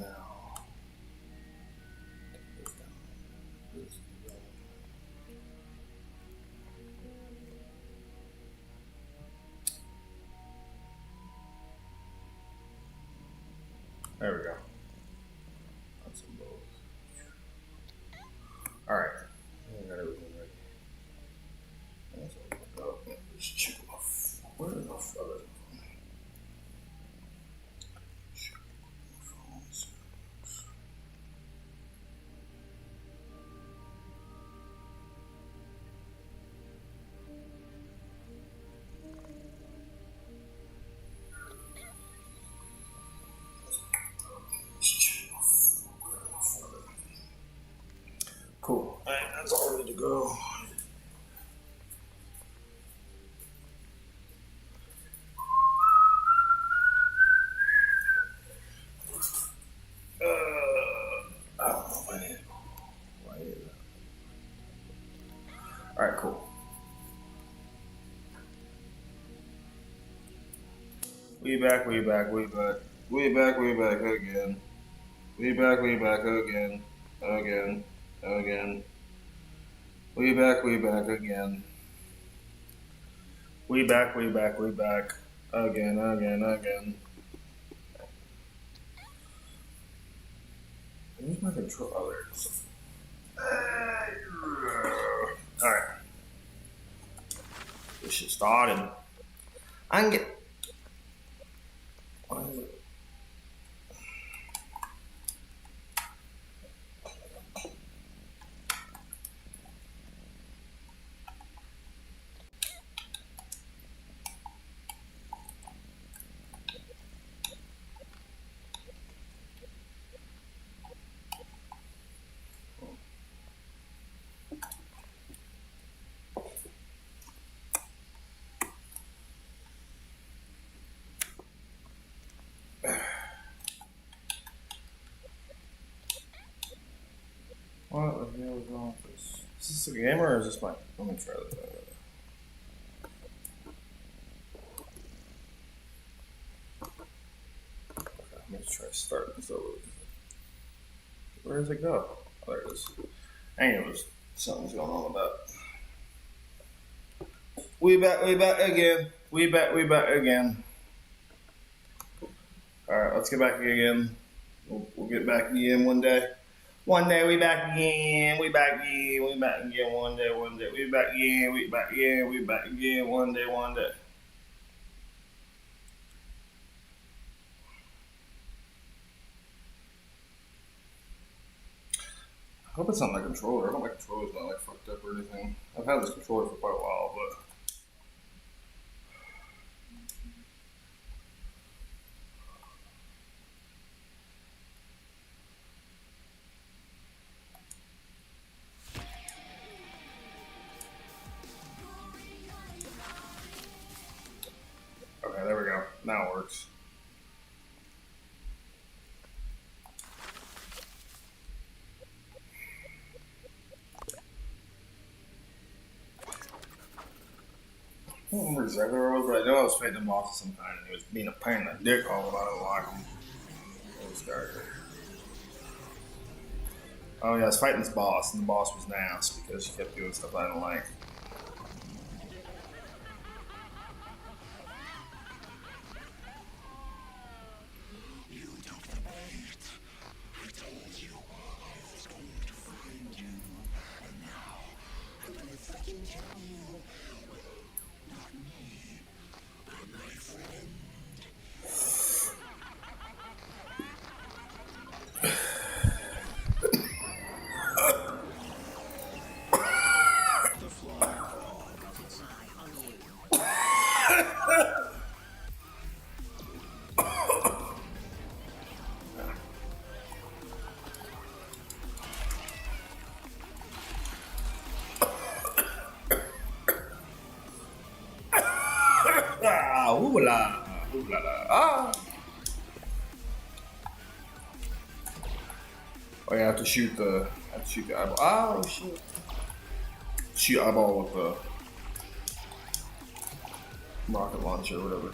now. Take this down. This down. There we go. That's some both. Alright. I got everything ready. That's all. Oh, let's check them off. Where are the others? Cool. Alright, that's all ready to go. I don't know if I need why is that? Alright, cool. We back again. We back again. We back again. Again. We back again. We back again. Where's my controllers? Alright. This shit started. I can get. Why is it? What the hell is wrong with this? Is this a gamer or is this my? Let me try that. Okay, let me try starting this over. Where does it go? Oh, there it is. Anyways, something's going on with that. We back again. We back again. Alright, let's get back again. We'll get back again one day. One day we back again, we back again one day, we back again, one day. I hope it's not my controller. I hope my controller's not like fucked up or anything. I've had this controller for quite a while, but okay, there we go. Now it works. I don't remember exactly where I was, but I know I was fighting a boss of some kind, and he was being a pain in the dick all about it, like him. Oh yeah, I was fighting this boss, and the boss was nasty because she kept doing stuff I didn't like. Ooh la ah! Oh yeah, I have to shoot the eyeball. Oh shit! Shoot eyeball with the rocket launcher or whatever.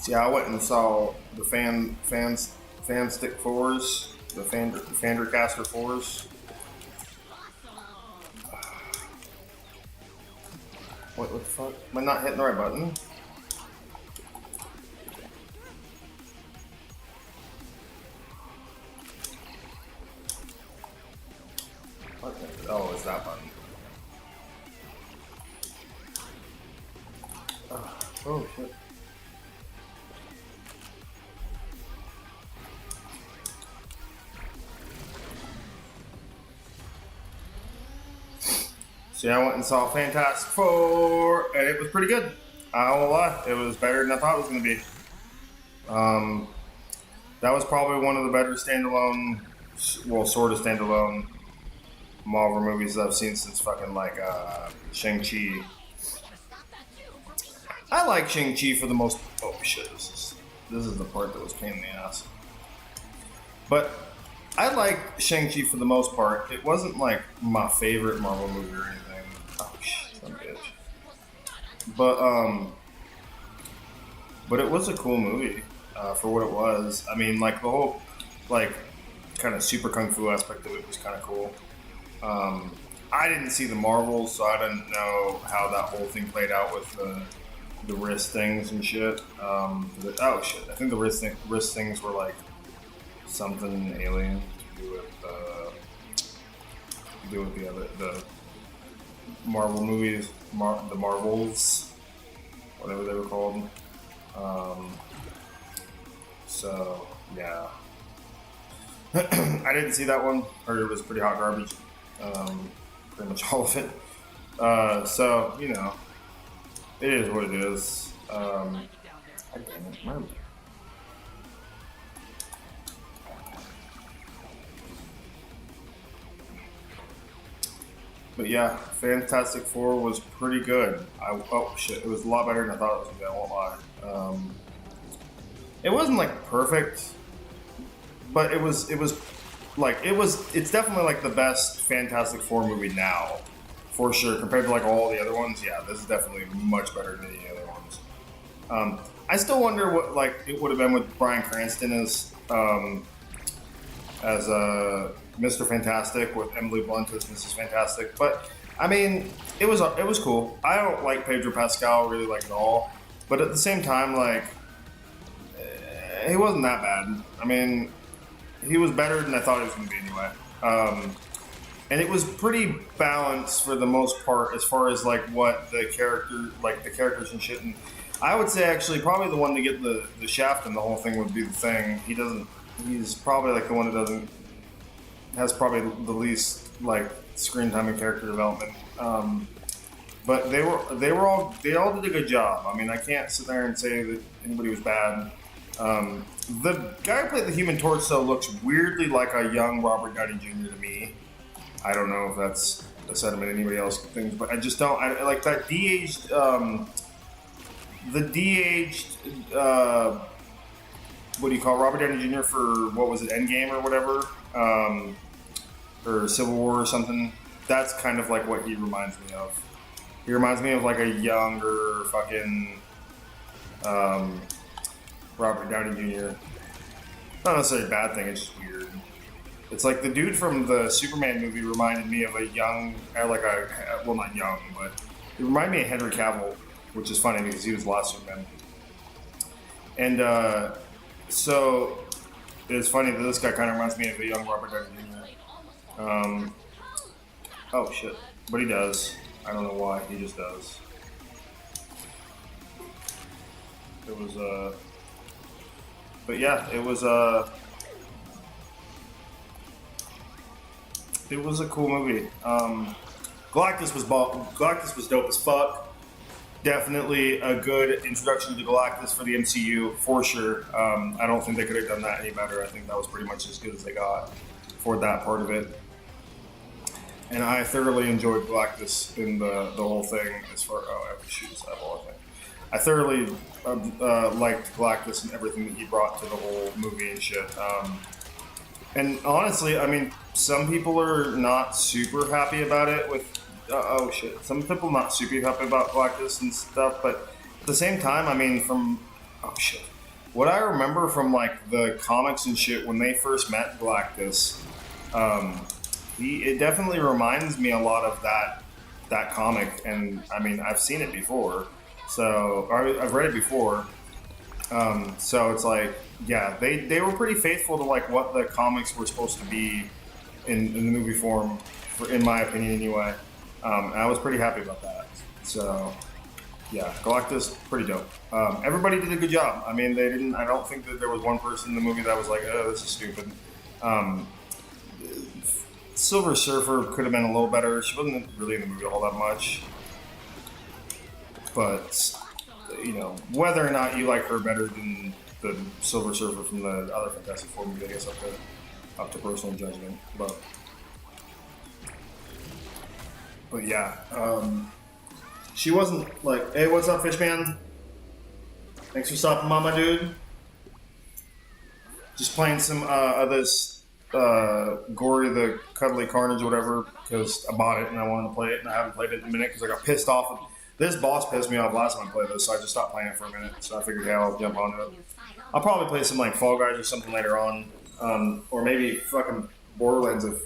See, I went and saw the fan stick fours, the Fandercaster fours. What the fuck? Am I not hitting the right button? What? Oh, it's that button. Oh shit. See, I went and saw Fantastic Four, and it was pretty good. I won't lie, it was better than I thought it was going to be. That was probably one of the better standalone, well, sort of standalone Marvel movies I've seen since fucking like Shang-Chi. I like Shang-Chi for the most. Oh shit! This is the part that was pain in the ass. But I like Shang-Chi for the most part. It wasn't like my favorite Marvel movie or anything. Oh shit, some bitch. But it was a cool movie for what it was. I mean, like the whole like kind of super kung fu aspect of it was kind of cool. I didn't see the Marvels, so I didn't know how that whole thing played out with the wrist things and shit. Oh shit! I think the wrist things were like something alien to do with the Marvel movies, the Marvels, whatever they were called. So yeah, I didn't see that one. Heard it was pretty hot garbage. Pretty much all of it. So you know, it is what it is. God damn it, man. But yeah, Fantastic Four was pretty good. Oh shit, it was a lot better than I thought it was gonna be. I won't lie. It wasn't like perfect, but it's definitely like the best Fantastic Four movie now, for sure. Compared to like all the other ones, yeah, this is definitely much better than any other ones. I still wonder what like it would have been with Bryan Cranston as Mr. Fantastic, with Emily Blunt as Mrs. Fantastic. But I mean, it was cool. I don't like Pedro Pascal really like at all, but at the same time, like he wasn't that bad. I mean, he was better than I thought he was going to be anyway. And it was pretty balanced for the most part as far as like what the characters and shit. And I would say actually probably the one to get the shaft and the whole thing would be the Thing. He's probably like the one that has probably the least like screen time and character development. But they all did a good job. I mean, I can't sit there and say that anybody was bad. The guy who played the Human Torch though looks weirdly like a young Robert Downey Jr. to me. I don't know if that's a sentiment anybody else thinks, but I just don't. I like that de-aged. The de-aged. What do you call Robert Downey Jr. for what was it, Endgame or whatever, or Civil War or something? That's kind of like what he reminds me of. He reminds me of like a younger fucking Robert Downey Jr. Not necessarily a bad thing, it's just weird. It's like the dude from the Superman movie reminded me of a young, well not young, but it reminded me of Henry Cavill, which is funny because he was the last Superman. And so it's funny that this guy kind of reminds me of a young Robert Downey Jr. Oh shit, but he does. I don't know why, he just does. It was but yeah, it was a cool movie. Galactus was dope as fuck. Definitely a good introduction to Galactus for the MCU, for sure. I don't think they could have done that any better. I think that was pretty much as good as they got for that part of it. And I thoroughly enjoyed Galactus in the whole thing. As far I have to shoot this eyeball, I think. I thoroughly liked Galactus and everything that he brought to the whole movie and shit. And honestly, I mean, some people are not super happy about it with. Oh shit! Some people not super happy about Galactus and stuff, but at the same time, I mean, what I remember from like the comics and shit when they first met Galactus, um, it definitely reminds me a lot of that comic, and I mean I've seen it before, so or I've read it before, so it's like yeah they were pretty faithful to like what the comics were supposed to be in the movie form, in my opinion anyway, and I was pretty happy about that. So yeah, Galactus, pretty dope. Everybody did a good job. I mean, they didn't. I don't think that there was one person in the movie that was like, "Oh, this is stupid." Um, Silver Surfer could have been a little better. She wasn't really in the movie all that much, but you know, whether or not you like her better than the Silver Surfer from the other Fantastic Four movie, I guess up to personal judgment. But yeah. She wasn't like, hey, what's up, Fishman? Thanks for stopping by, my dude. Just playing some of this Gori the Cuddly Carnage or whatever, because I bought it and I wanted to play it, and I haven't played it in a minute because I got pissed off. This boss pissed me off last time I played this, so I just stopped playing it for a minute. So I figured, yeah, I'll jump onto it. I'll probably play some like Fall Guys or something later on, or maybe fucking Borderlands if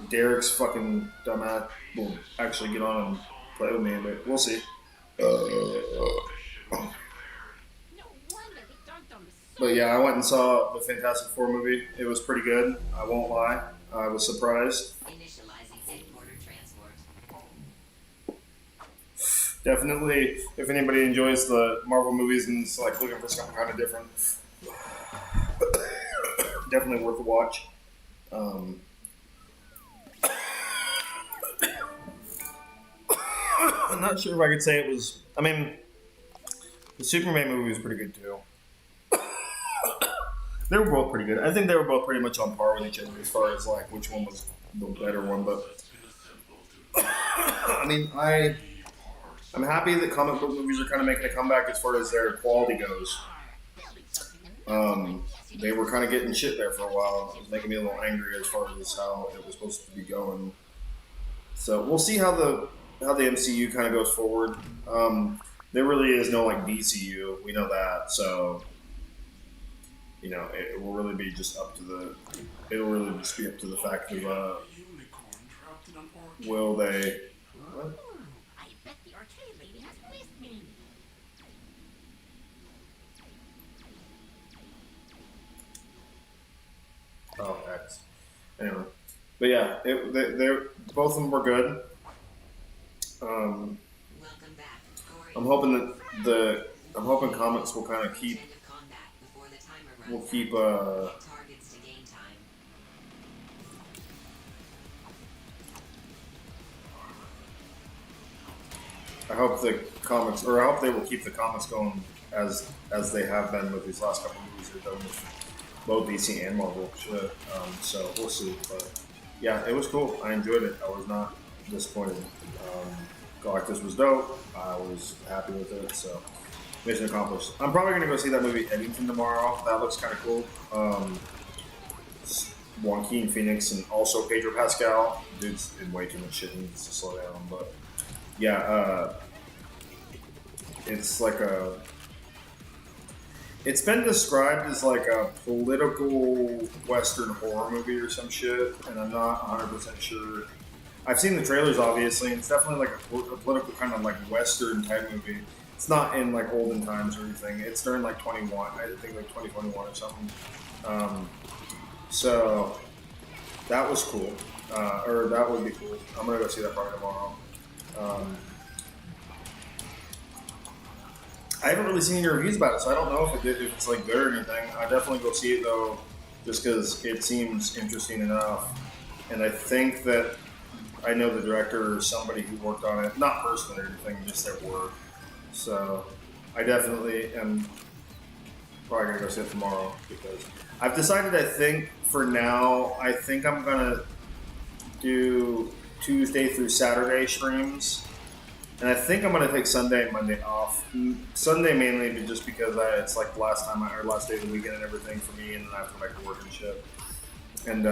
Derek's fucking dumbass will actually get on and play with me, but we'll see. But yeah, I went and saw the Fantastic Four movie. It was pretty good. I won't lie. I was surprised. Definitely, if anybody enjoys the Marvel movies and is like looking for something kind of different, definitely worth a watch. I'm not sure if I could say it was. I mean, the Superman movie was pretty good too. They were both pretty good. I think they were both pretty much on par with each other as far as like which one was the better one. But I mean, I'm happy that comic book movies are kind of making a comeback as far as their quality goes. They were kind of getting shit there for a while. It was making me a little angry as far as how it was supposed to be going. So we'll see how the MCU kind of goes forward. There really is no like DCU. We know that. So you know, it will really be just up to the. It'll really just be up to the fact of will they. What? Oh, X. Anyway, but yeah, they're both of them were good. I'm hoping that I'm hoping comics will kind of keep. We'll keep. I hope the comics, or I hope they will keep the comics going as they have been with these last couple of movies they've done with both DC and Marvel. So we'll see. But yeah, it was cool. I enjoyed it. I was not disappointed. Galactus was dope. I was happy with it. So mission accomplished. I'm probably gonna go see that movie Eddington tomorrow. That looks kind of cool. Joaquin Phoenix and also Pedro Pascal. Dude's in way too much shit. He needs to slow down. But yeah, it's like a. It's been described as like a political Western horror movie or some shit, and I'm not 100% sure. I've seen the trailers, obviously, and it's definitely like a political kind of like Western type movie. It's not in like olden times or anything. It's during like 21, I think like 2021 or something. So that was cool, or that would be cool. I'm gonna go see that probably tomorrow. I haven't really seen any reviews about it, so I don't know if it's like good or anything. I definitely go see it though, just because it seems interesting enough. And I think that I know the director or somebody who worked on it, not personally or anything, just their work. So I definitely am probably gonna go see it tomorrow because I've decided. I think for now, I think I'm gonna do Tuesday through Saturday streams. And I think I'm gonna take Sunday and Monday off. Sunday mainly just because it's like last day of the weekend and everything for me, and then I have to go back to work and shit. And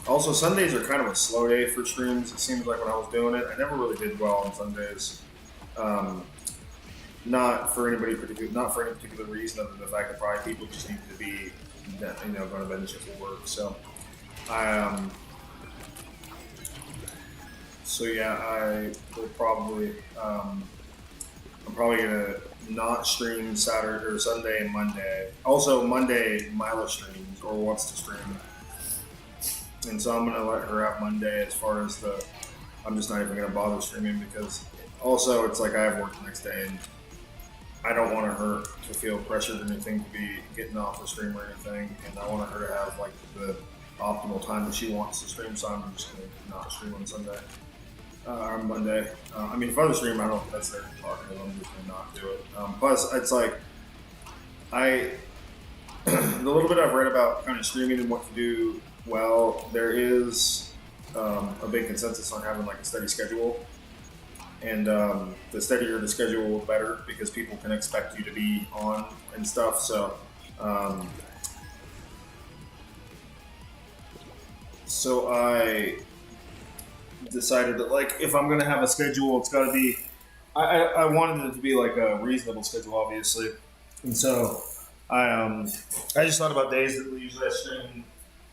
also Sundays are kind of a slow day for streams. It seems like when I was doing it, I never really did well on Sundays. not for anybody particular, not for any particular reason other than the fact that probably people just need to be, going to bed and shit will work. So I so yeah, I will probably I'm probably gonna not stream Saturday or Sunday and Monday. Also Monday Mila streams or wants to stream, and so I'm gonna let her have Monday as far as the. I'm just not even gonna bother streaming because also it's like I have work the next day and I don't want her to feel pressured or anything to be getting off the stream or anything, and I want her to have like the optimal time that she wants to stream. So I'm just gonna not stream on Sunday or Monday. I mean, if I was stream, I don't know if that's their prerogative. I'm just gonna not do it. Plus, it's like the little bit I've read about kind of streaming and what to do. Well, there is a big consensus on having like a steady schedule. And the steadier the schedule, the better, because people can expect you to be on and stuff. So, so I decided that like if I'm gonna have a schedule, it's got to be. I wanted it to be like a reasonable schedule, obviously, and so I just thought about days that we usually stream.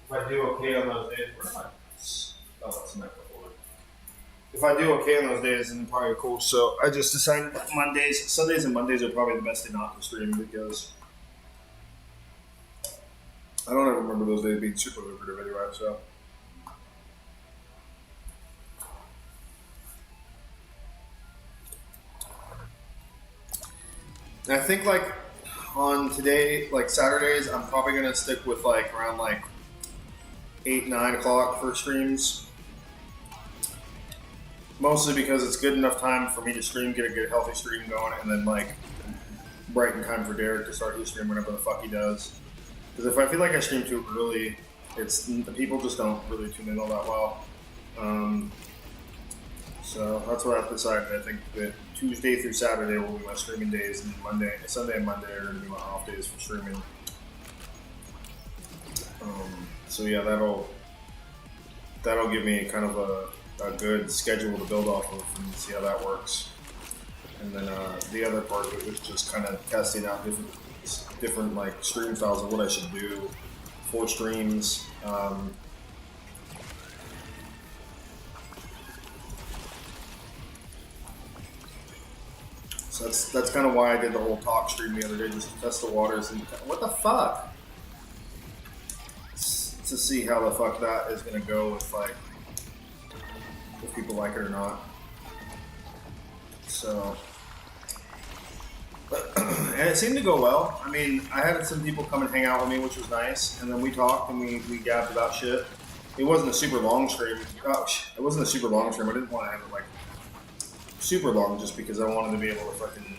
If I do okay on those days, where am I? Oh, it's not. If I do okay on those days, then probably cool. So I just decided Sundays and Mondays are probably the best day not to stream because I don't ever remember those days being super lucrative anyway. So and I think like on today, like Saturdays, I'm probably gonna stick with like around like 8-9 o'clock for streams. Mostly because it's good enough time for me to stream, get a good healthy stream going, and then like bright in time for Derek to start his stream whenever the fuck he does. Because if I feel like I stream too early, it's the people just don't really tune in all that well. So that's what I've decided. I think that Tuesday through Saturday will be my streaming days, and Sunday and Monday are going to be my off days for streaming. So yeah, that'll give me kind of a good schedule to build off of and see how that works. And then the other part of it was just kind of testing out different like stream styles of what I should do for streams. So that's kind of why I did the whole talk stream the other day, just to test the waters and what the fuck, to see how the fuck that is gonna go with like. If people like it or not. So, and it seemed to go well. I mean, I had some people come and hang out with me, which was nice, and then we talked and we gabbed about shit. It wasn't a super long stream. It wasn't a super long stream. I didn't want to have it like super long just because I wanted to be able to fucking.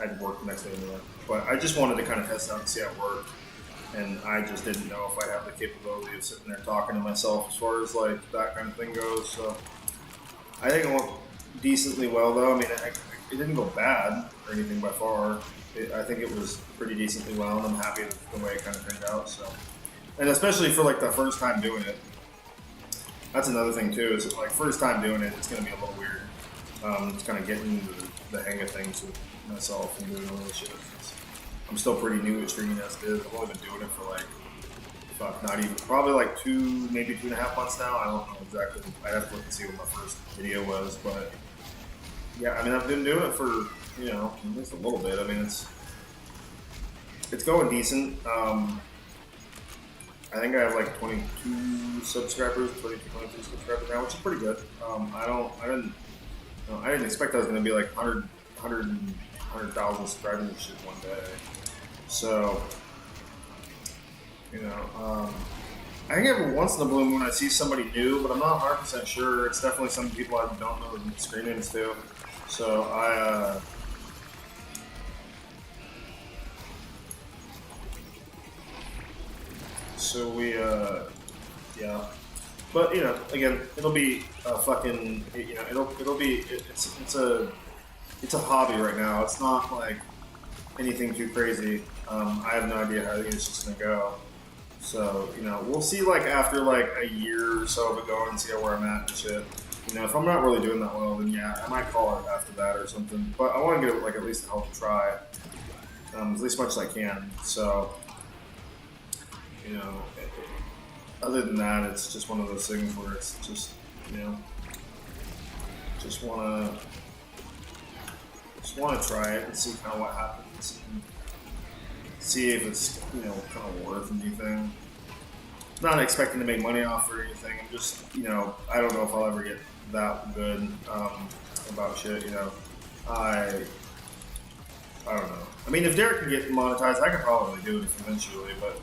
I'd work the next day anyway, but I just wanted to kind of test out and see how it worked. And I just didn't know if I have the capability of sitting there talking to myself as far as like that kind of thing goes. So I think it went decently well, though. I mean, it didn't go bad or anything by far. I think it was pretty decently well, and I'm happy with the way it kind of turned out. So, and especially for like the first time doing it, that's another thing too. Is like first time doing it, it's going to be a little weird. Just kind of getting the hang of things with myself and doing all this shit. I'm still pretty new at streaming as it is. I've only been doing it for like, not even, probably like 2, maybe 2.5 months now. I don't know exactly. I have to look and see what my first video was, but yeah, I mean, I've been doing it for, just a little bit. I mean, it's going decent. I think I have like 22 subscribers, 23 subscribers now, which is pretty good. I didn't expect I was going to be like 100,000 subscribers and shit one day. So, I think every once in a blue moon I see somebody new, but I'm not 100% sure. It's definitely some people I don't know the screen names to. So yeah. But again, it'll be a fucking, it's a hobby right now. It's not like anything too crazy. I have no idea how it's just gonna go. So we'll see like after like a year or so of it going and see where I'm at and shit. You know, if I'm not really doing that well, then yeah, I might call it after that or something. But I want to give it like at least a healthy try, at least much as I can. So, you know, other than that, it's just one of those things where it's just, you know, just wanna try it and see kind of what happens, and see if it's, you know, kind of worth anything. Not expecting to make money off or anything. I'm just, you know, I don't know if I'll ever get that good about shit. You know, I don't know. I mean, if Derek can get monetized, I could probably do it eventually, but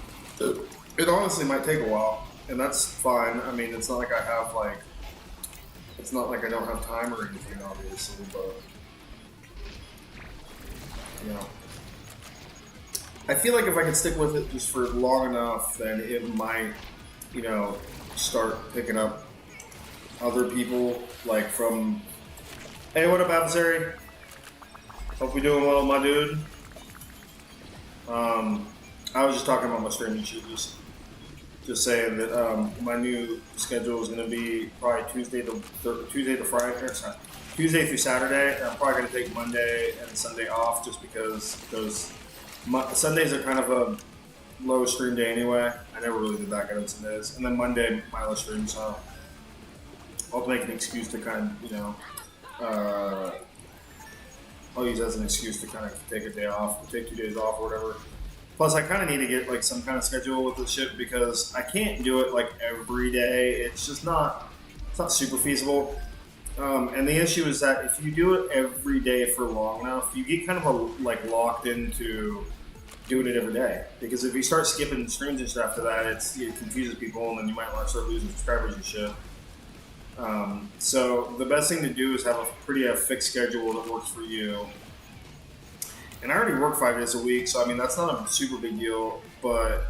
it honestly might take a while, and that's fine. I mean, it's not like I have like, it's not like I don't have time or anything, obviously, but you know. I feel like if I could stick with it just for long enough, then it might, you know, start picking up other people, like from, hey, what up, adversary? Hope you're doing well, my dude. I was just talking about my streaming shit, just saying that my new schedule is going to be probably Tuesday to Friday, or sorry, Tuesday through Saturday. And I'm probably going to take Monday and Sunday off just because those. Sundays are kind of a low stream day anyway. I never really did that good on Sundays. And then Monday, my low stream, so I'll make an excuse to kind of, you know, I'll use that as an excuse to kind of take a day off, take 2 days off or whatever. Plus, I kind of need to get like some kind of schedule with this shit because I can't do it like every day. It's just not, it's not super feasible. And the issue is that if you do it every day for long enough, you get kind of like locked into doing it every day. Because if you start skipping streams and stuff after that, it confuses people, and then you might want to start losing subscribers and shit. So the best thing to do is have a fixed schedule that works for you. And I already work 5 days a week, so I mean that's not a super big deal. But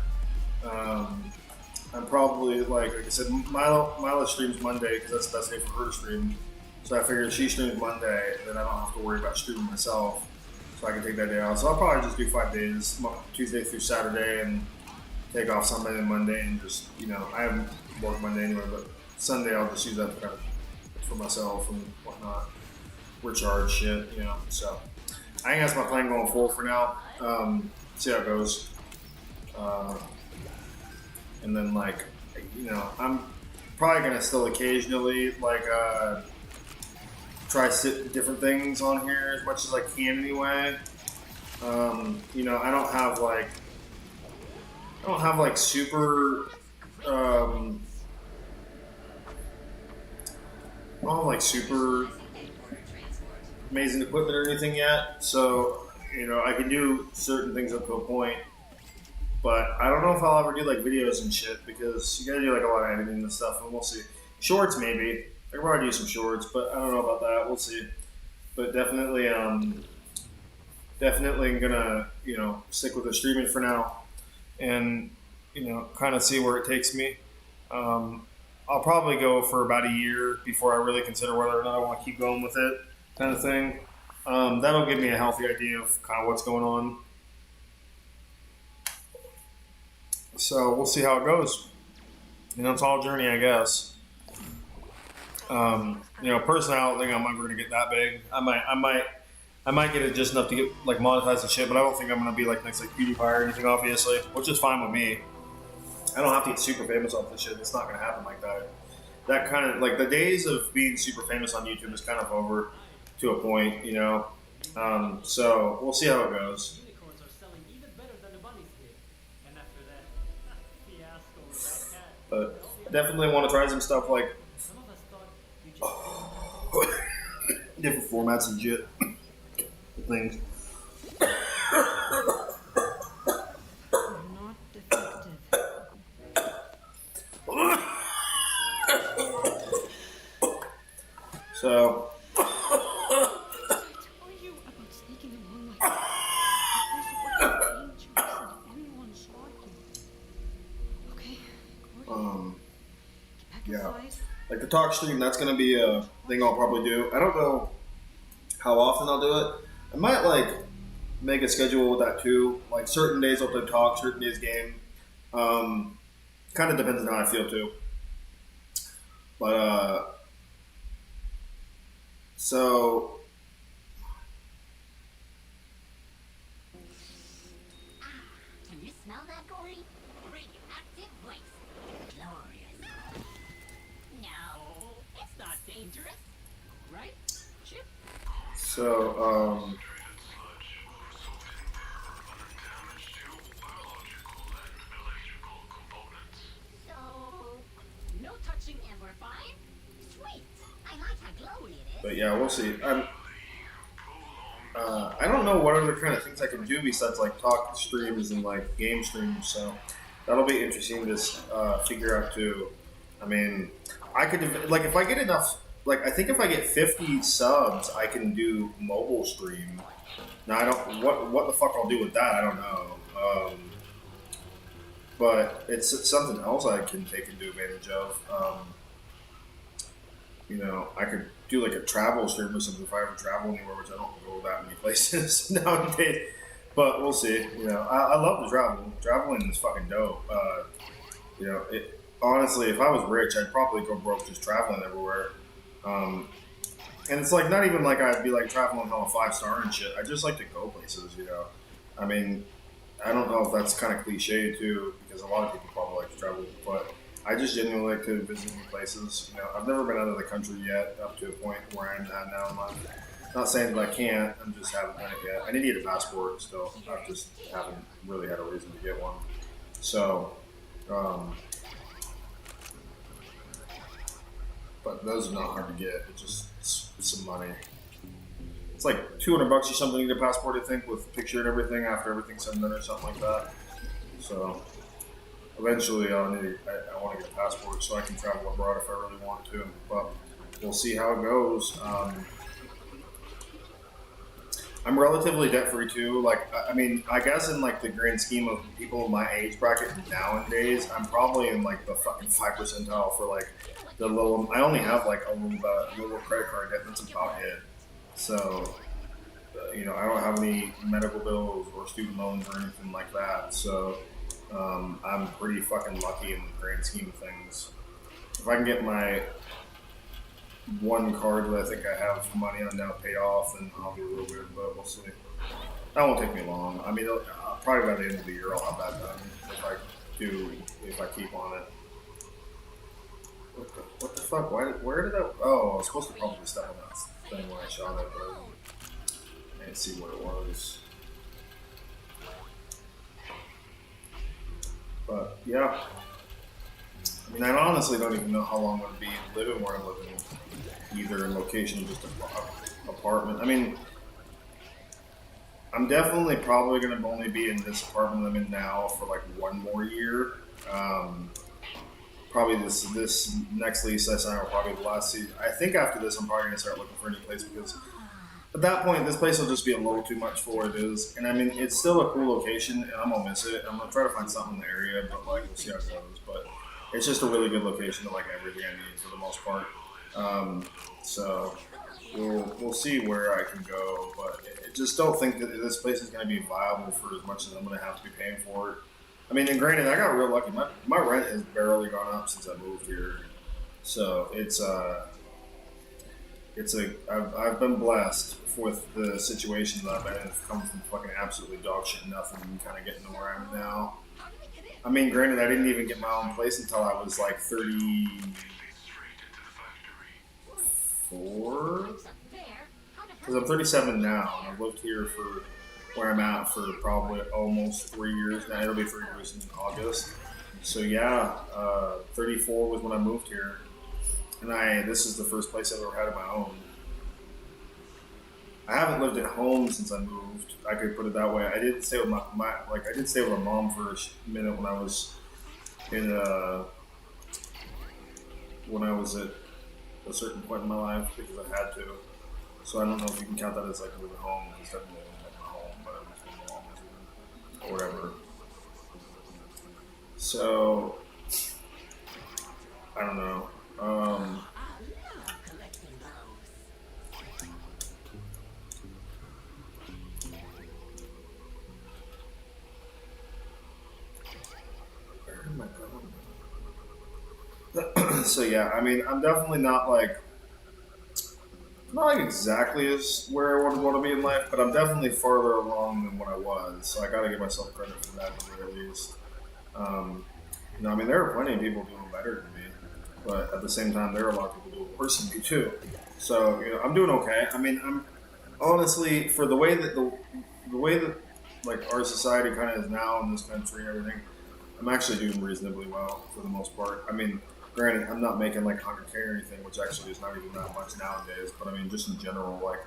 I'm probably like I said, Mila streams Monday because that's the best day for her to stream. So I figured if she streams Monday, then I don't have to worry about streaming myself. So I can take that day off. So I'll probably just do 5 days, Tuesday through Saturday, and take off Sunday and Monday, and just, you know, I haven't worked Monday anyway, but Sunday I'll just use that for myself and whatnot. Recharge shit, you know. So I think that's my plan going forward for now. See how it goes. And then, like, you know, I'm probably going to still occasionally, like, try different things on here as much as I can anyway. You know, I don't have like super super amazing equipment or anything yet. So, you know, I can do certain things up to a point, but I don't know if I'll ever do like videos and shit because you gotta do like a lot of editing and stuff, and we'll see. Shorts maybe. I could probably do some shorts, but I don't know about that. We'll see. But definitely, definitely gonna, you know, stick with the streaming for now, and, you know, kind of see where it takes me. I'll probably go for about a year before I really consider whether or not I want to keep going with it, kind of thing. That'll give me a healthy idea of kind of what's going on. So we'll see how it goes. You know, it's all a journey, I guess. You know, personally, I don't think I'm ever gonna get that big. I might get it just enough to get like monetized and shit, but I don't think I'm gonna be like next like PewDiePie or anything, obviously, which is fine with me. I don't have to get super famous off this shit. It's not gonna happen like that. That kind of like the days of being super famous on YouTube is kind of over to a point, you know. So we'll see how it goes. But I definitely want to try some stuff like different formats and shit. Things. So. Yeah. Like the talk stream, that's going to be a thing I'll probably do. I don't know how often I'll do it. I might like make a schedule with that too. Like certain days I'll play talk, certain days game. Kind of depends on how I feel too. But So Can you smell that, Gori? Radioactive waste. Glorious. No, it's not dangerous. Right, Chip? so So, no touching and we're fine? Sweet. I like how glowy it is. but yeah, we'll see. I don't know what other kind of things I can do besides like talk streams and like game streams. So that'll be interesting to figure out too. I mean, I could like if I get enough. Like I think if I get 50 subs, I can do mobile stream. Now I don't what the fuck I'll do with that. I don't know. But it's something else I can take into advantage of. I could do like a travel stream or something if I ever travel anywhere, which I don't go that many places nowadays. But we'll see. I love to travel. Traveling is fucking dope. Honestly, if I was rich, I'd probably go broke just traveling everywhere. Um, and it's like not even like I'd be like traveling on a 5-star and shit. I just like to go places. I mean, I don't know if that's kind of cliche too, because a lot of people probably like to travel, but I just genuinely like to visit new places. I've never been out of the country yet, up to a point where I'm at now in life. Not saying that I can't, I just haven't done it yet. I need to get a passport still. I just haven't really had a reason to get one. So, but those are not hard to get. It's some money. It's like $200 or something to get a passport, I think, with a picture and everything after everything's done or something like that. So eventually, I want to get a passport so I can travel abroad if I really want to. But we'll see how it goes. I'm relatively debt free too. Like, I mean, I guess in like the grand scheme of people in my age bracket nowadays, I'm probably in like the fucking 5% for like the low. I only have like a little credit card debt. That's about it. So, I don't have any medical bills or student loans or anything like that. So, I'm pretty fucking lucky in the grand scheme of things. If I can get my one card that I think I have money on now paid off, then I'll be real good. But we'll see. That won't take me long. I mean, probably by the end of the year I'll have that done if I keep on it. What the fuck? Where did that? Oh, I was supposed to probably step on that thing when I shot it, but I didn't see what it was. But yeah, I mean, I honestly don't even know how long I'm gonna be living where I'm living, either in location or just an apartment. I mean, I'm definitely probably gonna only be in this apartment I'm in now for like one more year. Probably this next lease I sign will probably be the last season. I think after this I'm probably gonna start looking for a new place because at that point this place will just be a little too much for what it is. And I mean it's still a cool location and I'm gonna miss it. I'm gonna try to find something in the area, but like we'll see how it goes. But it's just a really good location to like everything I need for the most part. So we'll see where I can go, but I just don't think that this place is going to be viable for as much as I'm going to have to be paying for it. I mean, and granted, I got real lucky. My rent has barely gone up since I moved here, so I've been blessed with the situation that I've been in. It's come from fucking absolutely dog shit nothing and kind of getting to where I'm now. I mean, granted, I didn't even get my own place until I was like 34, because I'm 37 now, and I've lived here for where I'm at for probably almost 3 years now. It'll be 3 years in August. So yeah, 34 was when I moved here, and this is the first place I've ever had of my own. I haven't lived at home since I moved. I could put it that way. I did stay with I did stay with my mom for a minute when I was at a certain point in my life because I had to. So I don't know if you can count that as like living at home. It's definitely like my home, but I'm just my mom or whatever. So I don't know. Where am I going? So yeah, I mean, I'm definitely not like not like exactly as where I would want to be in life, but I'm definitely farther along than what I was. So I got to give myself credit for that at the very least. Um, I mean, there are plenty of people doing better than me, but at the same time, there are a lot of people doing worse than me too. So I'm doing okay. I mean, I'm honestly for the way that like our society kind of is now in this country and everything. I'm actually doing reasonably well for the most part. I mean, granted, I'm not making like 100K or anything, which actually is not even that much nowadays. But I mean, just in general, like,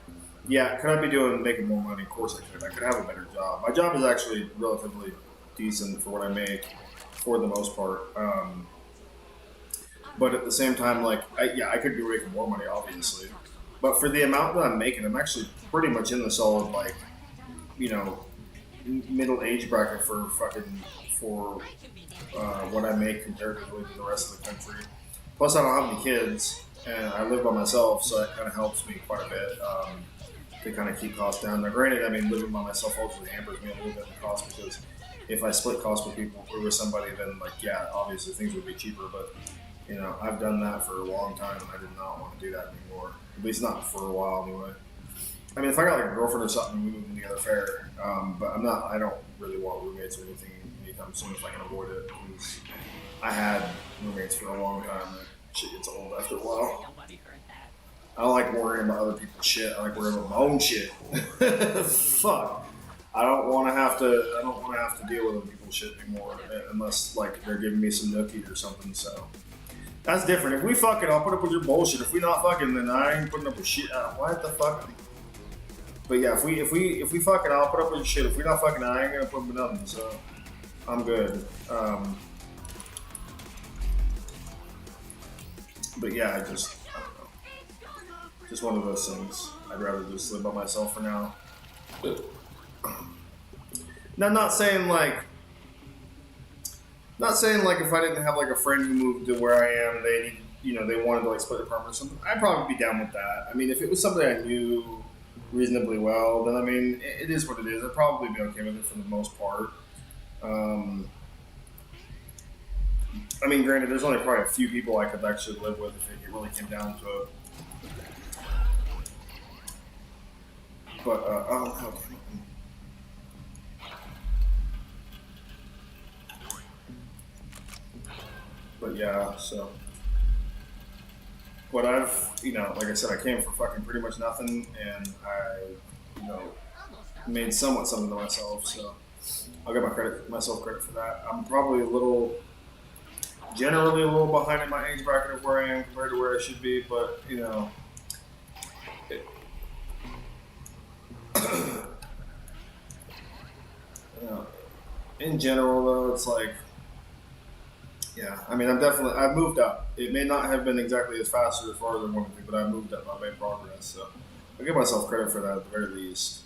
yeah, could I be making more money? Of course I could. I could have a better job. My job is actually relatively decent for what I make, for the most part. But at the same time, like, I could be making more money, obviously. But for the amount that I'm making, I'm actually pretty much in the solid, like, you know, middle age bracket for fucking for what I make comparatively to the rest of the country. Plus, I don't have any kids, and I live by myself, so that kind of helps me quite a bit to kind of keep costs down. Now, granted, I mean, living by myself ultimately hampers me a little bit in cost because if I split costs with people or with somebody, then like, yeah, obviously things would be cheaper. But I've done that for a long time, and I did not want to do that anymore. At least not for a while, anyway. I mean, if I got like a girlfriend or something, we move in together, fair. But I'm not. I don't really want roommates or anything anytime soon if I can avoid it. Because I had roommates for a long time. And shit gets old after a while. I don't like worrying about other people's shit. I like worrying about my own shit. Fuck. I don't want to have to. I don't want to have to deal with other people's shit anymore, unless like they're giving me some nookie or something. So that's different. If we fucking, I'll put up with your bullshit. If we not fucking, then I ain't putting up with shit. What the fuck? But yeah, if we fucking, I'll put up with your shit. If we not fucking, I ain't gonna put up with nothing. So I'm good. But yeah, I don't know. Just one of those things. I'd rather just live by myself for now. Now, not saying like if I didn't have like a friend who moved to where I am, they they wanted to like split apartment or something, I'd probably be down with that. I mean, if it was somebody I knew reasonably well, then I mean, it is what it is. I'd probably be okay with it for the most part. I mean, granted, there's only probably a few people I could actually live with if it really came down to it. But okay. But yeah, so. But I've, like I said, I came for fucking pretty much nothing, and I, made somewhat something to myself. So I'll give myself credit for that. I'm probably generally a little behind in my age bracket of where I am compared to where I should be. But in general though, it's like. Yeah, I mean, I've moved up. It may not have been exactly as fast or as far as I wanted to, but I moved up. I made progress, so I give myself credit for that at the very least.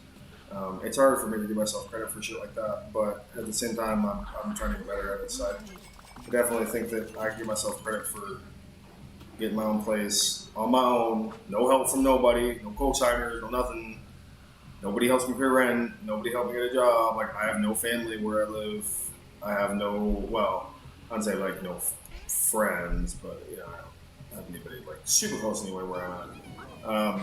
It's hard for me to give myself credit for shit like that, but at the same time, I'm trying to get better at it. So I definitely think that I give myself credit for getting my own place on my own. No help from nobody, no co-signers, no nothing. Nobody helps me pay rent. Nobody helped me get a job. Like, I have no family where I live. I have I'd say like no friends, but I don't have anybody like super close anyway where I'm at.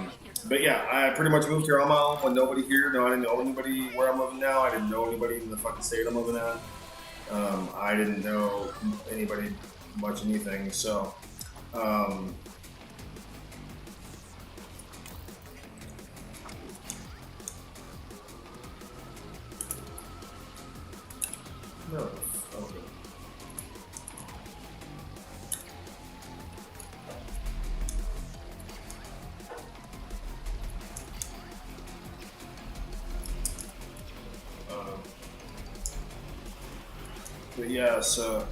But yeah, I pretty much moved here on my own with nobody here. No, I didn't know anybody where I'm living now. I didn't know anybody in the fucking state I'm living at. I didn't know anybody much anything. So no. Okay. But yeah, so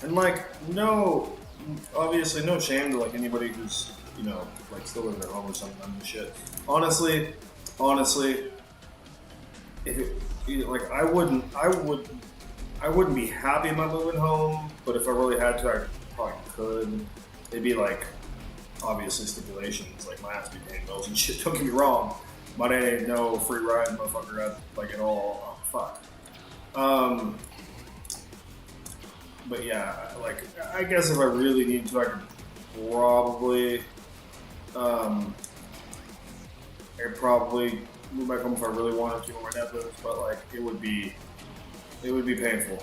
and like obviously no shame to like anybody who's like still living at home or something. I'm just shit. Honestly, if like I wouldn't be happy about moving home, but if I really had to, I probably could. It'd be like, obviously stipulations, like my ass be paying bills and shit, don't get me wrong, but I ain't no free ride motherfucker at all. fuck. But yeah, like I guess if I really need to, I could probably, I'd probably move back home if I really wanted to, or my dad lives. But like it would be painful.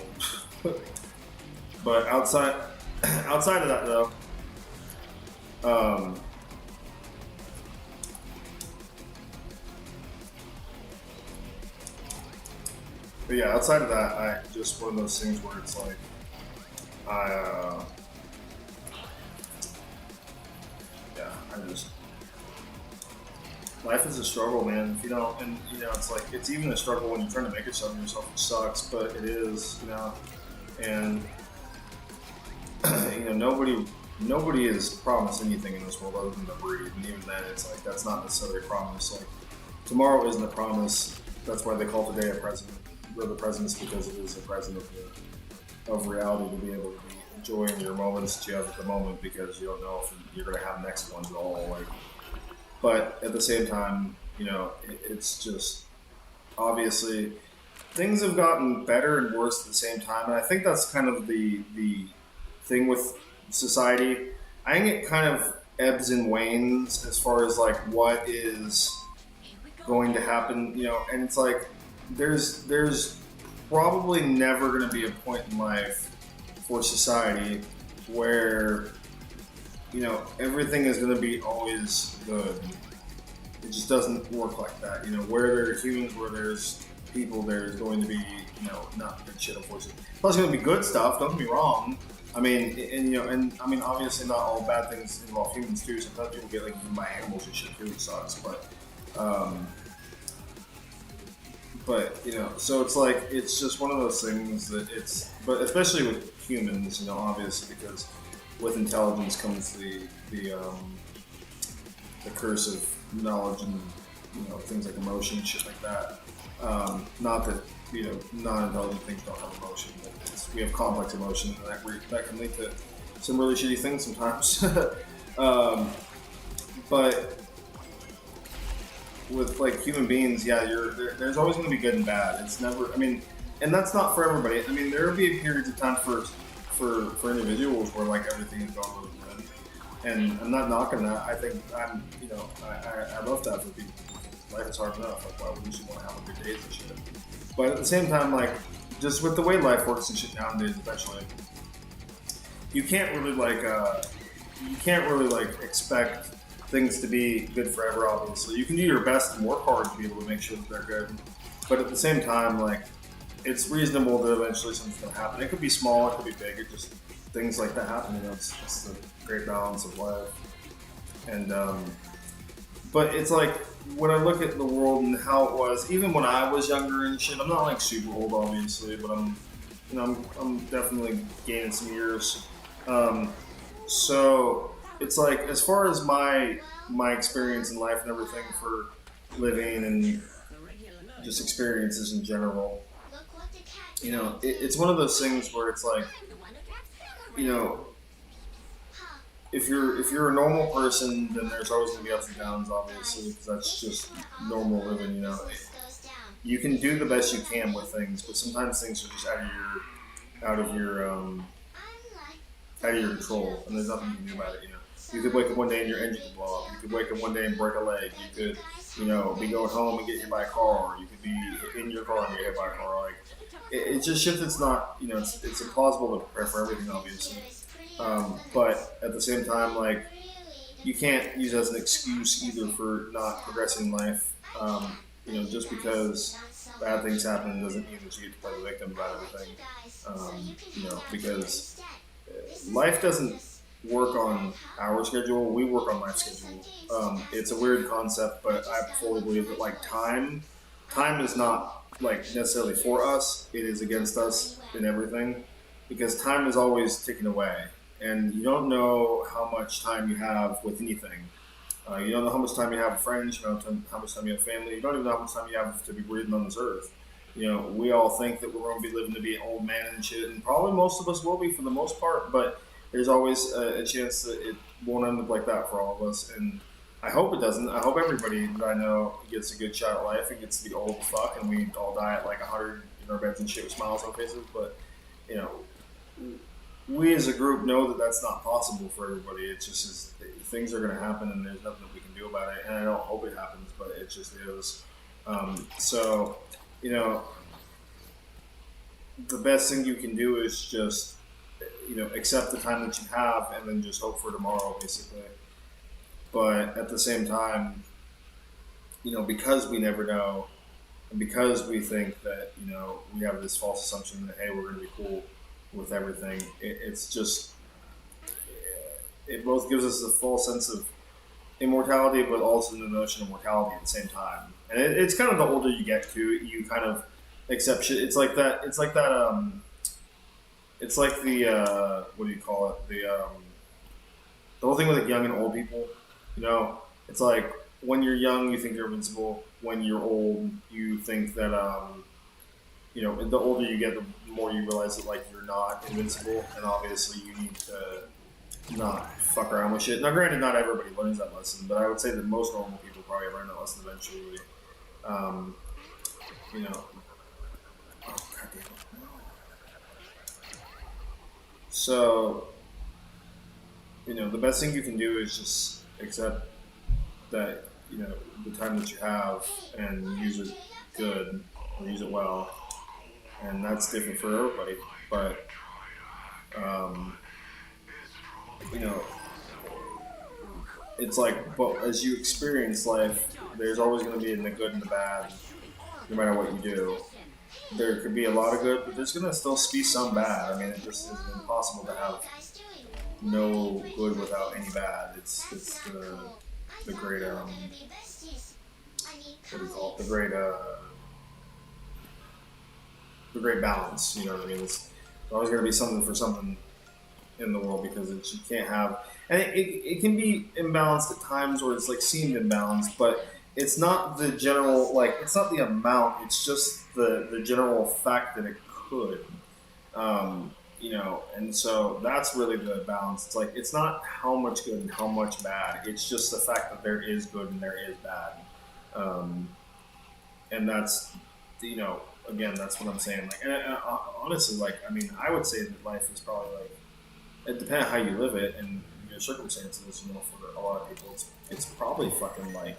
But outside of that though, um, but yeah, outside of that, I just one of those things where it's like I, yeah, I just life is a struggle, man. If you don't, and you know, it's like it's even a struggle when you're trying to make yourself yourself. It sucks, but it is, you know, and you know, nobody is promised anything in this world other than to breathe, and even then, it's like that's not necessarily a promise. Like tomorrow isn't a promise. That's why they call today a present. Or the presents because it is a present of reality to be able to be enjoying your moments that you have at the moment because you don't know if you're going to have next ones at all. Like, but at the same time, you know, it's just obviously things have gotten better and worse at the same time, and I think that's kind of the thing with society. I think it kind of ebbs and wanes as far as like what is going to happen, you know, and it's like there's probably never going to be a point in life for society where you know everything is going to be always good. It just doesn't work like that. You know, where there are humans, where there's people, there's going to be not good shit, unfortunately. Plus, there's going to be good stuff. Don't get me wrong. I mean, and I mean, obviously, not all bad things involve humans too. Sometimes people get like eaten by animals and shit too. It sucks, but you know, so it's like it's just one of those things that it's. But especially with humans, you know, obviously because with intelligence comes the curse of knowledge and things like emotion and shit like that. Not that non-intelligent things don't have emotion. But we have complex emotion, and that can lead to some really shitty things sometimes. But with like human beings, yeah, there's always going to be good and bad. It's never. I mean, and that's not for everybody. I mean, there will be periods of time for individuals where like everything is going really good, and I'm not knocking that. I think I love that for people. Life is hard enough. Like, why wouldn't you want to have a good days and shit? But at the same time, like just with the way life works and shit nowadays, eventually, you can't really expect things to be good forever. Obviously, you can do your best and work hard to be able to make sure that they're good. But at the same time, like it's reasonable that eventually something's going to happen. It could be small, it could be big. It just things like that happen. It's the great balance of life. And but it's like when I look at the world and how it was, even when I was younger and shit. I'm not like super old, obviously, but I'm definitely gaining some years. So it's like as far as my experience in life and everything for living and just experiences in general, it's one of those things where it's like, if you're a normal person, then there's always going to be ups and downs, obviously, because that's just normal living. You can do the best you can with things, but sometimes things are just out of your control, and there's nothing you can do about it. You could wake up one day and your engine could blow up. You could wake up one day and break a leg. You could, be going home and get hit by a car. You could be in your car and get hit by a car. Like, it's just shit that's not, it's implausible to prepare for everything, obviously. But at the same time, like, you can't use it as an excuse either for not progressing in life. Just because bad things happen doesn't mean that you get to play the victim about everything. Because life doesn't work on our schedule, we work on life schedule. It's a weird concept, but I fully believe that like time is not like necessarily for us, it is against us in everything, because time is always ticking away, and you don't know how much time you have with anything. You don't know how much time you have with friends, you don't know how much time you have with family, you don't even know how much time you have to be breathing on this earth. We all think that we're going to be living to be an old man and shit, and probably most of us will be for the most part, but there's always a chance that it won't end up like that for all of us. And I hope it doesn't. I hope everybody that I know gets a good shot at life and gets to be old as fuck, and we all die at like 100 in our beds and shit with smiles on faces. But you know, we as a group know that that's not possible for everybody. It's just things are going to happen, and there's nothing that we can do about it. And I don't hope it happens, but it just is. So, you know, the best thing you can do is just, you know, accept the time that you have, and then just hope for tomorrow, basically. But at the same time, you know, because we never know, and because we think that, you know, we have this false assumption that, hey, we're going to be cool with everything, it's just, it both gives us a false sense of immortality, but also the notion of mortality at the same time. And it's kind of the older you get to, you kind of accept shit. It's like that, it's like the, what do you call it? The whole thing with like young and old people, you know, it's like when you're young, you think you're invincible. When you're old, you think that, you know, the older you get, the more you realize that like you're not invincible, and obviously you need to not fuck around with shit. Now, granted, not everybody learns that lesson, but I would say that most normal people probably learn that lesson eventually. You know, oh, God damn it. So, you know, the best thing you can do is just accept that, you know, the time that you have and use it good or use it well. And that's different for everybody. But, you know, it's like, but as you experience life, there's always going to be the good and the bad, no matter what you do. There could be a lot of good, but there's going to still be some bad. I mean, it just is impossible to have no good without any bad. It's the great, what do you call it? The great balance. You know what I mean? It's always going to be something for something in the world, because you can't have, and it can be imbalanced at times, or it's like seemed imbalanced, but it's not the general, like, it's not the amount, it's just the general fact that it could, you know, and so that's really the balance. It's like, it's not how much good and how much bad, it's just the fact that there is good and there is bad, and that's, you know, again, that's what I'm saying, like, and honestly, like, I mean, I would say that life is probably like, it depends on how you live it and your circumstances. You know, for a lot of people, it's probably fucking like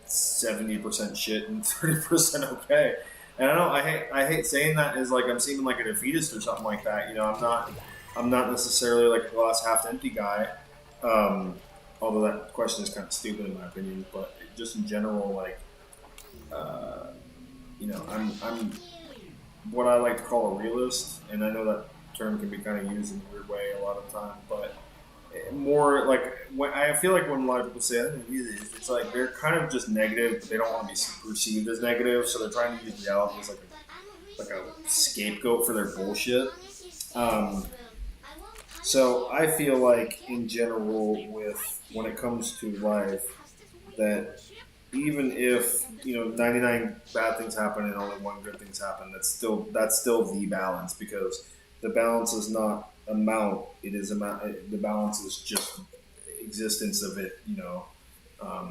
70% shit and 30% okay. And I don't. I hate saying that as like I'm seeming like a defeatist or something like that. You know, I'm not necessarily like a glass half empty guy. Although that question is kind of stupid in my opinion, but just in general, like, you know, I'm what I like to call a realist, and I know that term can be kind of used in a weird way a lot of the time, but more like, when I feel like when a lot of people say, I don't know, it's like they're kind of just negative, but they don't want to be perceived as negative, so they're trying to use reality as like a scapegoat for their bullshit. So I feel like in general, with when it comes to life, that even if, you know, 99 bad things happen and only one good things happen, that's still the balance, because the balance is not amount, it is amount, the balance is just existence of it, you know.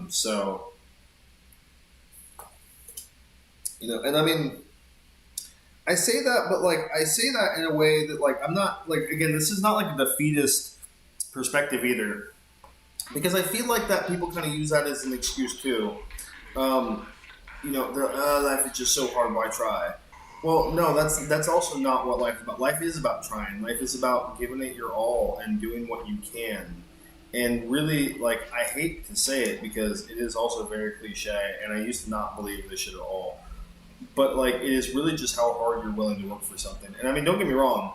So, you know, and I mean, I say that, but like, I say that in a way that, like, I'm not, like, again, this is not like a defeatist perspective either, because I feel like that people kind of use that as an excuse too. You know, life is just so hard, why try? Well, no, that's also not what life is about. Life is about trying. Life is about giving it your all and doing what you can. And really, like, I hate to say it because it is also very cliche, and I used to not believe this shit at all. But, like, it is really just how hard you're willing to work for something. And I mean, don't get me wrong,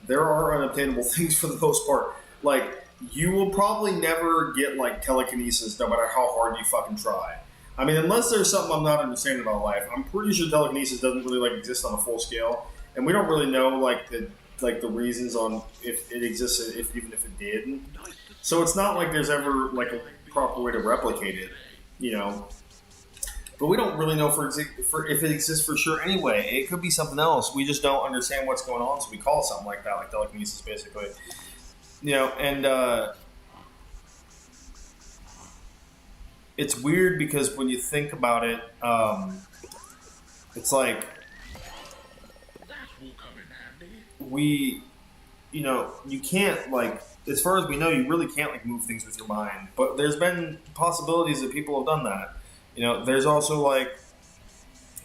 there are unobtainable things for the most part. Like, you will probably never get, like, telekinesis no matter how hard you fucking try. I mean, unless there's something I'm not understanding about life, I'm pretty sure telekinesis doesn't really, like, exist on a full scale, and we don't really know, like, the reasons on if it exists, even if it did. So it's not like there's ever, like, a proper way to replicate it, you know. But we don't really know for if it exists for sure anyway. It could be something else. We just don't understand what's going on, so we call it something like that, like telekinesis, basically. You know, and it's weird because when you think about it, it's like we, you can't like, as far as we know, you really can't like move things with your mind. But there's been possibilities that people have done that. There's also like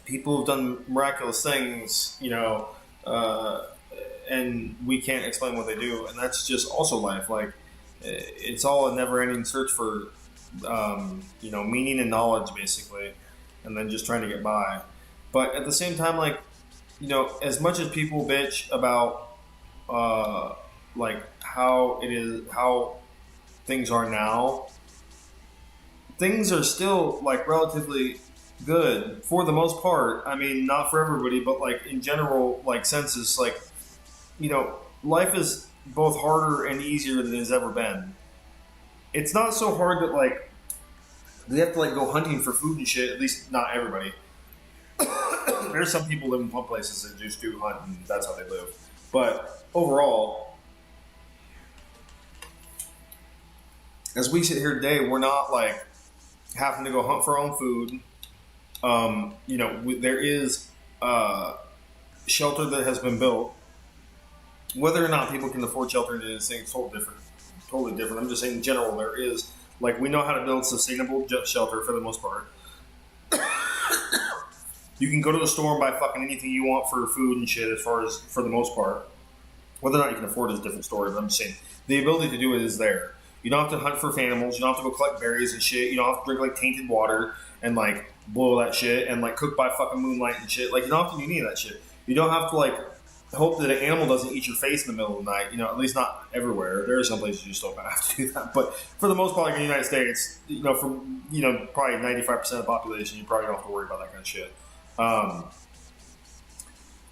people have done miraculous things. Uh, and we can't explain what they do, and that's just also life. Like, it's all a never-ending search for, meaning and knowledge, basically, and then just trying to get by. But at the same time, like, as much as people bitch about, like how things are now, things are still like relatively good for the most part. I mean, not for everybody, but like in general, like census, like life is both harder and easier than it's ever been. It's not so hard that like they have to like go hunting for food and shit. At least not everybody. There's some people live in pump places that just do hunt and that's how they live. But overall, as we sit here today, we're not like having to go hunt for our own food. There is shelter that has been built. Whether or not people can afford shelter in this thing is totally different. I'm just saying in general, there is, like, we know how to build sustainable shelter for the most part. You can go to the store and buy fucking anything you want for food and shit, as far as, for the most part. Whether or not you can afford it is a different story, but I'm just saying, the ability to do it is there. You don't have to hunt for animals, you don't have to go collect berries and shit, you don't have to drink, like, tainted water and, like, boil that shit and, like, cook by fucking moonlight and shit. Like, you don't have to do any of that shit. You don't have to, like, hope that an animal doesn't eat your face in the middle of the night. At least not everywhere. There are some places you still have to do that. But for the most part, like in the United States, from probably 95% of the population, you probably don't have to worry about that kind of shit.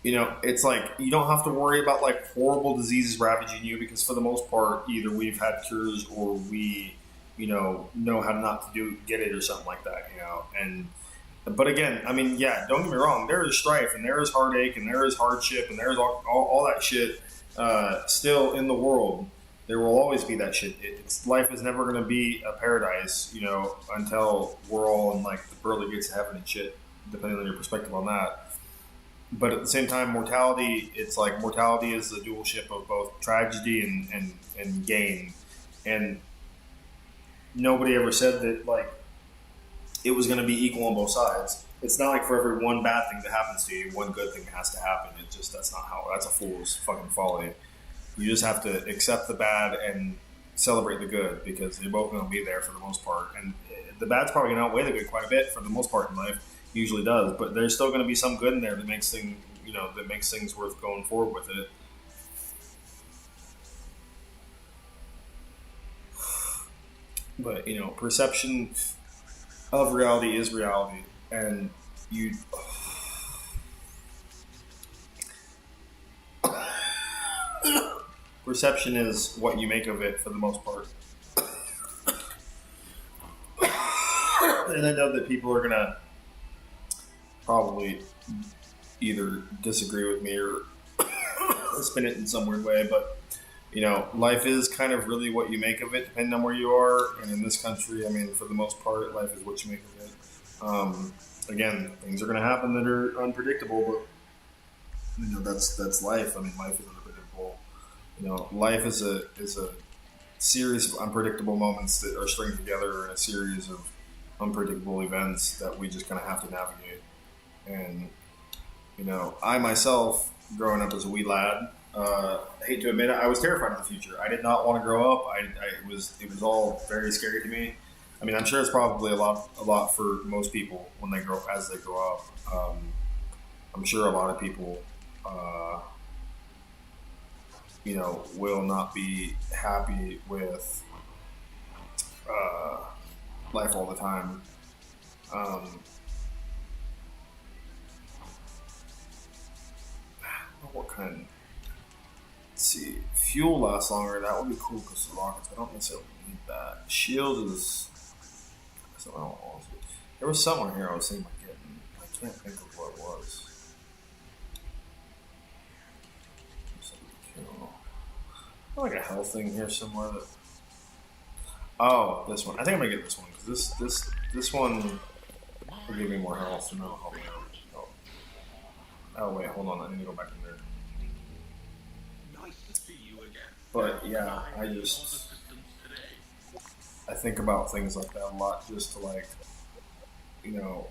It's like you don't have to worry about like horrible diseases ravaging you because for the most part, either we've had cures or we, know how not to get it or something like that. But again, I mean, yeah, don't get me wrong. There is strife and there is heartache and there is hardship and there is all that shit still in the world. There will always be that shit. Life is never going to be a paradise, until we're all in like the pearly gates of heaven and shit, depending on your perspective on that. But at the same time, mortality, it's like mortality is the dual ship of both tragedy and gain. And nobody ever said that, like, it was going to be equal on both sides. It's not like for every one bad thing that happens to you, one good thing has to happen. That's not how, that's a fool's fucking folly. You just have to accept the bad and celebrate the good because they're both going to be there for the most part. And the bad's probably going to outweigh the good quite a bit for the most part in life. Usually does, but there's still going to be some good in there that makes things worth going forward with it. But perception of reality is reality, and you. Perception is what you make of it for the most part. And I know that people are gonna probably either disagree with me or spin it in some weird way, but life is kind of really what you make of it, depending on where you are. And in this country, I mean, for the most part, life is what you make of it. Again, things are going to happen that are unpredictable, but that's life. I mean, life is unpredictable. Life is a series of unpredictable moments that are stringed together in a series of unpredictable events that we just kind of have to navigate. And I myself, growing up as a wee lad, hate to admit it, I was terrified of the future. I did not want to grow up. It was all very scary to me. I mean, I'm sure it's probably a lot for most people when they grow up. I'm sure a lot of people, will not be happy with life all the time. What kind? Let's see. Fuel lasts longer. That would be cool because the rockets. I don't necessarily need that. Shield is. So I don't want to. There was someone here I was thinking about getting. I can't think of what it was. Like a health thing here somewhere. Oh, this one. I think I'm gonna get this one because this one will give me more health and that'll help me out. Oh wait, hold on. I need to go back in there. But yeah, I think about things like that a lot, just to like, you know.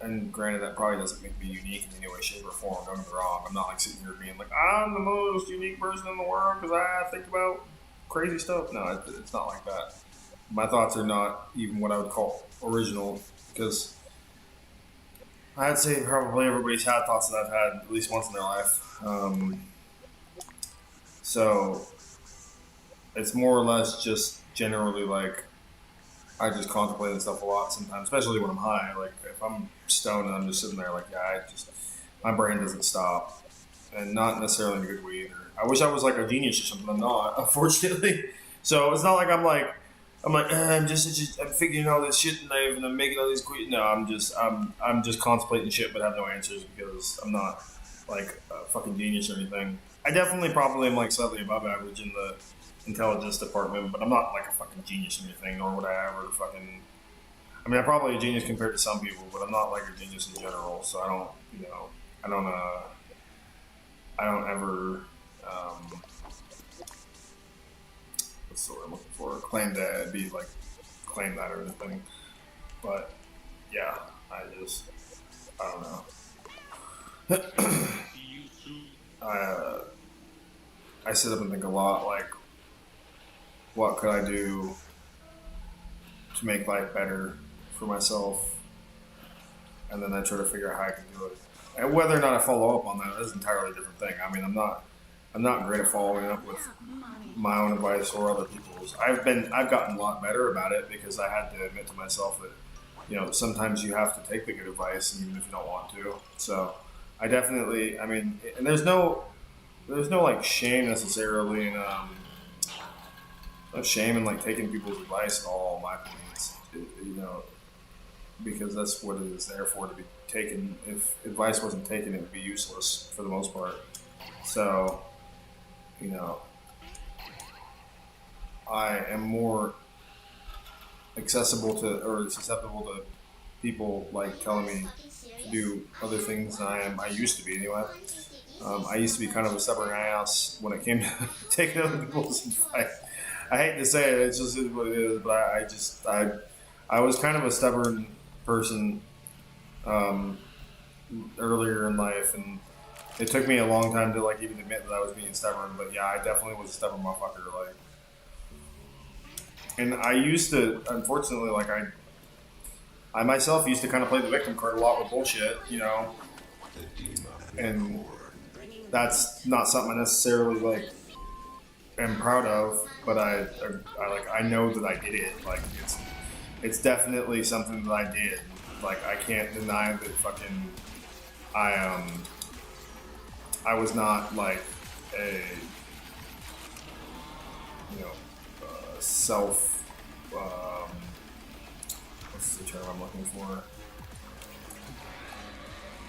And granted, that probably doesn't make me unique in any way, shape, or form. Don't get me wrong. I'm not like sitting here being like, I'm the most unique person in the world because I think about crazy stuff. No, it's not like that. My thoughts are not even what I would call original because I'd say probably everybody's had thoughts that I've had at least once in their life. So it's more or less just generally like I just contemplate stuff a lot sometimes, especially when I'm high. Like if I'm stoned and I'm just sitting there, like my brain doesn't stop, and not necessarily in a good way either. I wish I was like a genius or something. I'm not, unfortunately. So it's not like I'm figuring all this shit in life and I'm making all these. No, I'm just contemplating shit, but have no answers because I'm not like a fucking genius or anything. I definitely probably am like slightly above average in the intelligence department, but I'm not like a fucking genius or anything, nor would I ever fucking. I mean, I'm probably a genius compared to some people, but I'm not like a genius in general. So I don't ever. What's the word I'm looking for? Claim that or anything. But yeah, I don't know. I sit up and think a lot like, what could I do to make life better for myself? And then I try to figure out how I can do it. And whether or not I follow up on that is an entirely different thing. I mean, I'm not great at following up with my own advice or other people's. I've gotten a lot better about it because I had to admit to myself that, sometimes you have to take the good advice even if you don't want to. So I definitely, I mean, and there's no like shame necessarily in no shame in like taking people's advice at all. In my opinion, because that's what it is there for, to be taken. If advice wasn't taken, it would be useless for the most part. So, I am more accessible to or susceptible to people like telling me to do other things than I used to be anyway. I used to be kind of a stubborn ass when it came to taking other people's advice. I hate to say it, it's just what it is, but I was kind of a stubborn person earlier in life, and it took me a long time to like even admit that I was being stubborn. But yeah, I definitely was a stubborn motherfucker. Like, and I used to, unfortunately, like I myself used to kind of play the victim card a lot with bullshit, and that's not something I necessarily like am proud of, but I know that I did it. Like it's definitely something that I did. Like I can't deny that fucking I was not like a self what's the term I'm looking for?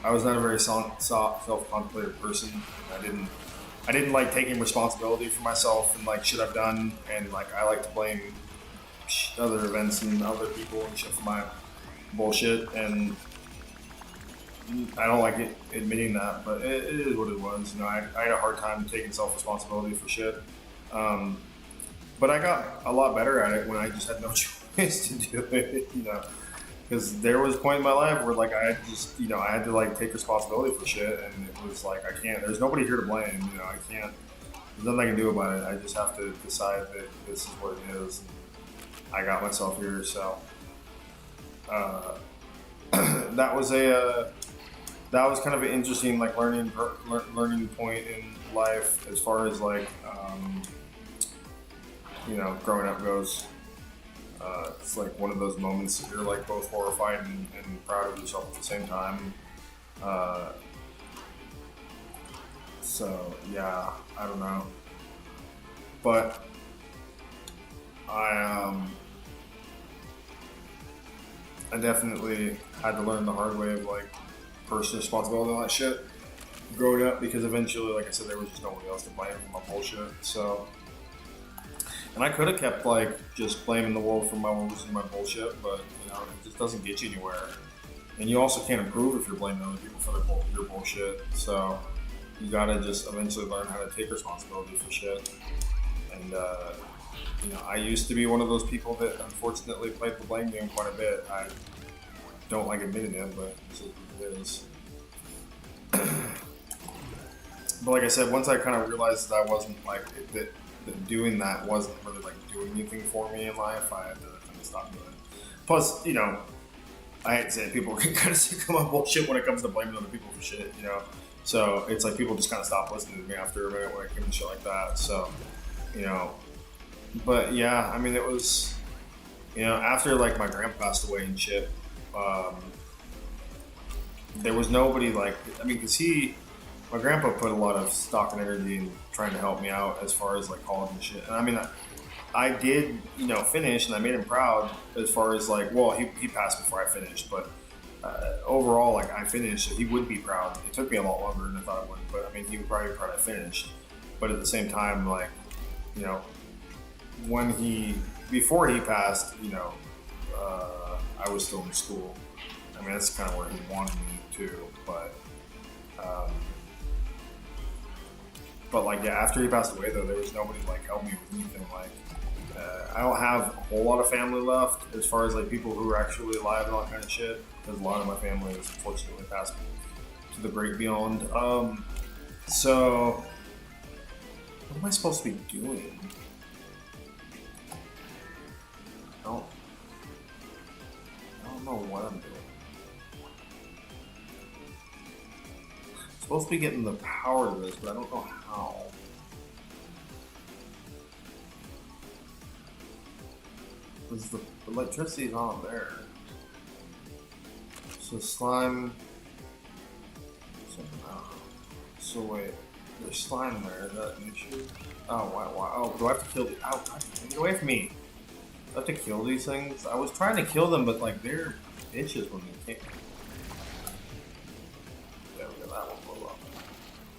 I was not a very self-contemplative person. I didn't like taking responsibility for myself and like shit I've done, and like I like to blame other events and other people and shit for my bullshit, and I don't like it admitting that, but it is what it was. I had a hard time taking self-responsibility for shit, but I got a lot better at it when I just had no choice to do it, because there was a point in my life where like I had to like take responsibility for shit, and it was like I can't. There's nobody here to blame. I can't. There's nothing I can do about it. I just have to decide that this is what it is. I got myself here, so that was kind of an interesting like learning point in life as far as like growing up goes. It's like one of those moments that you're like both horrified and proud of yourself at the same time. So yeah, I don't know, but I definitely had to learn the hard way of like personal responsibility and all that shit growing up, because eventually, like I said, there was just nobody else to blame for my bullshit. So And I could have kept like just blaming the world for my woes and my bullshit, but you know, it just doesn't get you anywhere. And you also can't improve if you're blaming other people for your bullshit. So you gotta just eventually learn how to take responsibility for shit. And you know, I used to be one of those people that unfortunately played the blame game quite a bit. I don't like admitting it, but it's what it is. But like I said, once I kind of realized that I wasn't like that doing that wasn't really like doing anything for me in life, I had to kind of stop doing it. Plus, you know, I hate to say it, people get kind of sick of my bullshit when it comes to blaming other people for shit, you know. So it's like people just kind of stop listening to me after a minute when I came and shit like that. So, you know, but yeah, I mean, it was, you know, after like my grandpa passed away and shit, there was nobody like, I mean, because my grandpa put a lot of stock and energy in trying to help me out as far as like college and shit. And I mean, I did, you know, finish and I made him proud as far as like, well, he passed before I finished, but overall, like I finished, so he would be proud. It took me a lot longer than I thought it would, but I mean, he would probably be proud I finished. But at the same time, like, you know, before he passed, you know, I was still in school. I mean, that's kind of where he wanted me to, but like, yeah, after he passed away, though, there was nobody like help me with anything. Like, I don't have a whole lot of family left as far as like people who are actually alive and all that kind of shit. Because a lot of my family has unfortunately passed to the great beyond. So what am I supposed to be doing? I don't know what I'm doing. Supposed to be getting the power to this, but I don't know how. Because the electricity's not there. So slime. So wait, there's slime there. Is that an issue? Oh wow! Oh, do I have to kill the? Oh, get away from me! Do I have to kill these things? I was trying to kill them, but like they're bitches when they can't.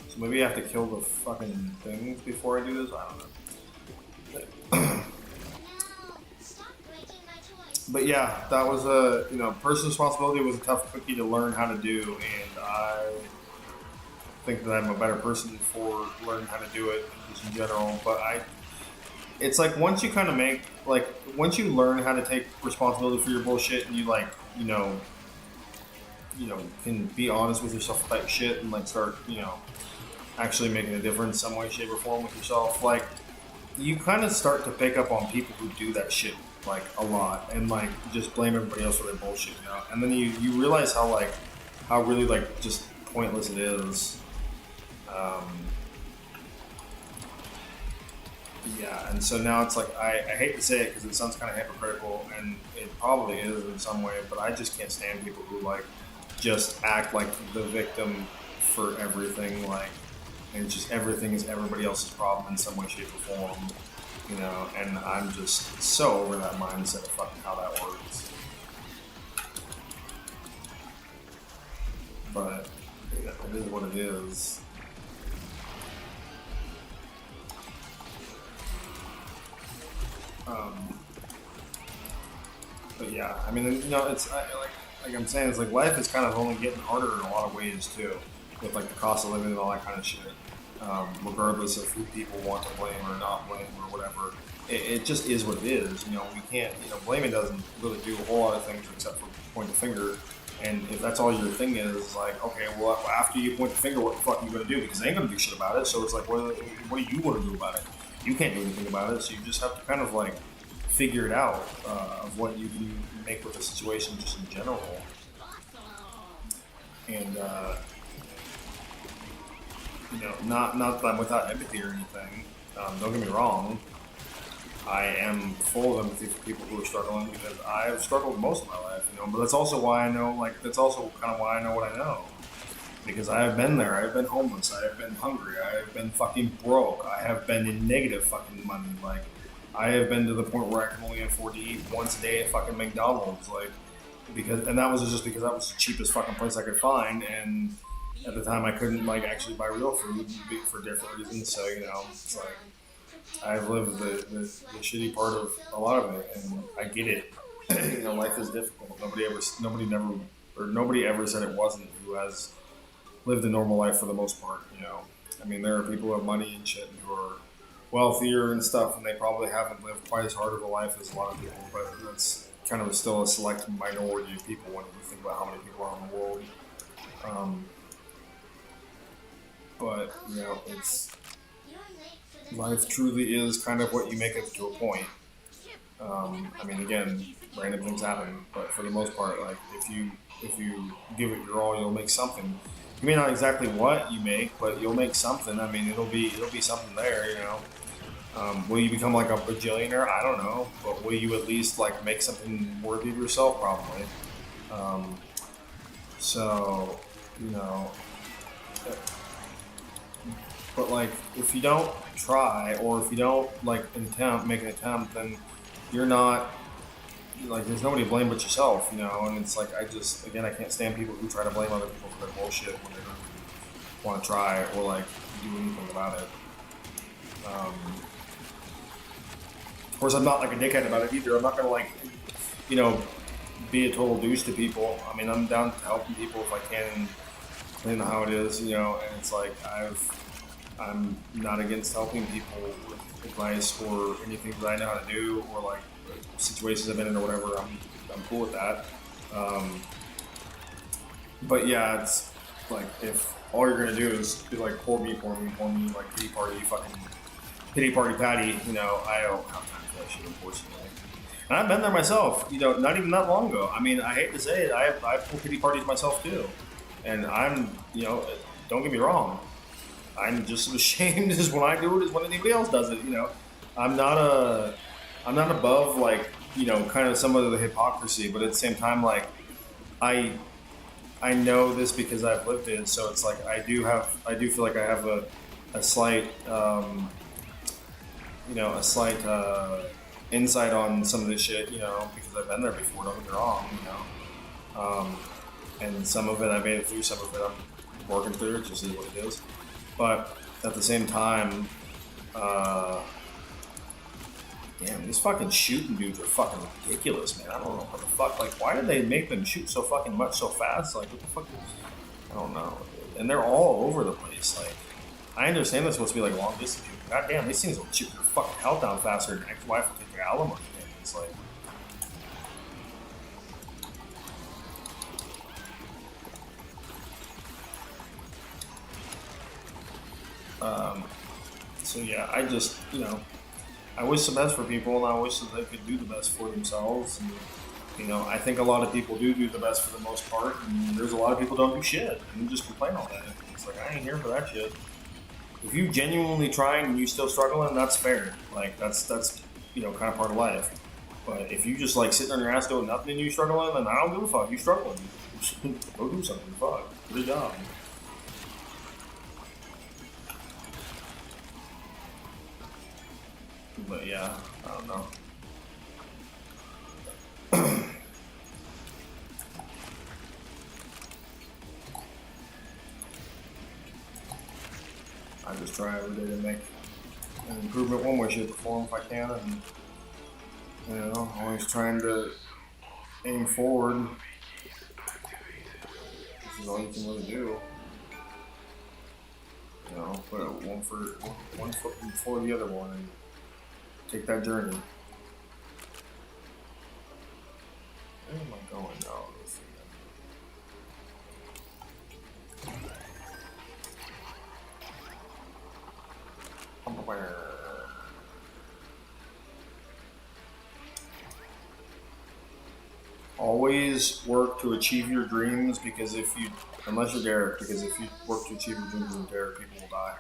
So maybe I have to kill the fucking things before I do this? I don't know. But yeah, that was a, you know, personal responsibility was a tough cookie to learn how to do, and I think that I'm a better person for learning how to do it just in general. But it's like once you kind of once you learn how to take responsibility for your bullshit and you like, you know, can be honest with yourself type shit and like start, you know, actually making a difference some way, shape, or form with yourself, like you kind of start to pick up on people who do that shit like a lot and like just blame everybody else for their bullshit, you know. And then you realize how really like just pointless it is. Yeah, and so now it's like I hate to say it because it sounds kind of hypocritical, and it probably is in some way, but I just can't stand people who like just act like the victim for everything, like, and just everything is everybody else's problem in some way, shape, or form, you know. And I'm just so over that mindset of fucking how that works. But you know, it is what it is. But yeah, I mean, you know, it's like I'm saying, it's like life is kind of only getting harder in a lot of ways too, with like the cost of living and all that kind of shit. Regardless of who people want to blame or not blame or whatever, it just is what it is. You know, we can't, you know, blaming doesn't really do a whole lot of things except for point the finger. And if that's all your thing is, like, okay, well, after you point the finger, what the fuck are you gonna do? Because they ain't gonna do shit about it. So it's like, what do you want to do about it? You can't do anything about it. So you just have to kind of like figure it out of what you can make with the situation just in general. And you know, not that I'm without empathy or anything. Don't get me wrong. I am full of empathy for people who are struggling because I've struggled most of my life, you know. But that's also why I know, like, that's also kind of why I know what I know. Because I have been there. I have been homeless. I have been hungry. I have been fucking broke. I have been in negative fucking money. Like, I have been to the point where I can only afford to eat once a day at fucking McDonald's. Like, and that was just because that was the cheapest fucking place I could find. And at the time, I couldn't like actually buy real food for different reasons. So you know, it's like I've lived the shitty part of a lot of it, and I get it. You know, life is difficult. Nobody ever said it wasn't. Who has lived a normal life for the most part? You know, I mean, there are people who have money and shit who are wealthier and stuff, and they probably haven't lived quite as hard of a life as a lot of people. But that's kind of still a select minority of people when you think about how many people are in the world. But you know, it's life truly is kind of what you make it to a point. I mean, again, random things happen, but for the most part, like if you give it your all, you'll make something. You may not exactly what you make, but you'll make something. I mean, it'll be something there, you know. Will you become like a bajillionaire? I don't know, but will you at least like make something worthy of yourself? Probably. So, you know, but like if you don't try or if you don't like make an attempt, then you're not like there's nobody to blame but yourself, you know. And it's like I can't stand people who try to blame other people for their bullshit when they don't want to try or like do anything about it. Of course, I'm not like a dickhead about it either. I'm not gonna like, you know, be a total douche to people. I mean, I'm down to helping people if I can. I know how it is, you know. And it's like I'm not against helping people with advice or anything that I know how to do or like situations I've been in or whatever. I'm cool with that. But yeah, it's like if all you're gonna do is be like pour me, like pity party patty, you know, I don't have time for that shit, unfortunately. And I've been there myself, you know, not even that long ago. I mean, I hate to say it, I pull pity parties myself too. And I'm, you know, don't get me wrong, I'm just as ashamed as when I do it as when anybody else does it, you know. I'm not above like, you know, kind of some of the hypocrisy, but at the same time, like, I know this because I've lived it, so it's like I do feel like I have a slight, you know, insight on some of this shit, you know, because I've been there before. Don't get me wrong, you know. And some of it I made it through, some of it I'm working through. It just is what it is. But at the same time, damn, these fucking shooting dudes are fucking ridiculous, man. I don't know what the fuck. Like, why did they make them shoot so fucking much so fast? Like, what the fuck? I don't know. And they're all over the place. Like, I understand they're supposed to be like long distance shooting. God damn, these things will shoot their fucking health down faster than ex-wife will take their alimony. It's like. So yeah, I just, you know, I wish the best for people, and I wish that they could do the best for themselves. And you know, I think a lot of people do the best for the most part, and there's a lot of people who don't do shit and just complain all day. It's like I ain't here for that shit. If you genuinely trying and you still struggling, that's fair. Like that's you know kind of part of life. But if you just like sitting on your ass doing nothing and you struggling, then I don't give a fuck. You struggling? Go do something. Fuck. Good job. But yeah, I don't know. I just try every day to make an improvement one way, shape, or form if I can, and you know, always trying to aim forward. This is all you can really do. You know, put one foot before the other one, and take that journey. Where am I going now? Let's see. Always work to achieve your dreams because unless you're Derek, because if you work to achieve your dreams with Derek, people will die.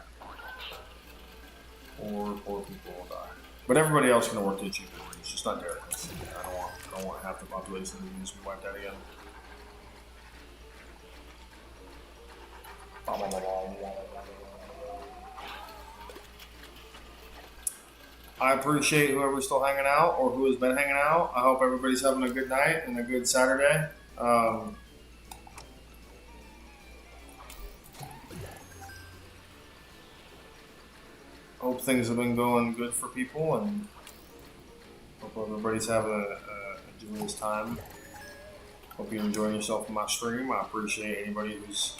Poor people will die. But everybody else can work to achieve their dreams, just not Derek. I don't want half the population of the news to be wiped out again. I appreciate whoever's still hanging out or who has been hanging out. I hope everybody's having a good night and a good Saturday. hope things have been going good for people, and hope everybody's having a joyous time. Hope you're enjoying yourself in my stream. I appreciate anybody who's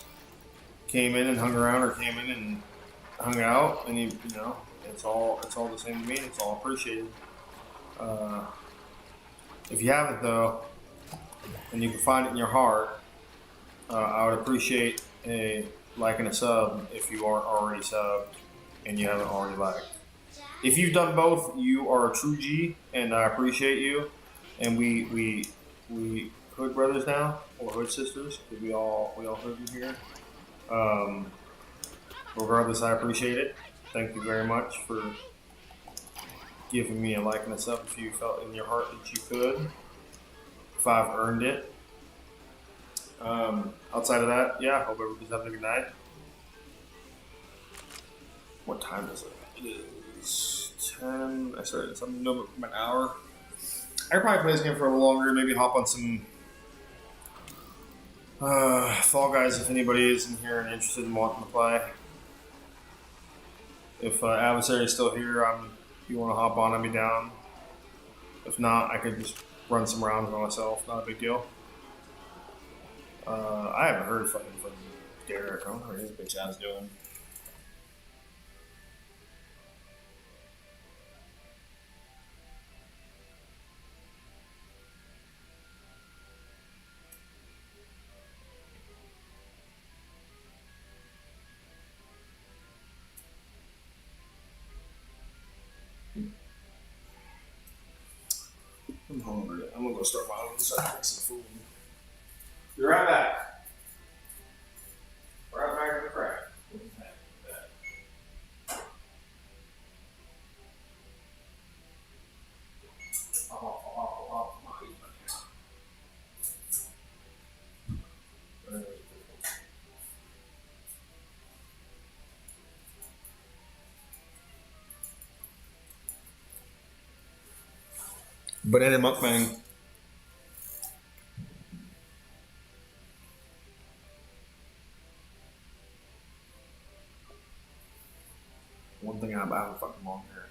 came in and hung around or came in and hung out. And you know, it's all the same to me. It's all appreciated. If you haven't though, and you can find it in your heart, I would appreciate a like and a sub if you aren't already subbed and you haven't already liked. If you've done both, you are a true G, and I appreciate you. And we hood brothers now, or hood sisters, because we all hood in here. Regardless, I appreciate it. Thank you very much for giving me a like and a sub if you felt in your heart that you could. If I've earned it. Outside of that, yeah, hope everybody's having a good night. What time is it? It is 10. I started something new for an hour. I could probably play this game for a little longer, maybe hop on some Fall Guys if anybody is in here and interested in wanting to play. If Adversary is still here, if you want to hop on, I'll be down. If not, I could just run some rounds by myself, not a big deal. I haven't heard fucking from Derek. I don't know what his bitch ass doing. I'm hungry. I'm gonna go start my own side and make some food. Be right back. Right back in the crack. Banana mukbang. One thing I'm fucking long here.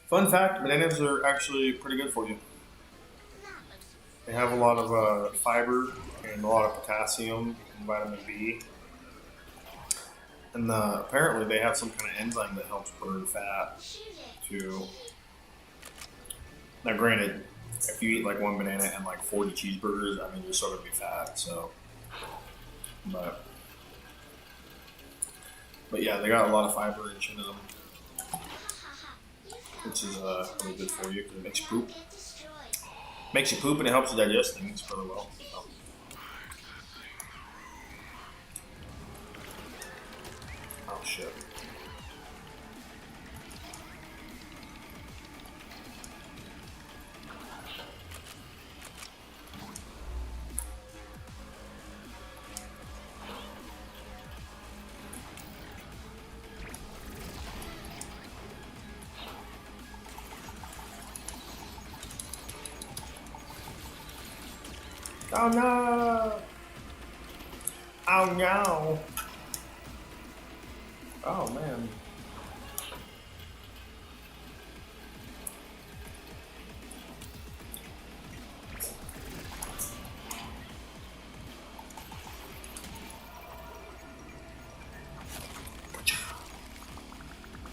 Fun fact, bananas are actually pretty good for you. They have a lot of fiber and a lot of potassium and vitamin B. And apparently they have some kind of enzyme that helps burn fat too. Now granted, if you eat like one banana and like 40 cheeseburgers, I mean you're still gonna be fat, so but yeah, they got a lot of fiber and shit in them. Which is really good for you because it makes you poop. Makes you poop and it helps you digest things really well. So. Oh shit. Oh no! Oh no! Oh man.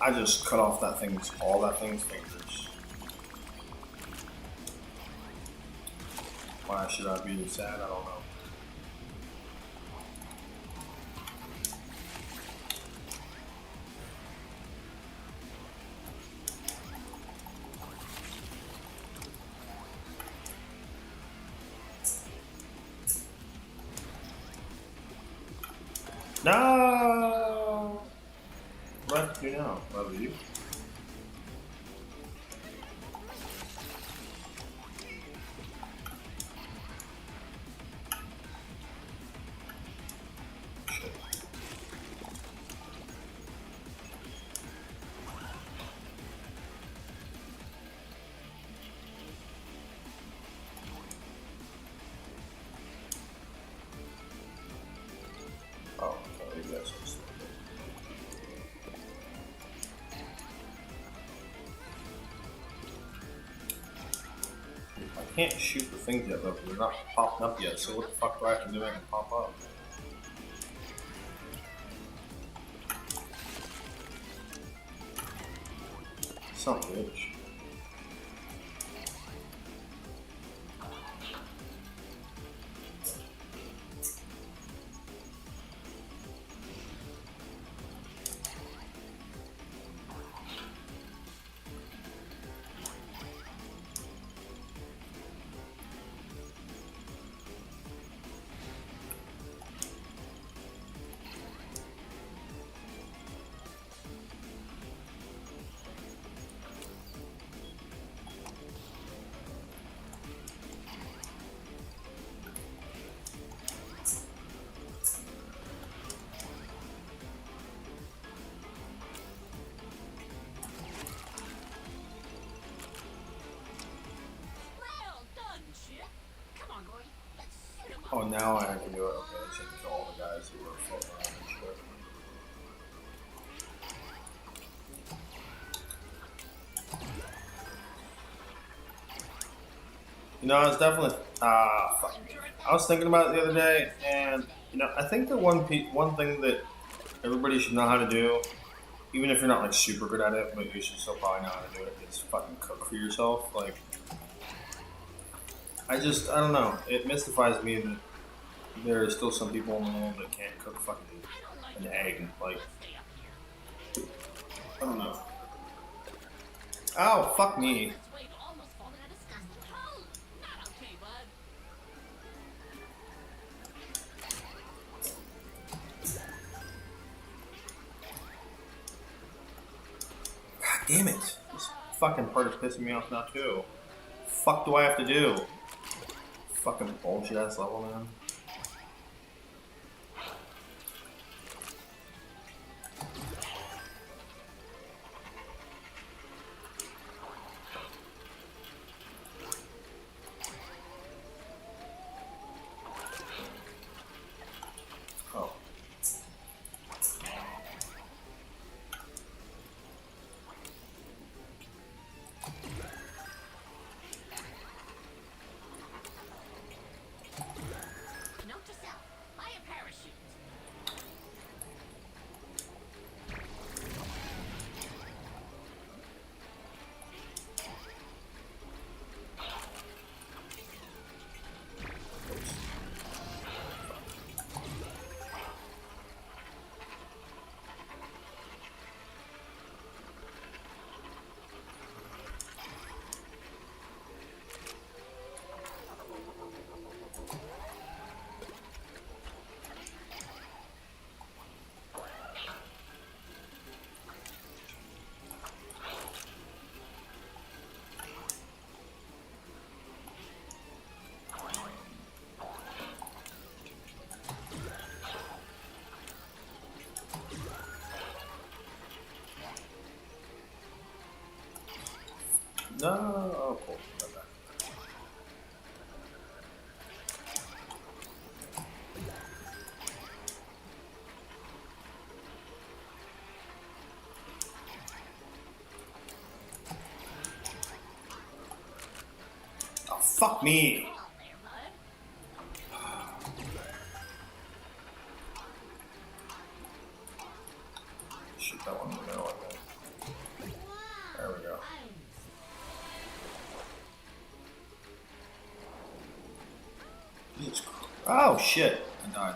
I just cut off all that thing's fingers. Why should I be sad? I don't know. No! What do I have to do now? Do I leave? Shit. Oh, maybe that's what's I can't shoot the things yet, but they're not popping up yet, so what the fuck do I have to do to make them pop up? Son of a bitch. Well done, Chip. Come on, Gori. Let's shoot 'em up. Oh, now I have to do it. Okay, I should kill all the guys who were floating around and shit. You know, it's definitely fuck. I was thinking about it the other day, and you know, I think the one thing that everybody should know how to do, even if you're not like super good at it, but you should still probably know how to do it, is fucking cook for yourself. Like, I don't know. It mystifies me that there are still some people in the world that can't cook fucking an egg. Like, I don't know. Oh, fuck me. This way to almost fall in a disgusting hole. Not okay, bud. God damn it. This fucking part is pissing me off now, too. Fuck do I have to do? Fucking bullshit ass level, man. Oh. Note to self. Buy a parachute. No. Oh, cool. Okay. Oh, fuck me. Well there, bud. Shoot that one in the middle, I think. There we go. Jesus Christ. Oh, shit. I died.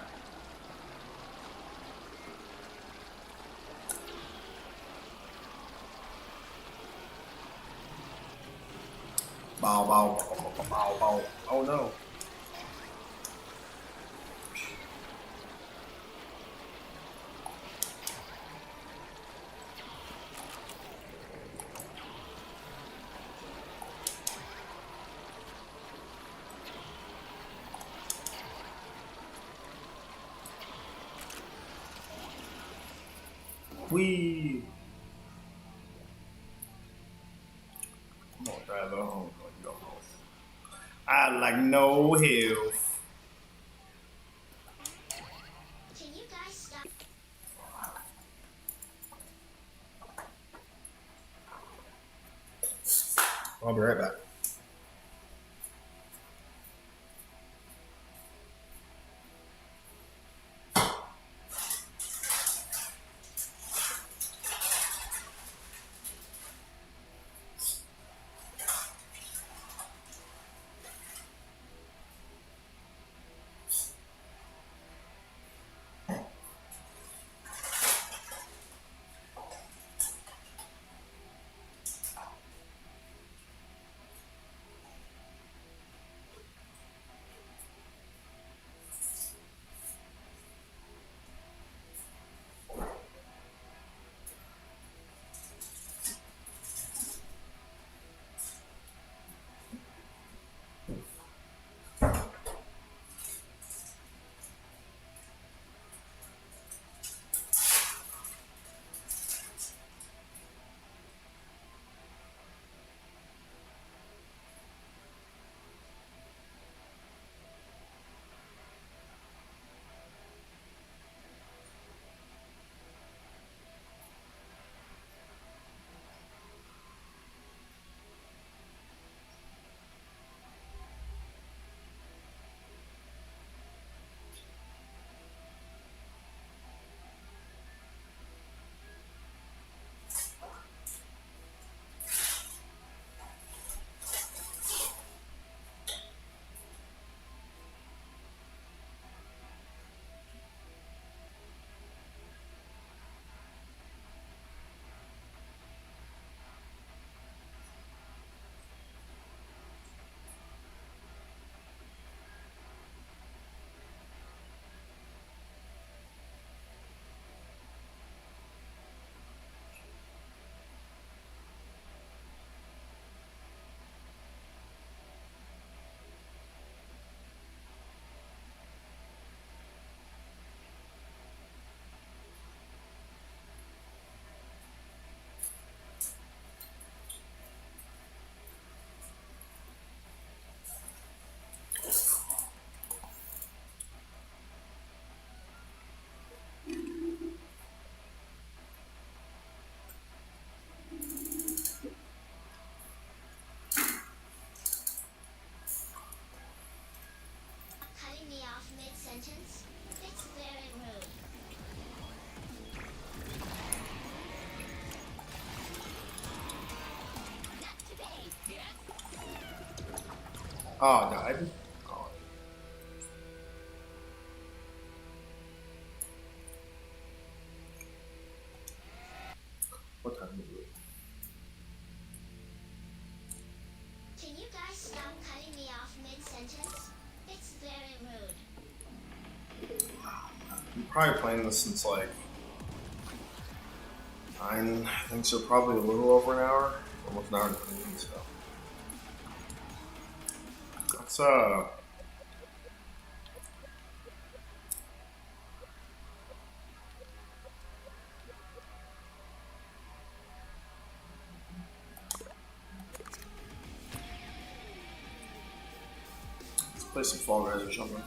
Bow, bow, bow, bow, bow, bow. Oh, no. We. I'm gonna drive home. Go home. I like no health. Can you guys stop? I'll be right back. Cutting me off mid-sentence? It's very rude. Not today, yes? Oh, I died. Oh. What time is it? Can you guys stop cutting me off mid-sentence? It's very rude. I'm probably playing this since like 9, I think so, probably a little over an hour. Almost an hour and 20 minutes, so. Let's play some Fall Guys or something.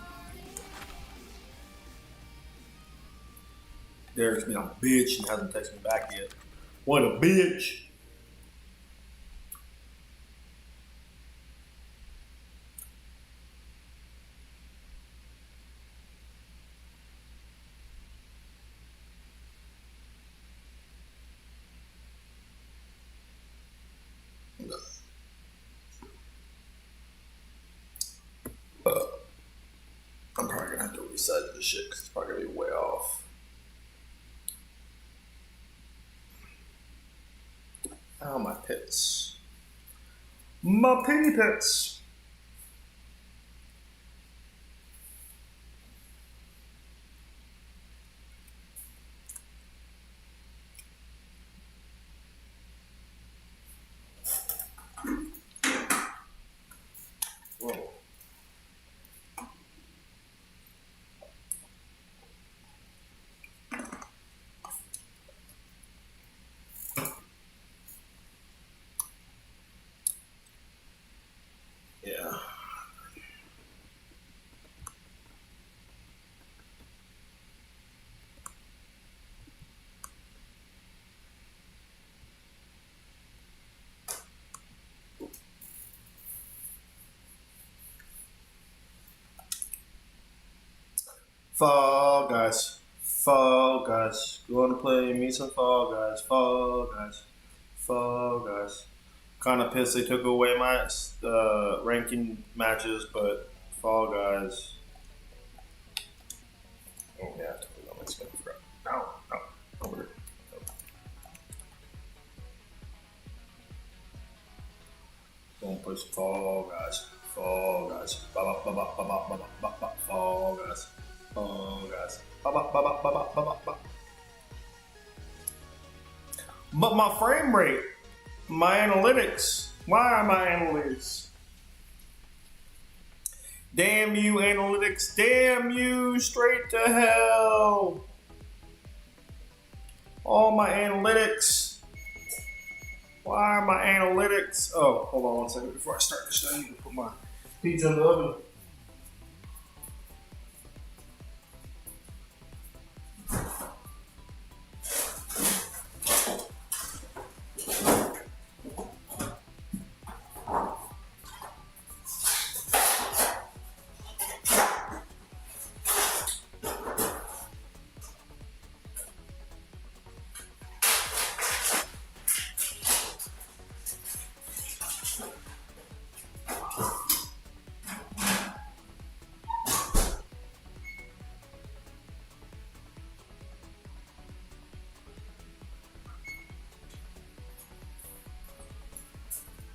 Derek's been a bitch and hasn't texted me back yet. What a bitch! I'm probably gonna have to resize this shit because it's probably gonna be way off. Oh, my pits. My penny pits. Whoa. Fall Guys. Fall Guys. You wanna play me some Fall Guys? Fall Guys. Fall Guys. Kind of pissed they took away my ranking matches, but Fall Guys. Oh yeah, I have to put it on my spin. No, no, over here. Gonna play some Fall Guys. Fall Guys. Fall Guys. Fall Guys. But my frame rate, my analytics. Why are my analytics? Damn you, analytics. Damn you, straight to hell. All my analytics. Why are my analytics? Oh, hold on one second before I start this thing. I need to put my pizza in the oven.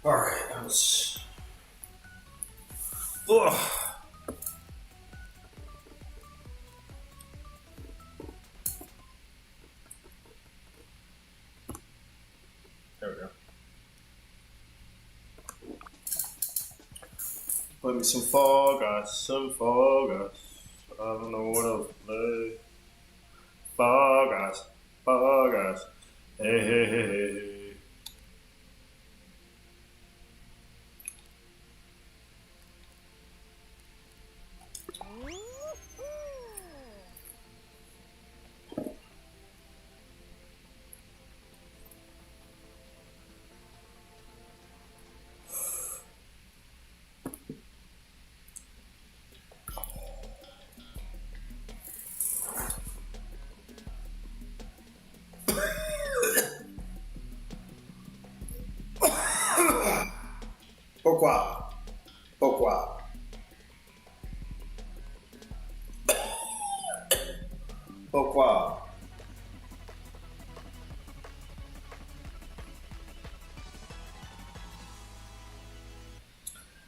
All right, that was. Ugh. There we go. Play me some Fall Guys, some Fall Guys. I don't know what else to play. Fall Guys, Fall Guys. Hey, hey, hey, hey, hey. Pourquoi? Pourquoi? Pourquoi?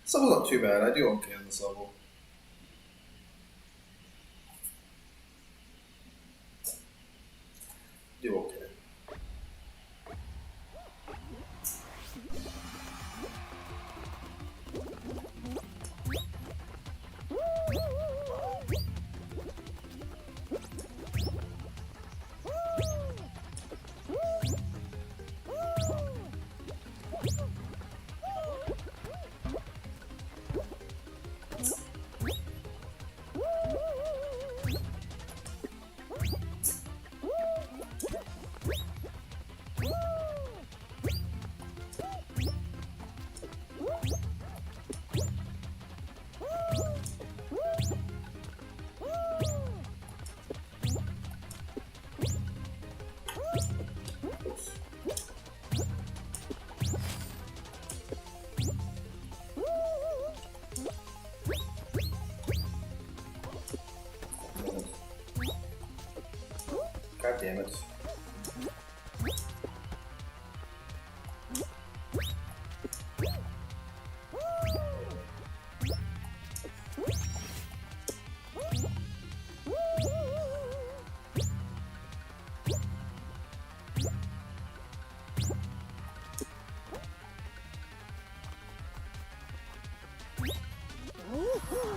This level's not too bad. I do okay on this level. Do okay. God damn it.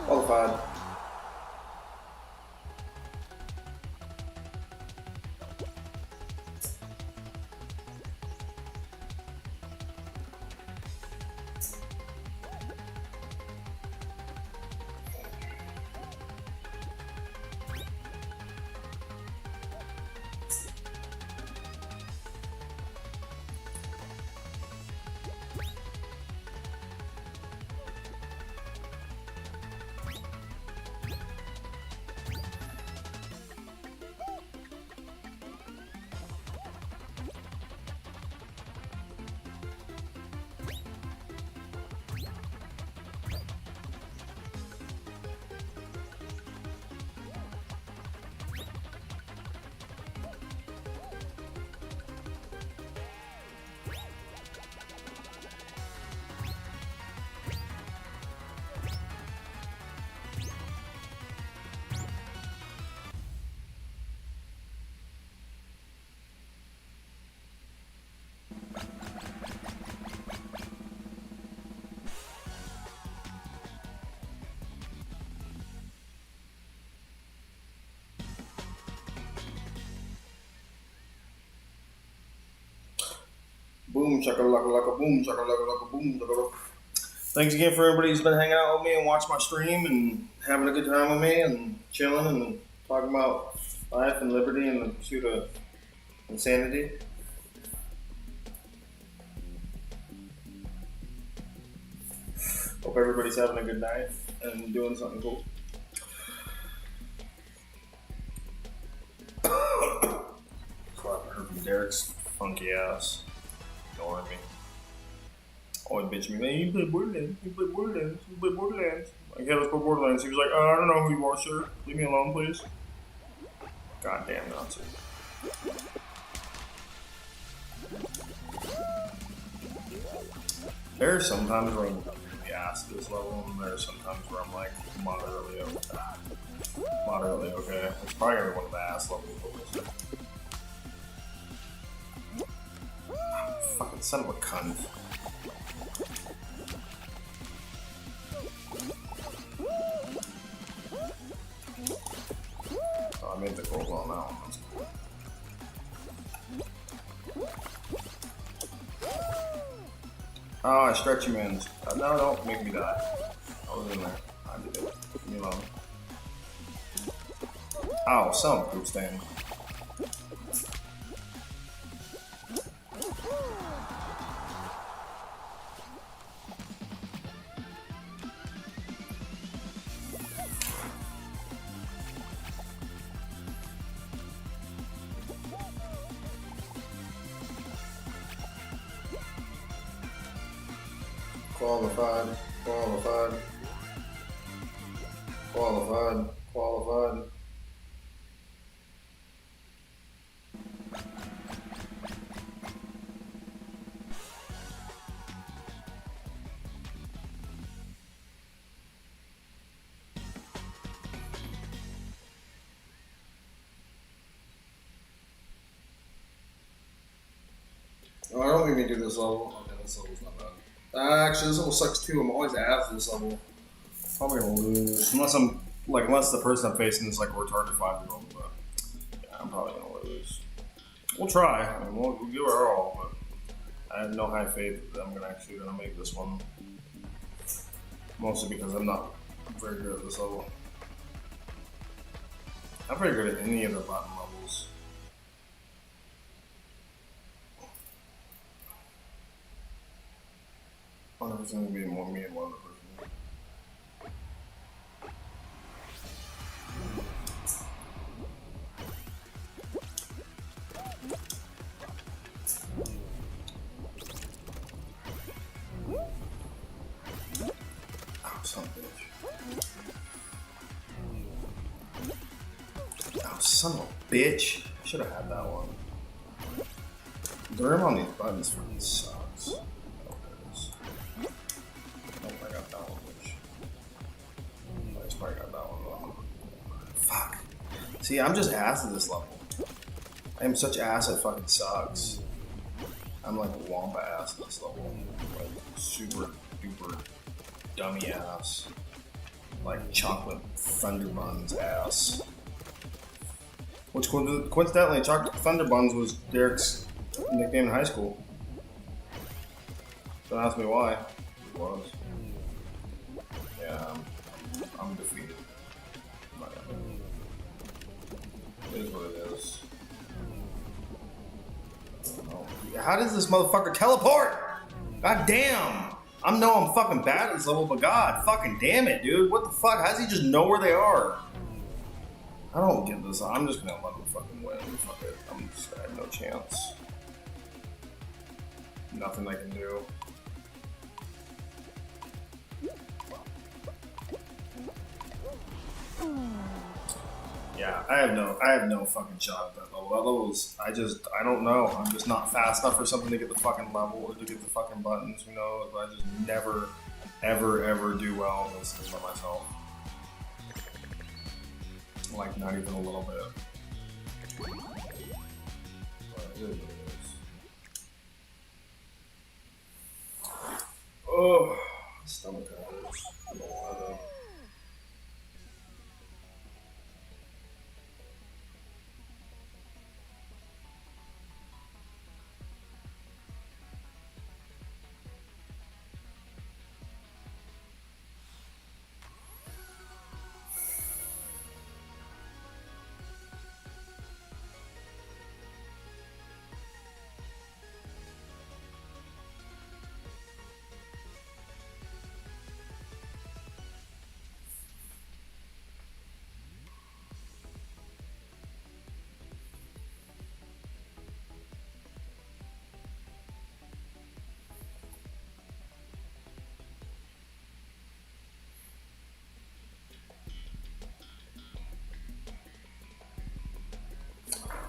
Qualified. Boom, shakalaka, boom, shakalaka, boom, shakalaka. Thanks again for everybody who's been hanging out with me and watching my stream and having a good time with me and chilling and talking about life and liberty and the pursuit of insanity. Hope everybody's having a good night and doing something cool. Crap, I heard from Derek's funky ass ignoring me. Always bitching me, man, you play Borderlands, you play Borderlands, you play Borderlands. Like, yeah, let's play Borderlands. He was like, I don't know who you are, sir. Leave me alone, please. Goddamn Nazi. There are sometimes where I'm really ass at this level, and there are sometimes where I'm like moderately okay. Moderately okay. It's probably gonna be one of the ass levels, but we'll see. Fucking son of a cunt. Oh, I made the gold on that one. That's cool. Oh, I stretch you in. No, don't make me die. I was in there. I did it. Leave me alone. Ow, some poop stain. Qualified, qualified, qualified, qualified. Oh, I don't think we do this level. Okay, this level's not bad. Actually, this level sucks too. I'm always ass at this level. Probably gonna lose. Unless the person I'm facing is like a retarded 5-year-old, but yeah, I'm probably gonna lose. We'll try. I mean, we'll give it our all, but I have no high faith that I'm gonna actually make this one. Mostly because I'm not very good at this level. I'm very good at any of the bottom levels. I wonder if it's gonna be more me and one other person. Oh, son of a bitch. Oh, son of a bitch. I should have had that one. The rim on these buttons fucking sucks. I got that one, I just probably got that one. Fuck. See, I'm just ass at this level. I am such ass, it fucking sucks. I'm like a wampa ass at this level. Like, super duper dummy ass. Like chocolate thunder buns ass. Which coincidentally, chocolate thunder buns was Derek's nickname in high school. Don't ask me why. It was. Yeah, I'm defeated. It is what it is. How does this motherfucker teleport? God damn! I'm fucking bad at this level, but god fucking damn it, dude. What the fuck? How does he just know where they are? I don't get this. I'm just gonna let him fucking win. Fuck it. I have no chance. Nothing I can do. Yeah, I have no fucking shot at that level. That level's, I don't know. I'm just not fast enough for something to get the fucking level or to get the fucking buttons, who knows? But I just never, ever do well in this thing by myself. Like, not even a little bit. But it is what it is. Oh, stomach hurts. I don't know why though.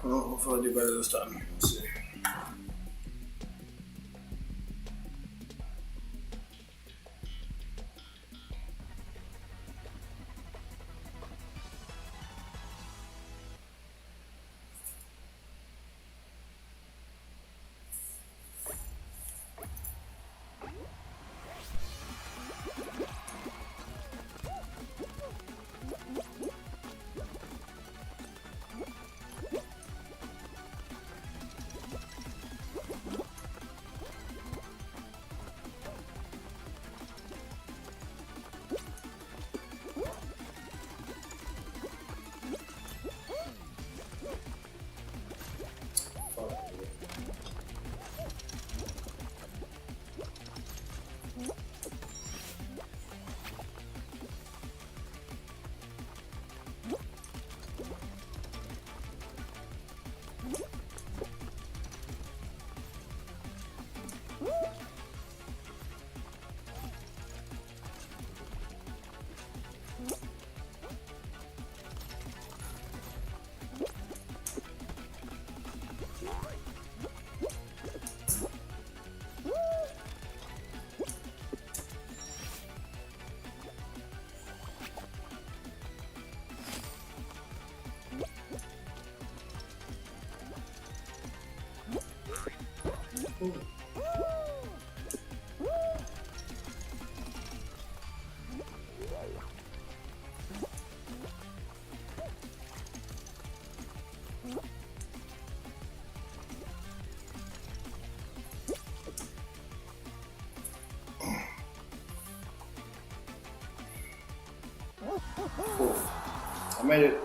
Well, hopefully I do better this time. Let's see. Cool. I made it.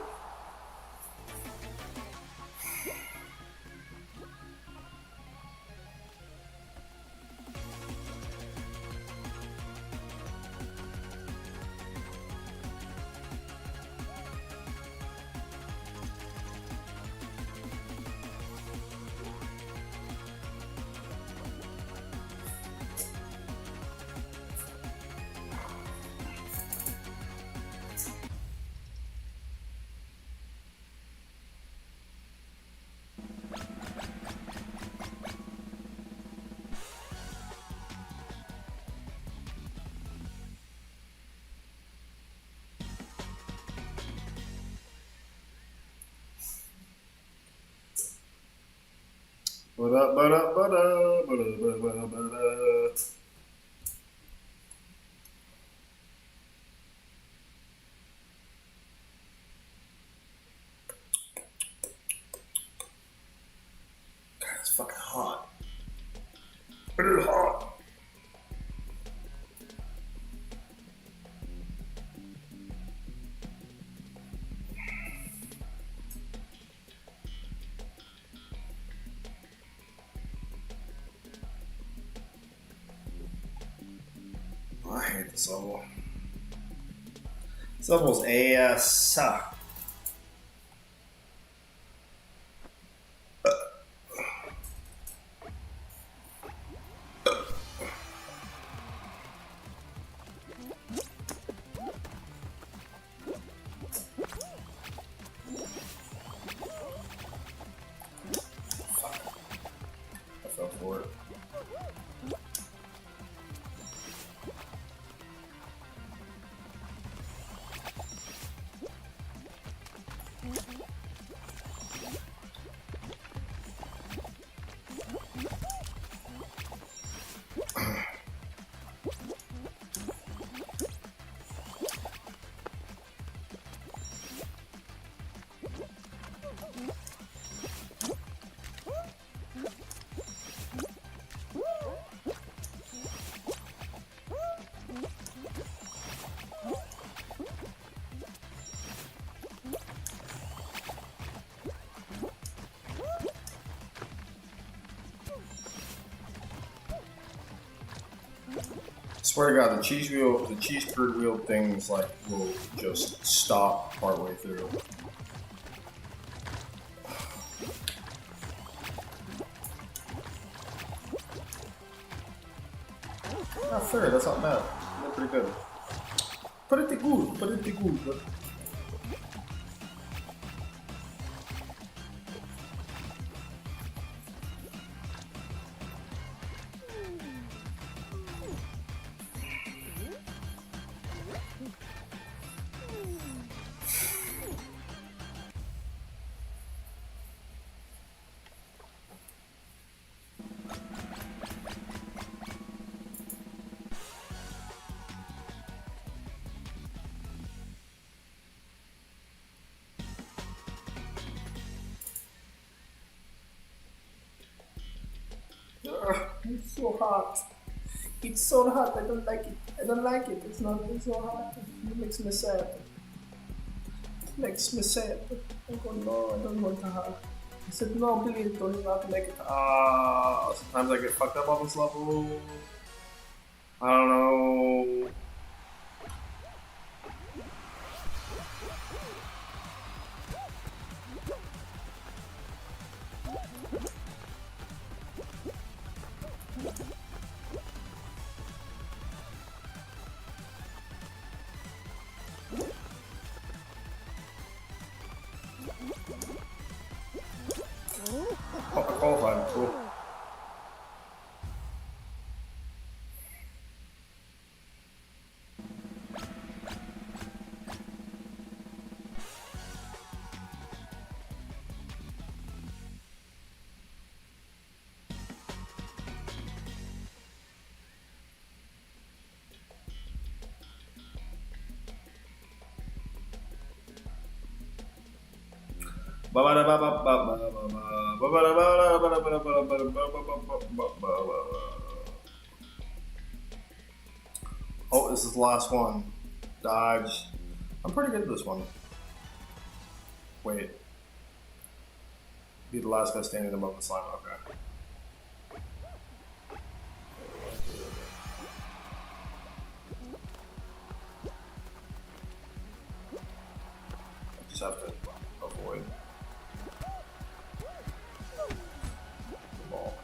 It's fucking hot. It is hot. I hate this level. This level's ass. I fell for it. Swear to God, the cheese curd wheel things like will just stop partway through. Not fair, that's not bad. That's pretty good. Pretty good. It's so hot. It's so hot. I don't like it. I don't like it. It's not. It's so hot. It makes me sad. It makes me sad. I go no. I don't want to hot. I said no, please don't not make it. Sometimes I get fucked up on this level. I don't know. Oh, I qualified. Cool. Oh, this is the last one. Dodge. I'm pretty good at this one. Wait. Be the last guy standing above the slime. Okay. I just have to avoid the ball.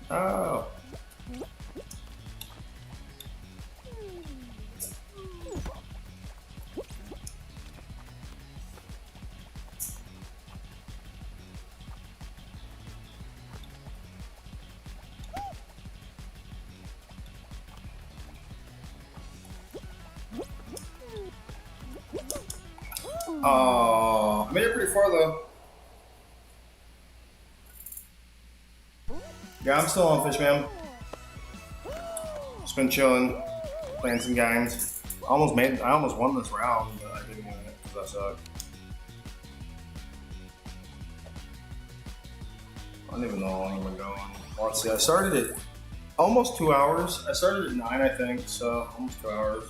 Oh. Oh, I made it pretty far though. Yeah, I'm still on Fishman. Just been chilling, playing some games. I almost won this round, but I didn't win it because I suck. I don't even know how long I'm going. Let's see, I started at almost 2 hours. I started at 9, I think, so almost 2 hours.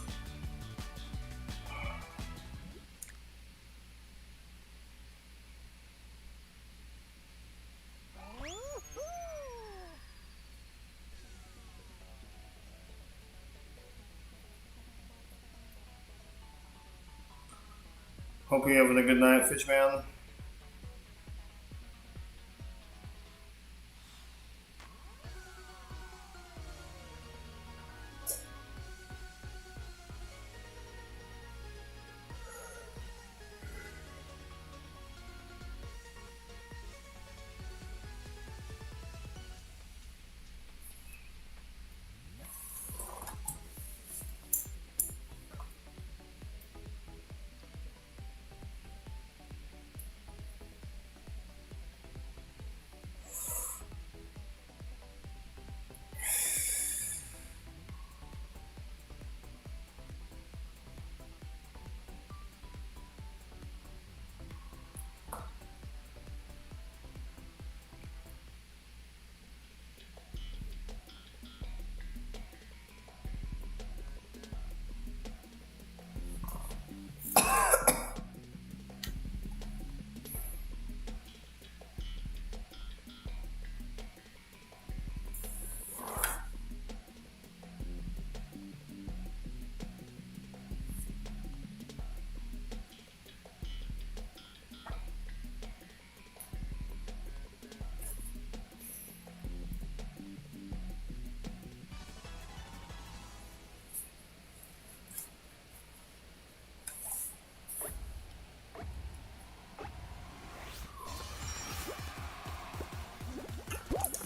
Hope you're having a good night, Fishman.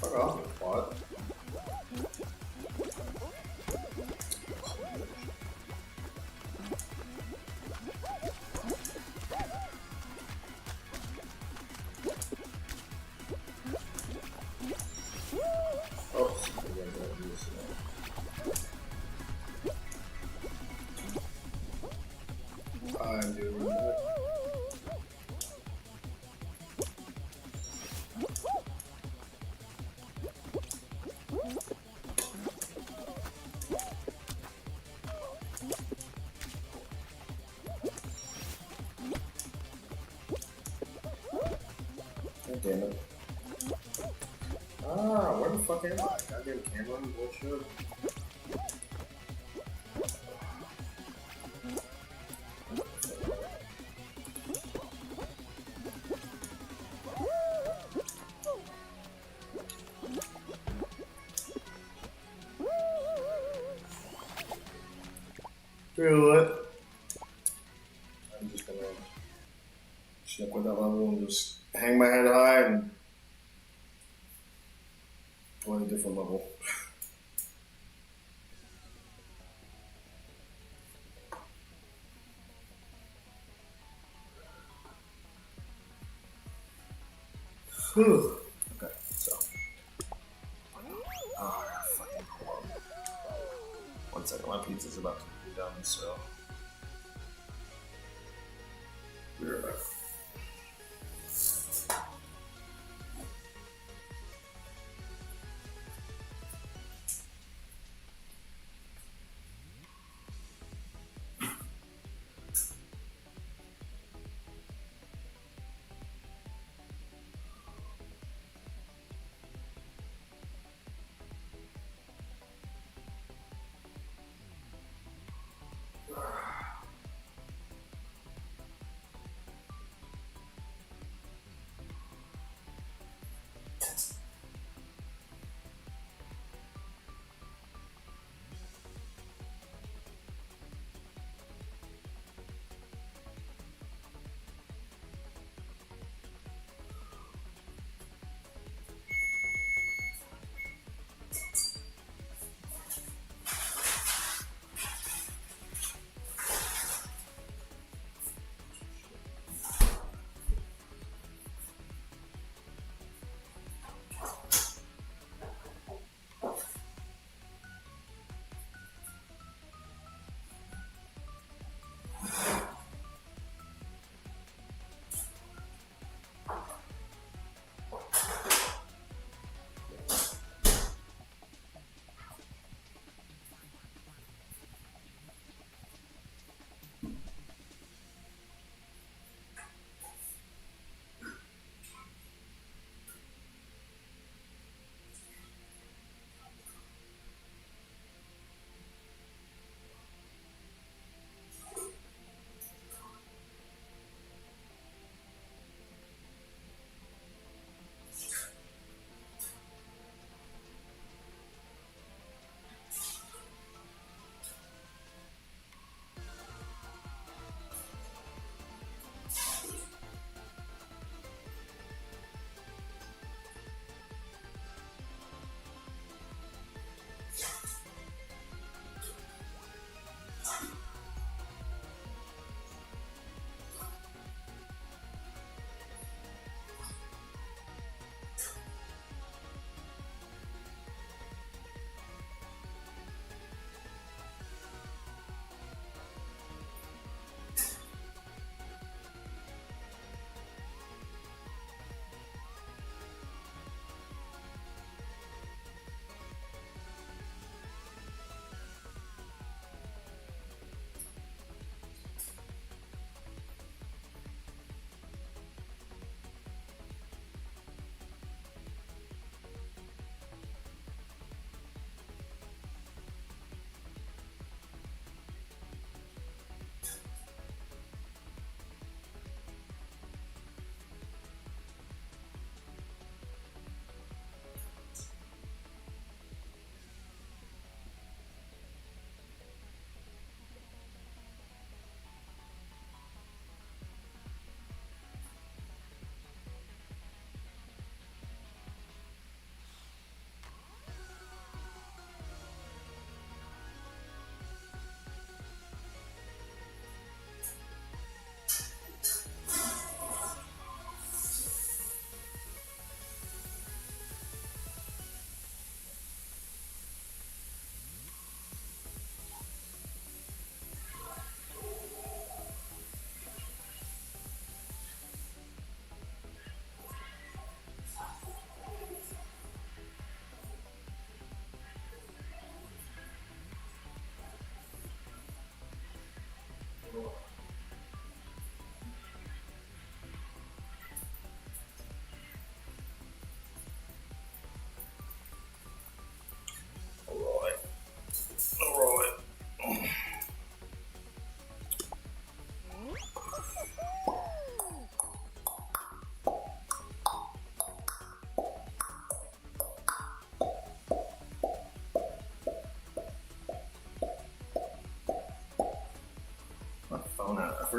Fuck off, you twat. Oops, I gotta do this now. I'm doing it. God damn it. Ah, where the fuck am I? Goddamn camera bullshit. Do it. I'm just gonna stick with that level and just hang my head high and play a different level. Whew. Okay, so. Oh, fucking horrible. 1 second, my pizza's about to be done, so. Be right back.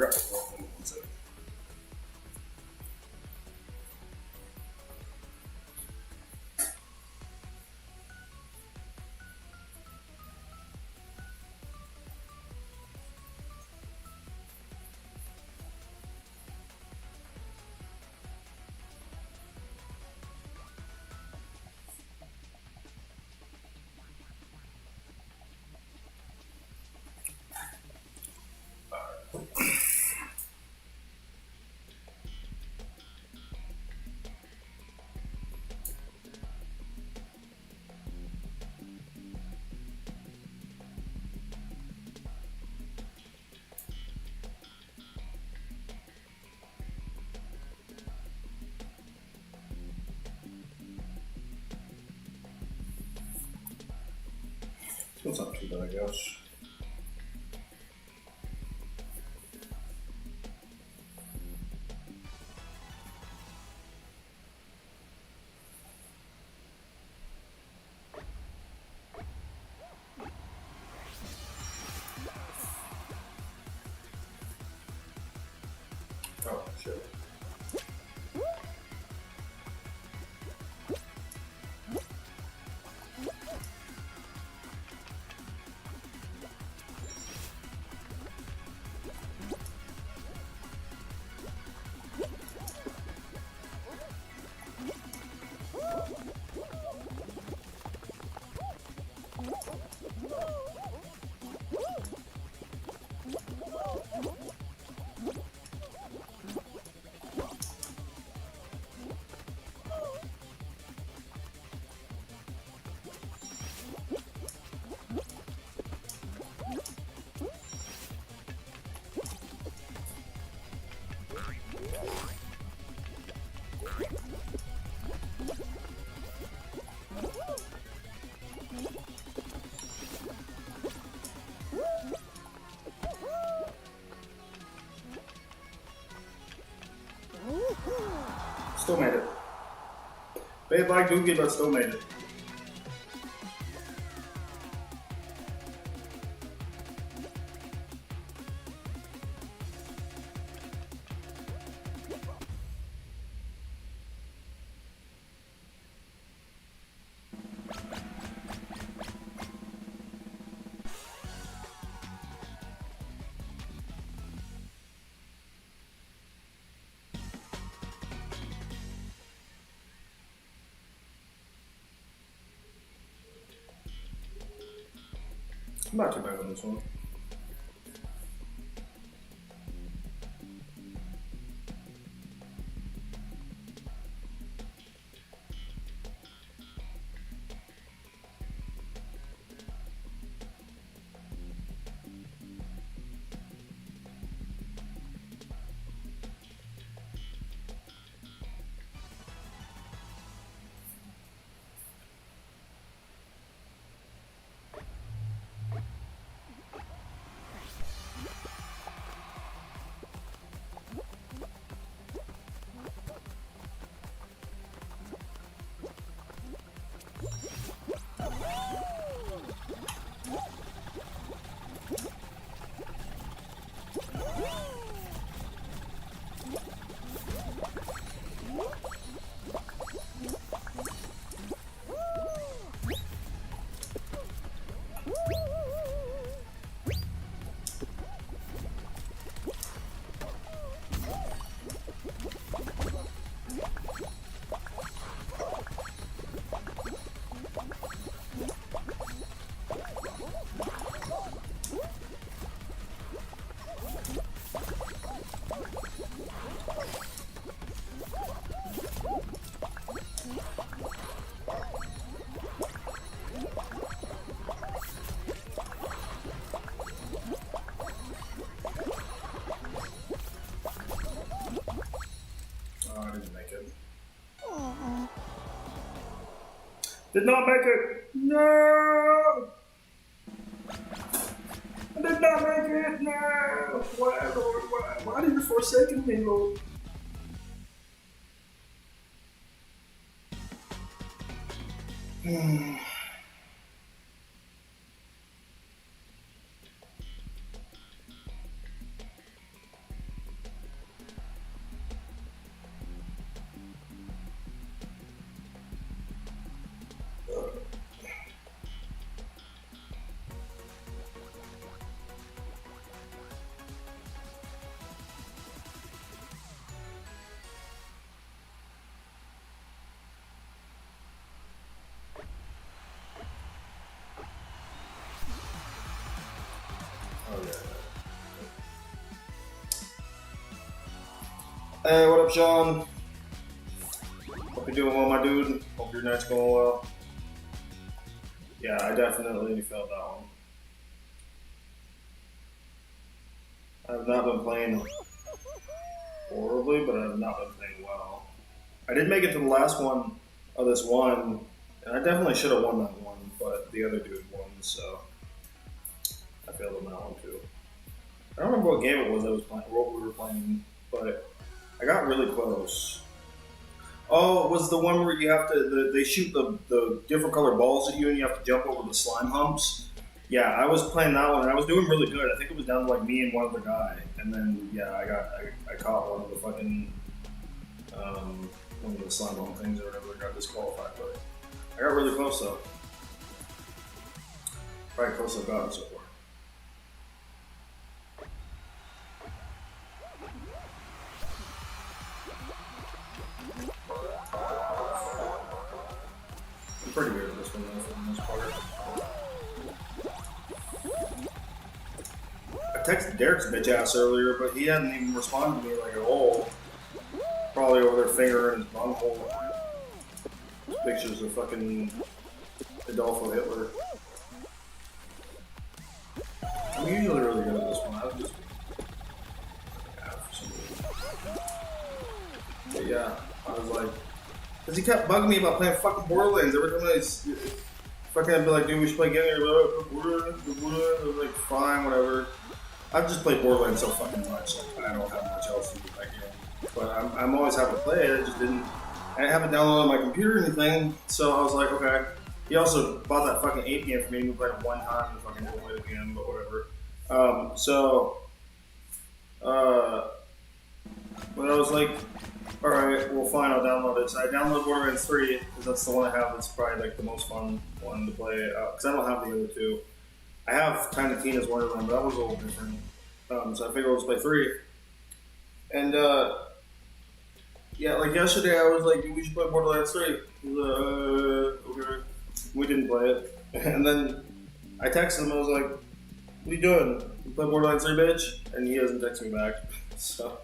forgot to roll. One second. It's not too bad, I guess. Oh, shit. Still made it. Bad like Dookie, but still made it. I'm not too bad on this one. Did not make it. No. I did not make it. No. Why, Lord? Why did you forsaken me, Lord? Hey, what up, Sean? Hope you're doing well, my dude. Hope your night's going well. Yeah, I definitely felt that one. I have not been playing horribly, but I have not been playing well. I did make it to the last one of this one, and I definitely should have won that one, but the other dude won, so I failed on that one too. I don't remember what game it was I was playing, what we were playing, but I got really close. Oh, it was the one where you have to, they shoot the different colored balls at you and you have to jump over the slime humps. Yeah, I was playing that one and I was doing really good. I think it was down to like me and one other guy. And then, yeah, I caught one of the fucking, one of the slime hump things or whatever. I got disqualified, but I got really close though. Probably close I've gotten so far. I'm pretty good at this one though, for the most part. I texted Derek's bitch ass earlier, but he hadn't even responded to me like at all. Probably over their finger in his bunghole. Pictures of fucking Adolfo Hitler. I'm usually really good at this one. I was just for some reason. But yeah, I was like, because he kept bugging me about playing fucking Borderlands. Every time I fucking I'd be like, dude, we should play together. I was like, fine, whatever. I've just played Borderlands so fucking much. Like, I don't have much else to do with that game. But I'm always happy to play it. I haven't downloaded on my computer or anything. So I was like, okay. He also bought that fucking 8 game for me. We played it one time and fucking didn't play it again, but whatever. But I was like, alright, well fine, I'll download it. So I downloaded Borderlands 3, because that's the one I have that's probably like the most fun one to play, because I don't have the other two. I have Tiny Tina's Wonderland, but that was a little different. So I figured I'll just play 3. And, yeah, like yesterday I was like, we should play Borderlands 3. He was like, okay. We didn't play it. And then I texted him, I was like, what are you doing? You play Borderlands 3, bitch? And he hasn't texted me back, so.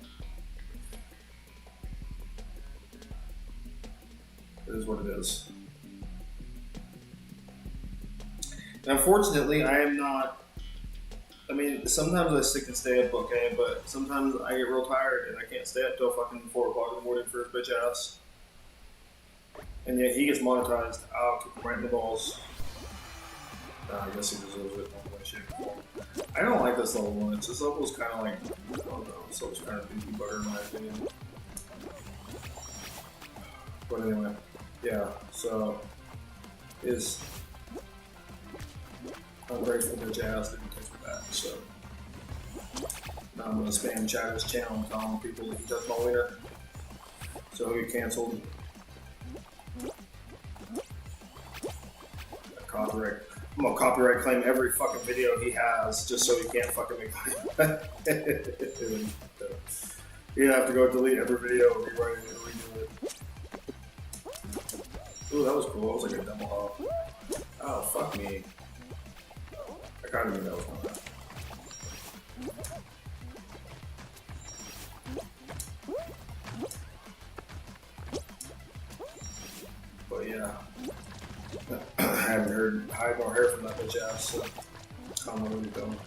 It is what it is. And unfortunately, I am not. I mean, sometimes I stick and stay up, okay, but sometimes I get real tired and I can't stay up till fucking 4 o'clock in the morning for his bitch ass. And yet he gets monetized. I'll kick him right in the balls. I guess he deserves it one way, shape, or form. I don't like this level one. This level's kind of like, I don't know, this level's kind of beefy butter in my opinion. But anyway, yeah, so is ungrateful bitch ass that he takes me back, so now I'm gonna spam Chatter's channel and telling people that he does my winner, so he'll get canceled. Copyright. I'm gonna copyright claim every fucking video he has just so he can't fucking make money. You're gonna have to go delete every video, rewrite it, and redo it. Ooh, that was cool. That was like a double hop. Oh, fuck me. I kinda knew that was going to happen. But yeah. I haven't heard hide nor hair from that bitch ass, so I don't know where he's going.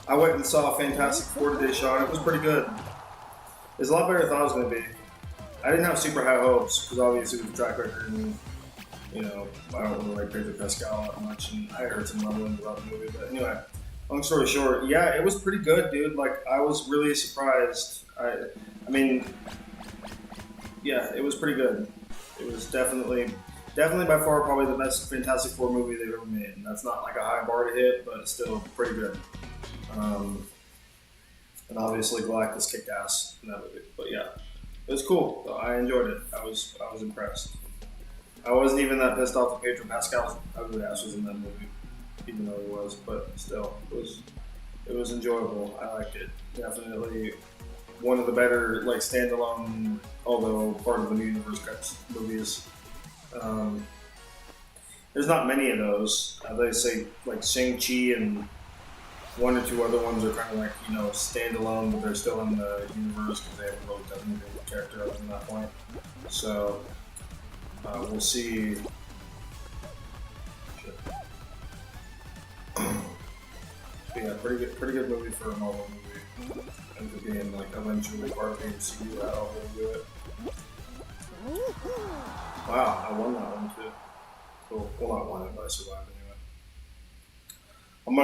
I went and saw Fantastic Four today, Sean. It was pretty good. It's a lot better than I thought it was going to be. I didn't have super high hopes, because obviously with the track record and, you know, I don't really like Pedro Pascal that much, and I heard some rumblings about the movie, but anyway, long story short, yeah, it was pretty good, dude. Like, I was really surprised. I mean, yeah, it was pretty good. It was definitely by far probably the best Fantastic Four movie they've ever made. And that's not like a high bar to hit, but it's still pretty good. And obviously Galactus kicked ass in that movie. But yeah, it was cool. I enjoyed it. I was impressed. I wasn't even that pissed off that Pedro Pascal's ugly ass was in that movie, even though he was. But still, it was enjoyable. I liked it. Definitely one of the better like standalone, although part of the new universe cuts movies. There's not many of those. They say like Shang-Chi and one or two other ones are kind of like, you know, standalone, but they're still in the universe because they haven't really done anything with the character up to that point. So we'll see. Yeah, pretty good movie for a Marvel movie. And for being like eventually part of the MCU, I'll really do it. Wow, I won that one too. Cool. Well, not won it, but I survived anyway. I'm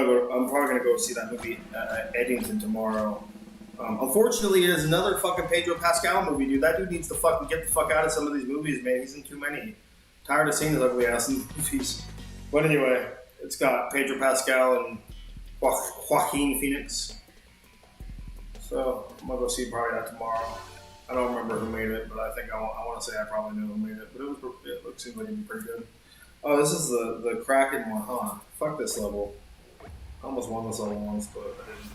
probably gonna go see that movie at Eddington tomorrow. Unfortunately, there's another fucking Pedro Pascal movie, dude. That dude needs to fucking get the fuck out of some of these movies, man. He's in too many. Tired of seeing his ugly ass in movies. But anyway, it's got Pedro Pascal and Joaquin Phoenix. So I'm gonna go see probably that tomorrow. I don't remember who made it, but I think I want to say I probably knew who made it. But it seems like it'd be pretty good. Oh, this is the Kraken one, huh? Fuck this level. I almost won this level once, but I didn't.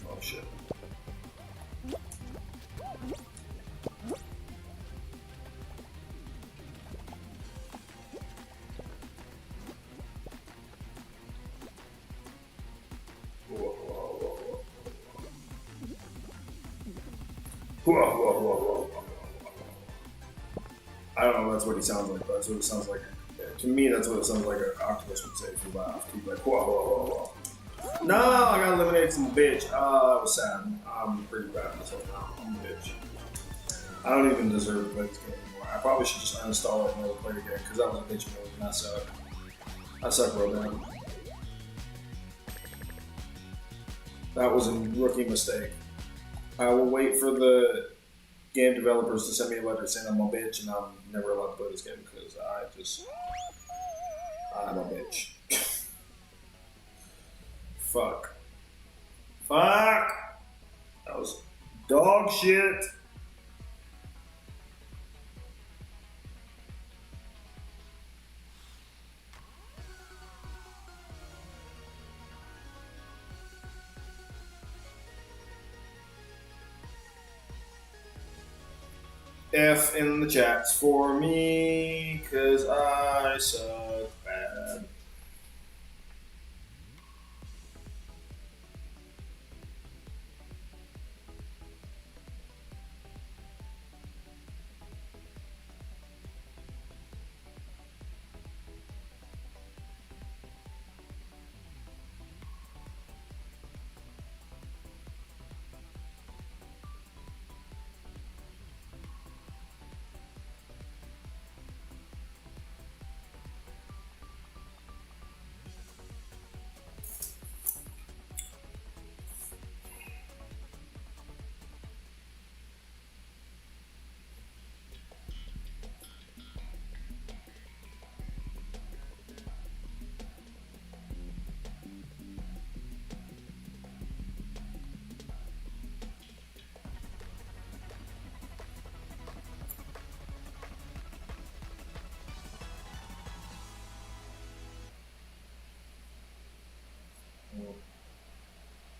Oh shit. Whoa. I don't know if that's what he sounds like, but that's what it sounds like. To me, that's what it sounds like an octopus would say if you laughed. He'd be like, whoa. No, I got eliminated from the bitch. Oh, that was sad. I'm pretty bad at myself now. I'm a bitch. I don't even deserve to play this game anymore. I probably should just uninstall it and never play it again, because that was a bitch mode and I suck. I suck real bad. That was a rookie mistake. I will wait for the game developers to send me a letter saying I'm a bitch and I'm never allowed to play this game because I'm a bitch. Fuck. That was dog shit. F in the chats for me, cause I suck bad.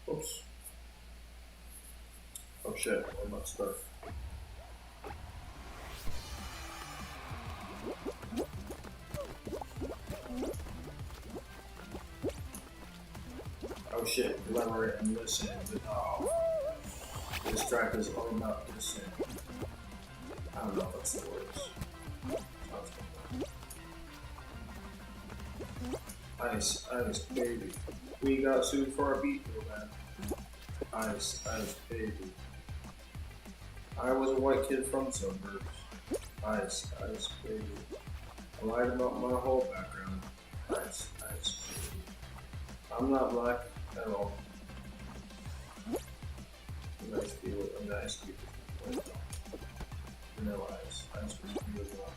Oops. Oh shit, I'm not stuck. Oh shit, elaborate and listen. Oh. This track is all about listen. I don't know if that's the words. Ice, baby. We got sued for our beat, man. Ice, baby. I was a white kid from suburbs. Ice, baby. I lied about my whole background. Ice, baby. I'm not black at all. Nice people, nice people. Vanilla ice, baby is not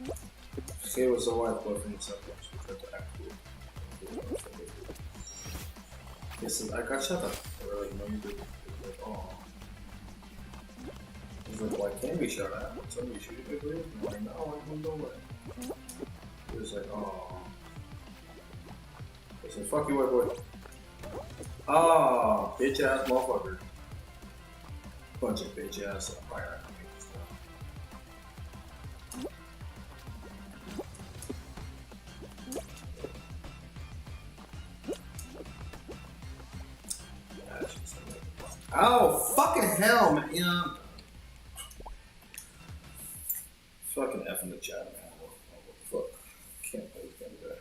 black. She was a white boy from the suburbs who tried to act cool. He said, I got shut up. They were like, no, you didn't. He was like, oh. He's like, well, I can be shot at. Somebody shooting me, please? I'm like, no, I moved away. He was like, oh. So fuck you, white boy. Ah, bitch ass motherfucker. Bunch of bitch ass. Alright, oh, fucking hell, man. You know, fucking F in the chat, man. What the fuck? Can't play this game today.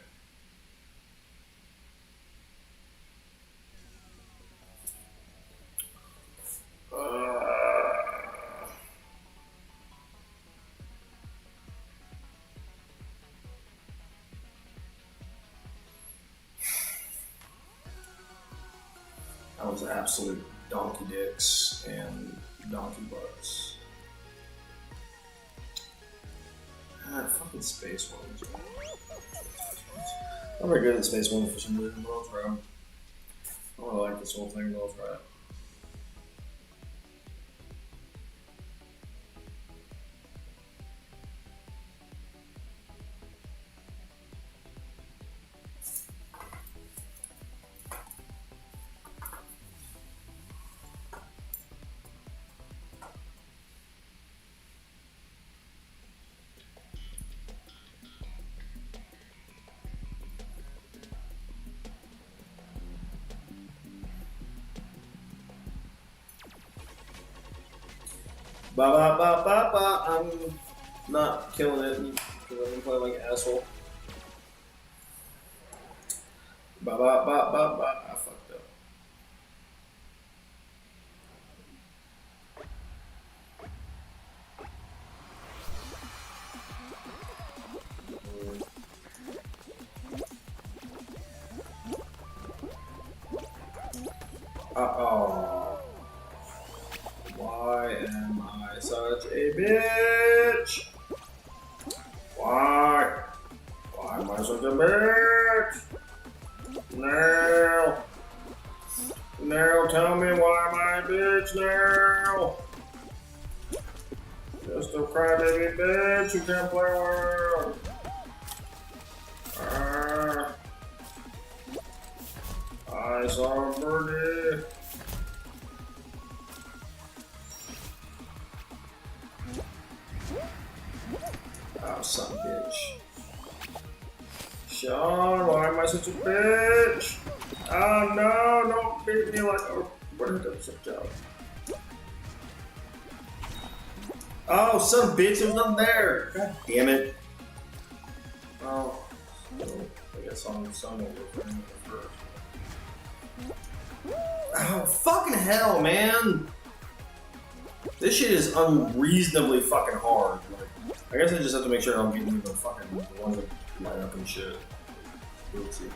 That was absolute donkey dicks and donkey butts. Ah, fucking Space Ones. I'm very good at Space Ones for some reason, but I'll try them. I don't like this whole thing, but I'll try it. Ba ba ba ba ba. I'm not killing it because I've been playing like an asshole. Ba ba ba ba ba. I fucked up. Uh-oh. Why am I such a bitch? Why? Why am I such a bitch? Now. Now tell me why am I a bitch now? Just a crybaby bitch who can't play well. I saw a birdie. Oh, son of a bitch. Sean, why am I such a bitch? Oh no, don't beat me like a bird does a job. Oh, son of a bitch, there's nothing there. God damn it. Oh, so I guess I'm somewhere with him first. Oh, fucking hell, man. This shit is unreasonably fucking hard. Like, I guess I just have to make sure I'm getting the fucking ones that line up and shit. Let's see.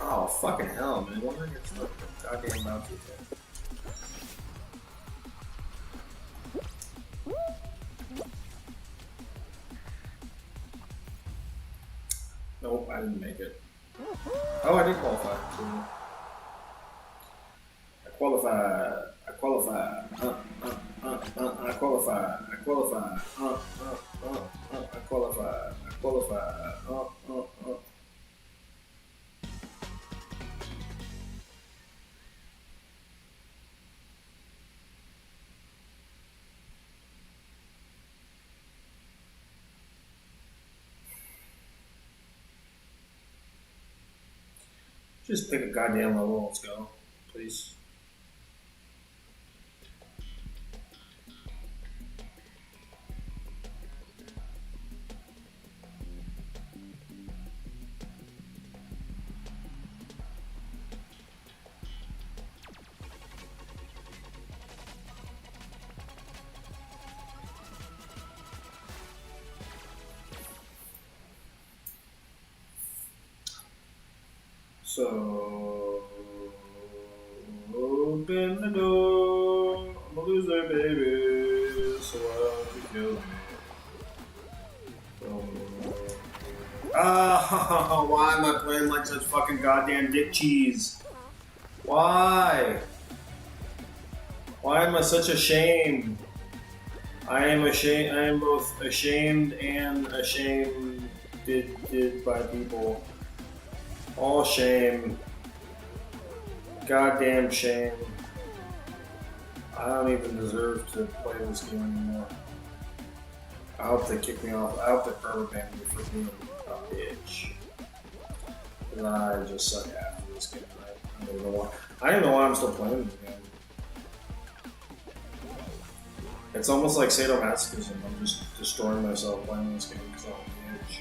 Oh, fucking hell, man. Why did I get stuck with the goddamn mouse again? Nope, I didn't make it. Oh, I did qualify. I qualified. I qualified. I qualified. I qualified. I qualified. I qualified. Just pick a goddamn level. Let's go, please. So open the door. I'm a loser, baby. So why don't you kill me? Ah, why am I playing like such fucking goddamn dick cheese? Why? Why am I such a shame? I am ashamed. I am both ashamed and ashamed by people. All shame. Goddamn shame. I don't even deserve to play this game anymore. I hope they kick me off. I hope they permaban me for being a bitch. Because I just suck after this game. I don't even know why I'm still playing this game. It's almost like sadomasochism. I'm just destroying myself playing this game because I'm a bitch.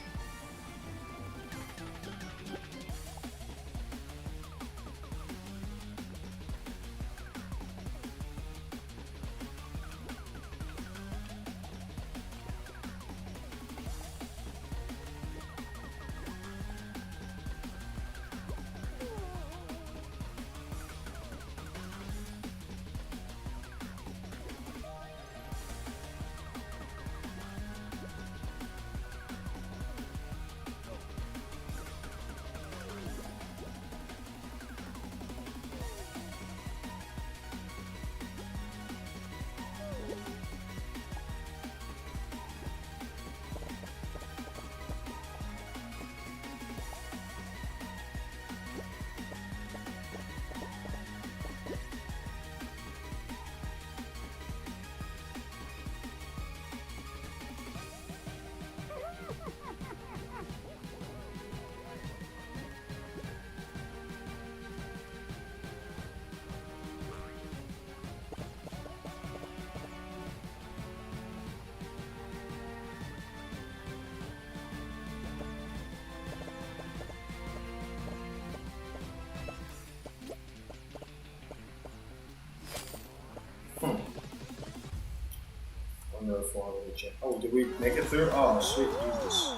Oh, did we make it through? Oh, sweet Jesus.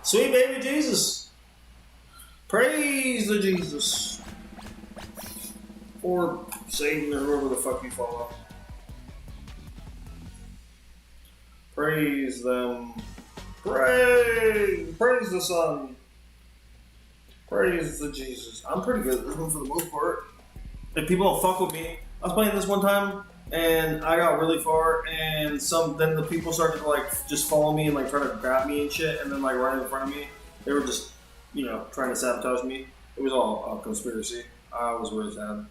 Sweet baby Jesus. Praise the Jesus. Or Satan or whoever the fuck you follow. Praise them. Praise the Son. Praise the Jesus. I'm pretty good at this one for the most part. If people don't fuck with me, I was playing this one time and I got really far, and then the people started to like just follow me and like try to grab me and shit, and then like right in front of me, they were just, you know, trying to sabotage me. It was all a conspiracy. I was really sad.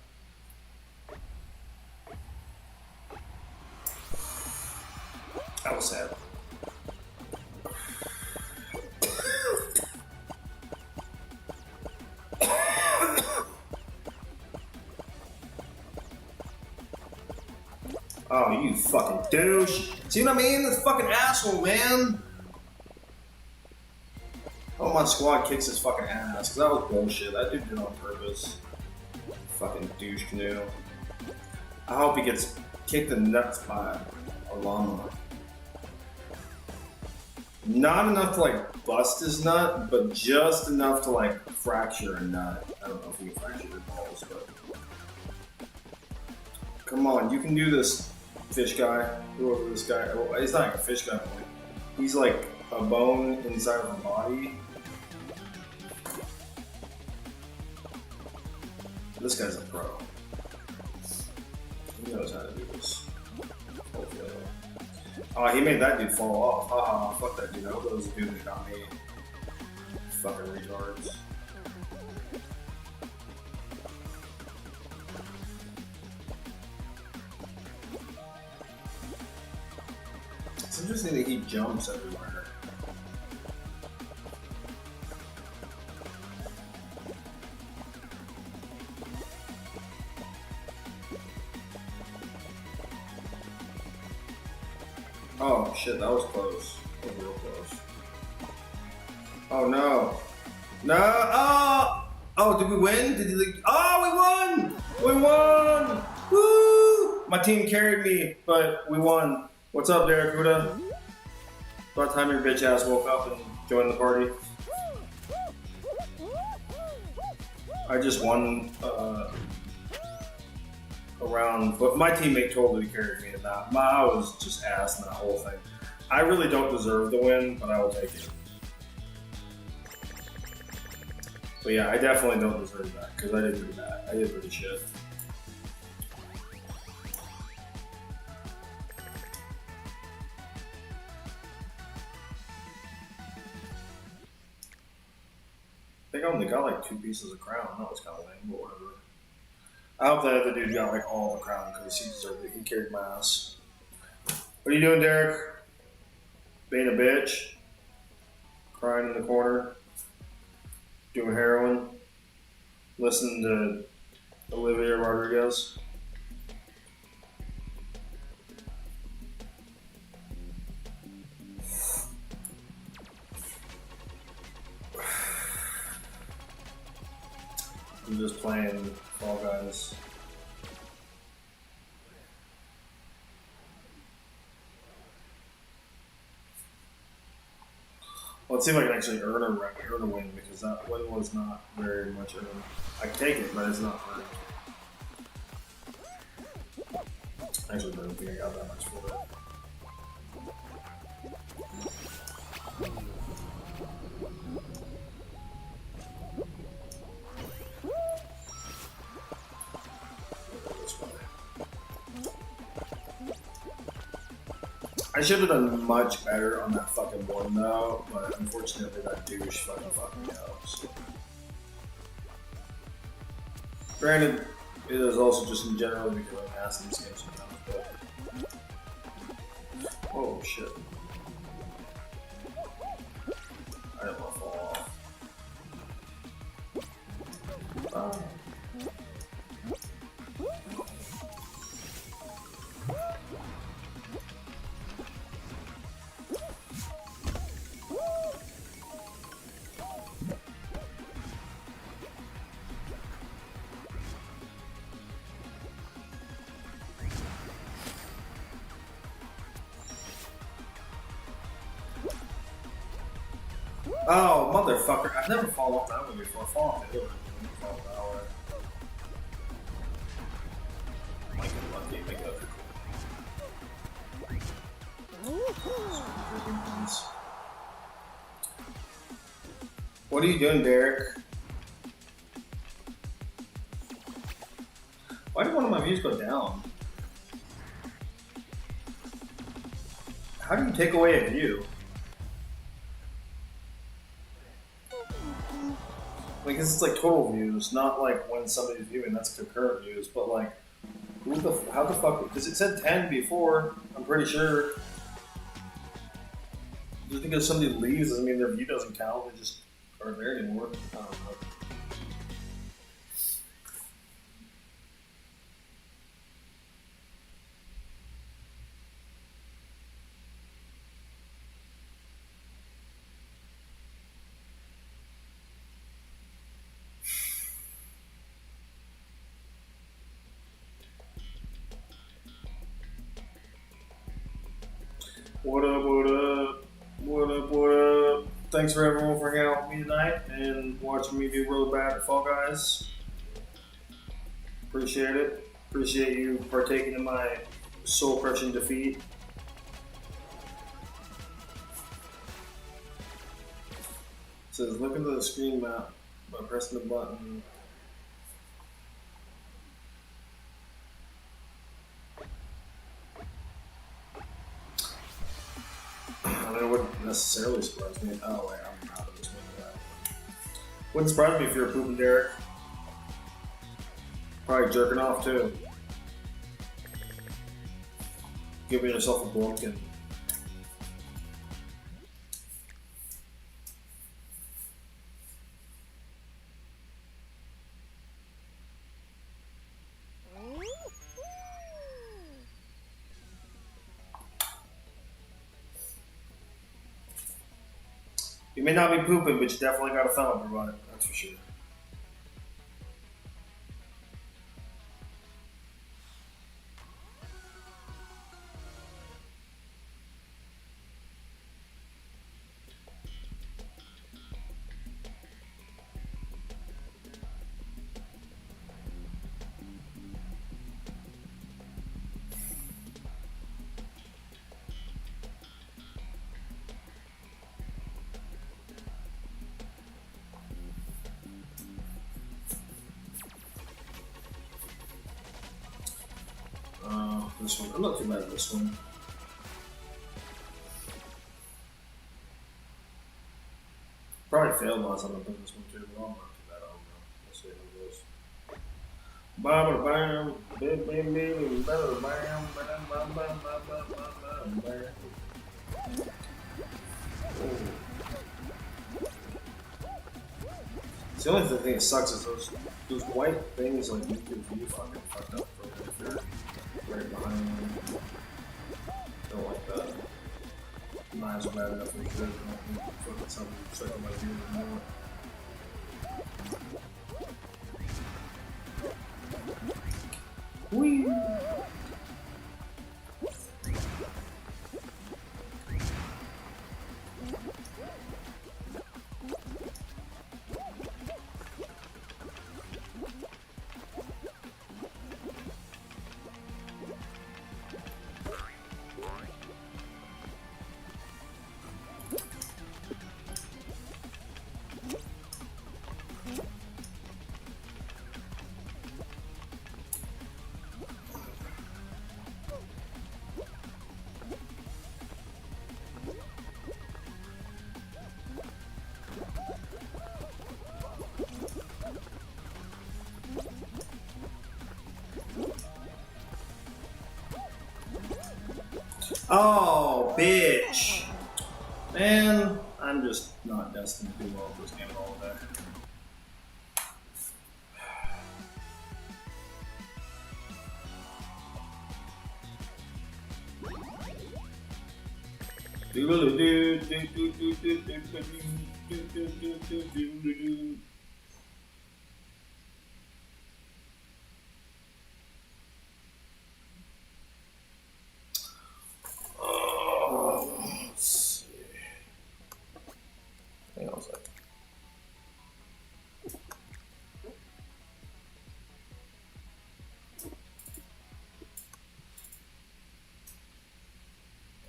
I was sad. Oh, you fucking douche. See what I mean? This fucking asshole, man. Oh, my squad kicks his fucking ass, because that was bullshit. That dude did it on purpose. Fucking douche canoe. I hope he gets kicked in the nuts by a llama. Not enough to like bust his nut, but just enough to like fracture a nut. I don't know if he can fracture your balls, but come on, you can do this, fish guy. Whoever this guy, well, he's not like a fish guy, but he's like a bone inside of a body. This guy's a pro. He knows how to do this. Hopefully. Oh, he made that dude fall off. Haha, fuck that dude. I hope that was the dude that got me. Fucking retards. It's interesting that he jumps everywhere. Oh shit, that was close. That was real close. Oh no. No! Oh! Oh, did we win? Did you like... Oh, we won! We won! Woo! My team carried me, but we won. What's up, Derek Huda? About time your bitch ass woke up and joined the party. I just won a round, but my teammate totally carried me in that. I was just ass in that whole thing. I really don't deserve the win, but I will take it. But yeah, I definitely don't deserve that, because I did pretty bad. I did pretty shit. think I only got like 2 pieces of crown. That was kind of lame, but whatever. I hope that other dude got like all the crown because he deserved it. He carried my ass. What are you doing, Derek? Being a bitch? Crying in the corner? Doing heroin? Listening to Olivia Rodriguez? I'm just playing Fall Guys. Well, let's see if I can actually earn a win because that win was not very much earned. I can take it, but it's not earned. Actually, I don't think I got that much for it. I should have done much better on that fucking one though, but unfortunately that douche fucking me up. So. Granted, it is also just in general because I'm ass in this game sometimes, but... Oh shit. I didn't want to fall off. Oh, motherfucker. I've never fallen off that one before. Fall off the hill. Fall that way. Make it lucky. Make it What are you doing, Derek? Why did one of my views go down? How do you take away a view? Like, it's like total views, not like when somebody's viewing, that's concurrent views, but like, how the fuck, because it said 10 before, I'm pretty sure. Just because somebody leaves doesn't mean their view doesn't count, they just aren't there anymore. I don't know. What up, what up? What up, what up? Thanks for everyone for hanging out with me tonight and watching me do really bad at Fall Guys. Appreciate it. Appreciate you partaking in my soul-crushing defeat. It says, look into the screen map by pressing the button. I wouldn't necessarily surprise me. Oh wait, I'm out of this one. Wouldn't surprise me if you're pooping, Derek. Probably jerking off too. Giving yourself a blumpkin. You may not be pooping, but you definitely got a thumb up your butt. That's for sure. This one. I'm not too mad at this one. probably failed last time I played this one too, but I'm not too bad. I don't know. We'll see how it goes. Bam, bam, bam, bam, bam, bam, bam, bam, bam, bam, bam. The only thing that sucks is those white things like you can view fucking fucked up for if you're right behind them. Don't like that. Knives are bad enough for sure. Fucking something stuck on my view anymore. Whee! Oh, bitch. Man, I'm just not destined to do well with this game all day. Hang on a second.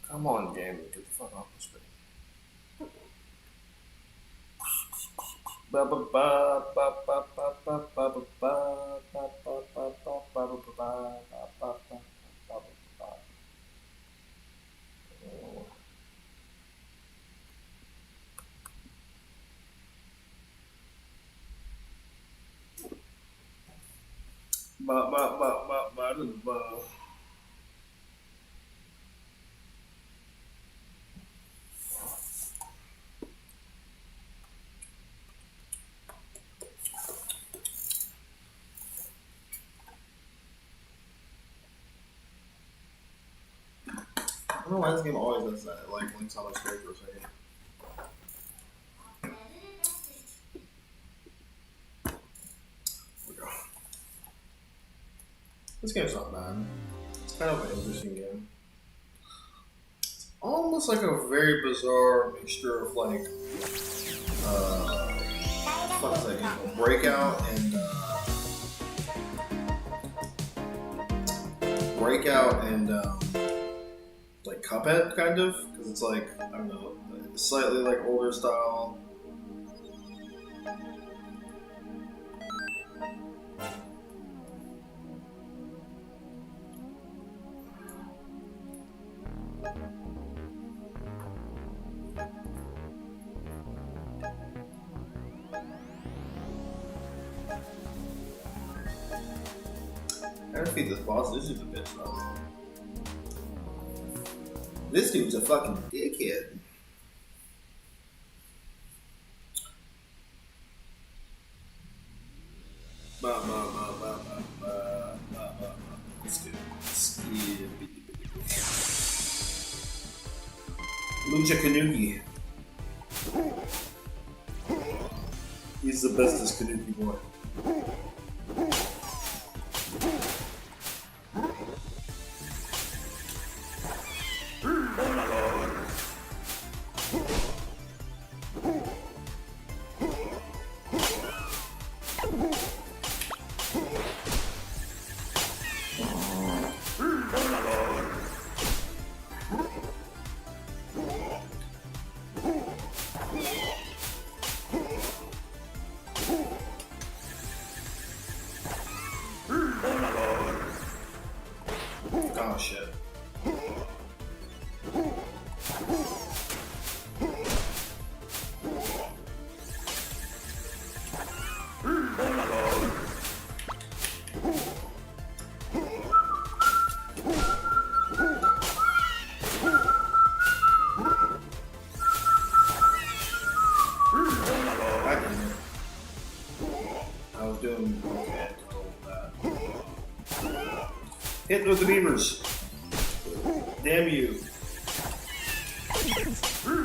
Come on, game, get the fuck off the screen. Ba ba ba ba ba ba ba ba ba ba ba ba ba ba ba ba ba ba. Ba ba ba ba ba ba. I don't know why this game always does that. It like blinks on my screen for a second. There we go. This game's not bad. It's kind of an interesting game. It's almost like a very bizarre mixture of like what is that game? Breakout and like Cuphead kind of, because it's like, I don't know, slightly like older style. I gotta feed this boss. This dude's a bitch though. This dude's a fucking dickhead. Ba ba ba ba ba ba ba ba. Let's do it. Lucha Kanuki. He's the bestest Kanuki boy. Hit with the beavers. Damn you. Oh,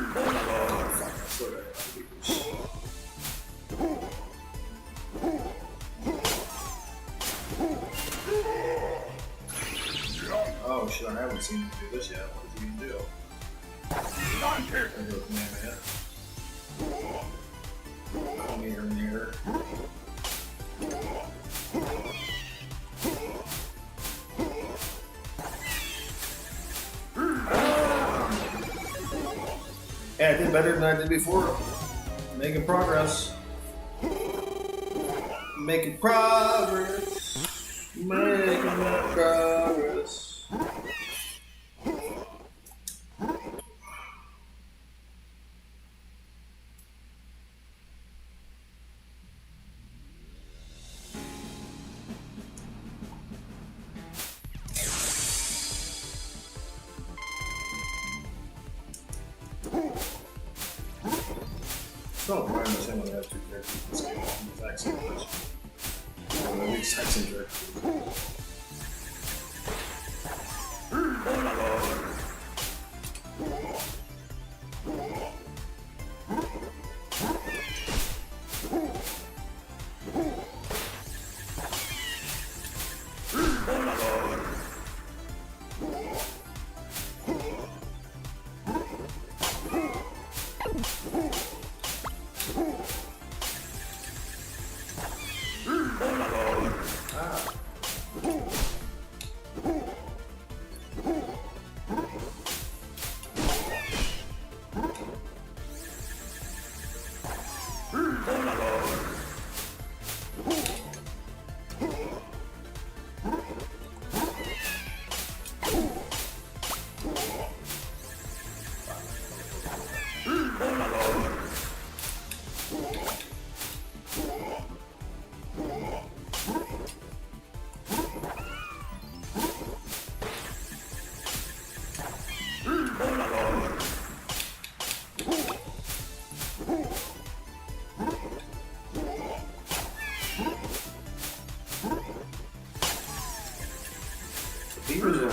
fuck, I still got the beavers. Oh shit, I haven't seen him do this yet. What is he gonna do? There goes Kamehameha. Come here, mirror. Yeah, I did better than I did before. Making progress. Making progress. Making that progress. Oh, Brian was him when I have two characters in this game. The exact same person. The exact same character. Beavers are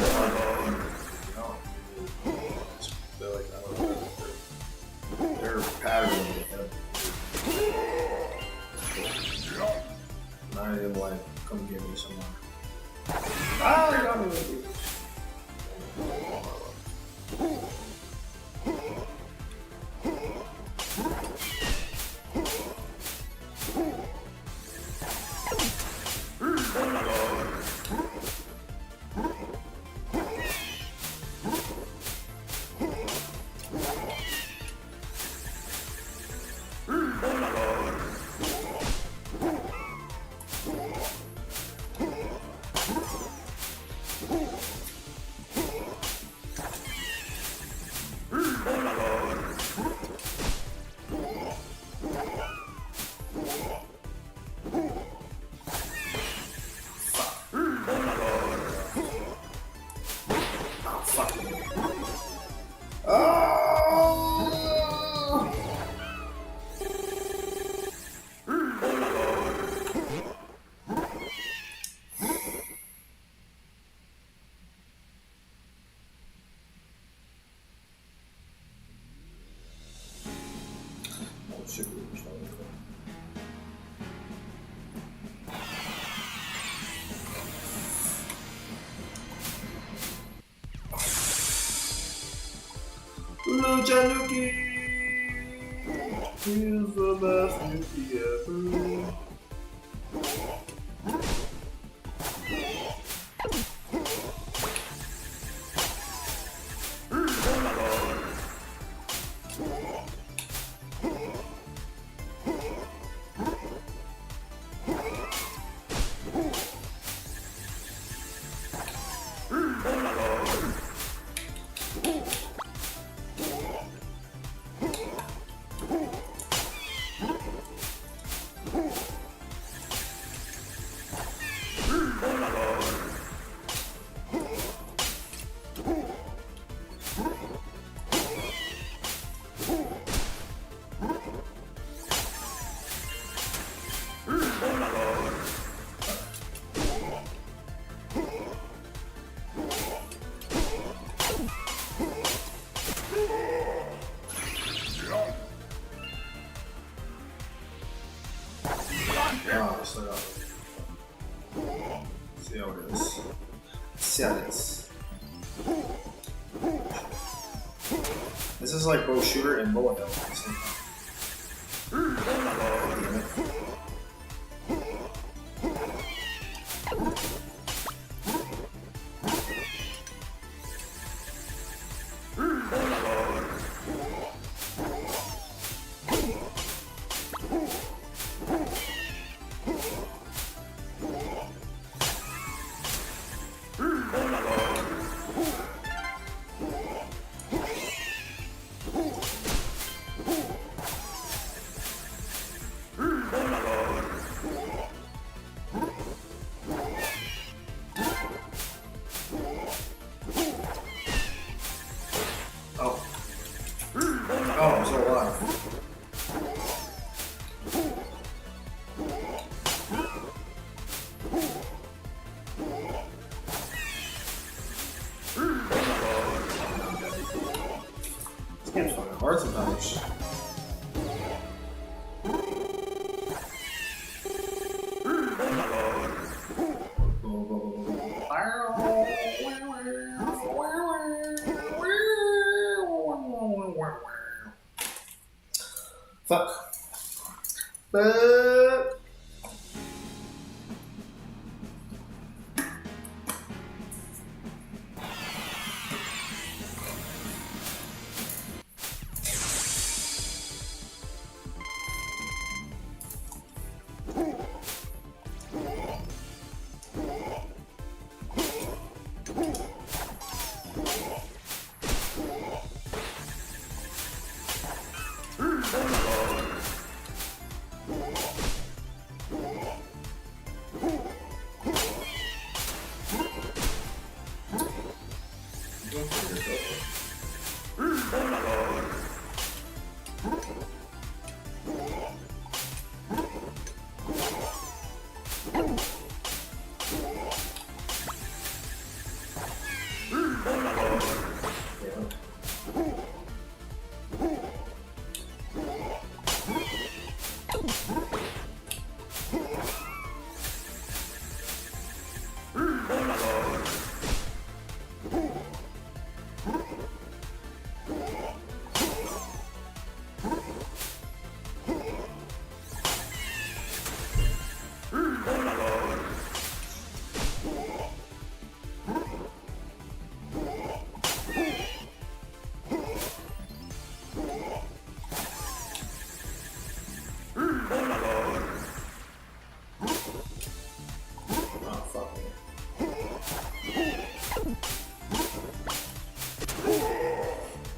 they're patterned. Not even like, come give me some more. Ah, I got me with these. Lucha Nuki is the best Nuki ever. Oh, I still got it. See how it is. See how it is. This is like bow shooter and bow and arrow at the same time. Oh, damn it. Oh, I'm so alive. This game's fucking hard sometimes. Fuck. But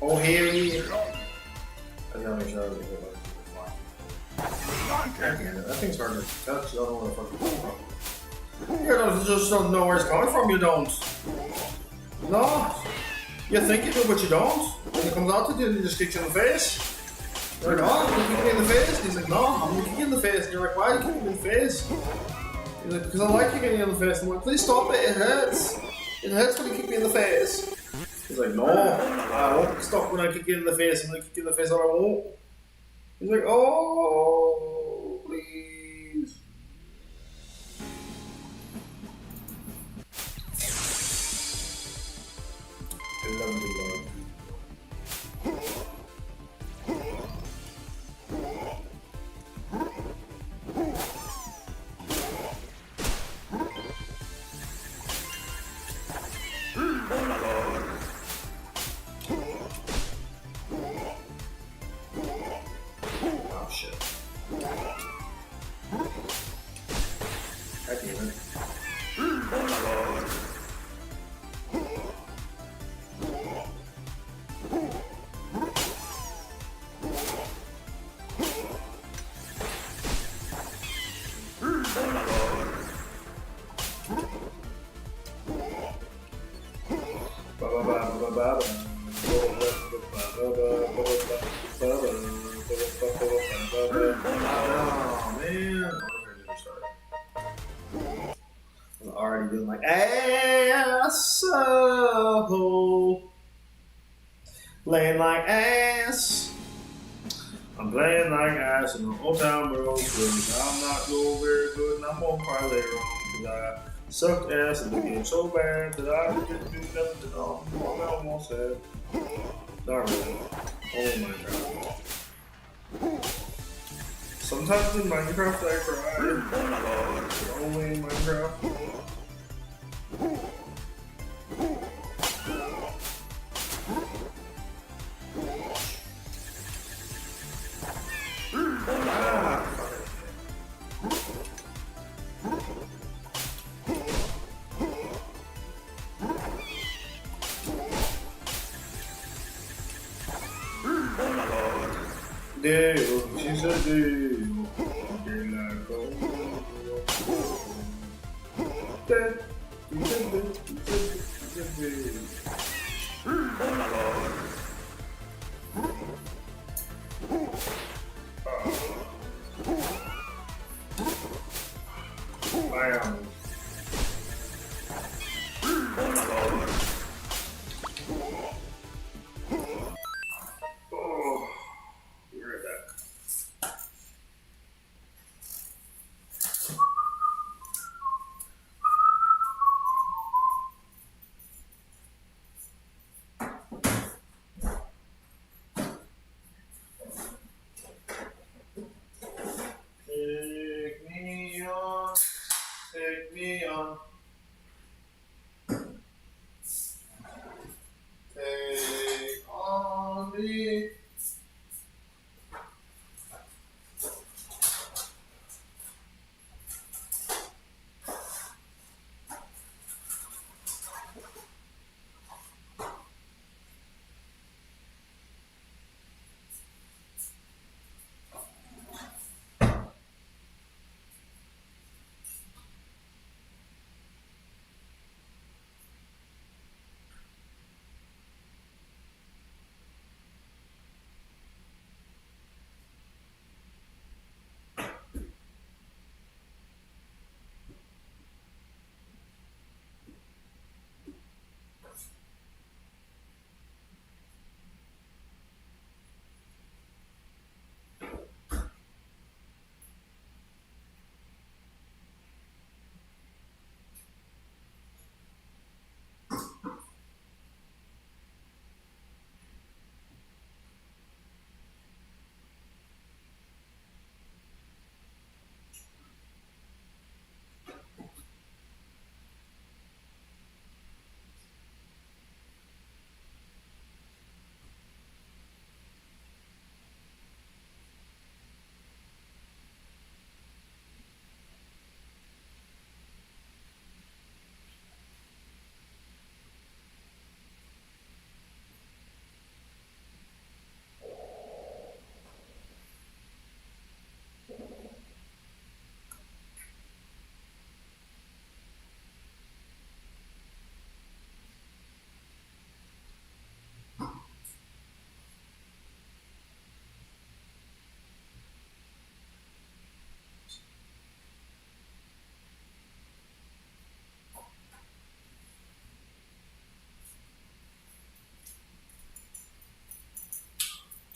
oh, hell yeah. I gotta make sure I don't get hit by the fly. God damn it, that thing's hard to touch. I don't know where the fuck it's coming from. You just don't know where it's coming from, you don't. No. You think you do, but you don't. When it comes out to you, you just kick you in the face. You're like, oh, you kick me in the face? And he's like, no, I'm gonna kick you in the face. And you're like, why are you kicking me in the face? He's like, because I like kicking you in the face. I'm like, please stop it, it hurts. It hurts when you kick me in the face. He's like, no, I won't stop when I kick you in the face. I'm gonna kick you in the face or I won't. He's like, oh, please. I love you, love. Oh shit. God damn it. Oh man, I'm already doing like asshole, laying like ass I'm playing like ass in the old town bros. I'm not doing very good, and I'm gonna cry later on because I sucked ass in the game so bad that I didn't do nothing at all. I almost said, not really. Oh my god. Sometimes in Minecraft I cry. Only in Minecraft. Dale, she said Dale. Take me on. Take on me.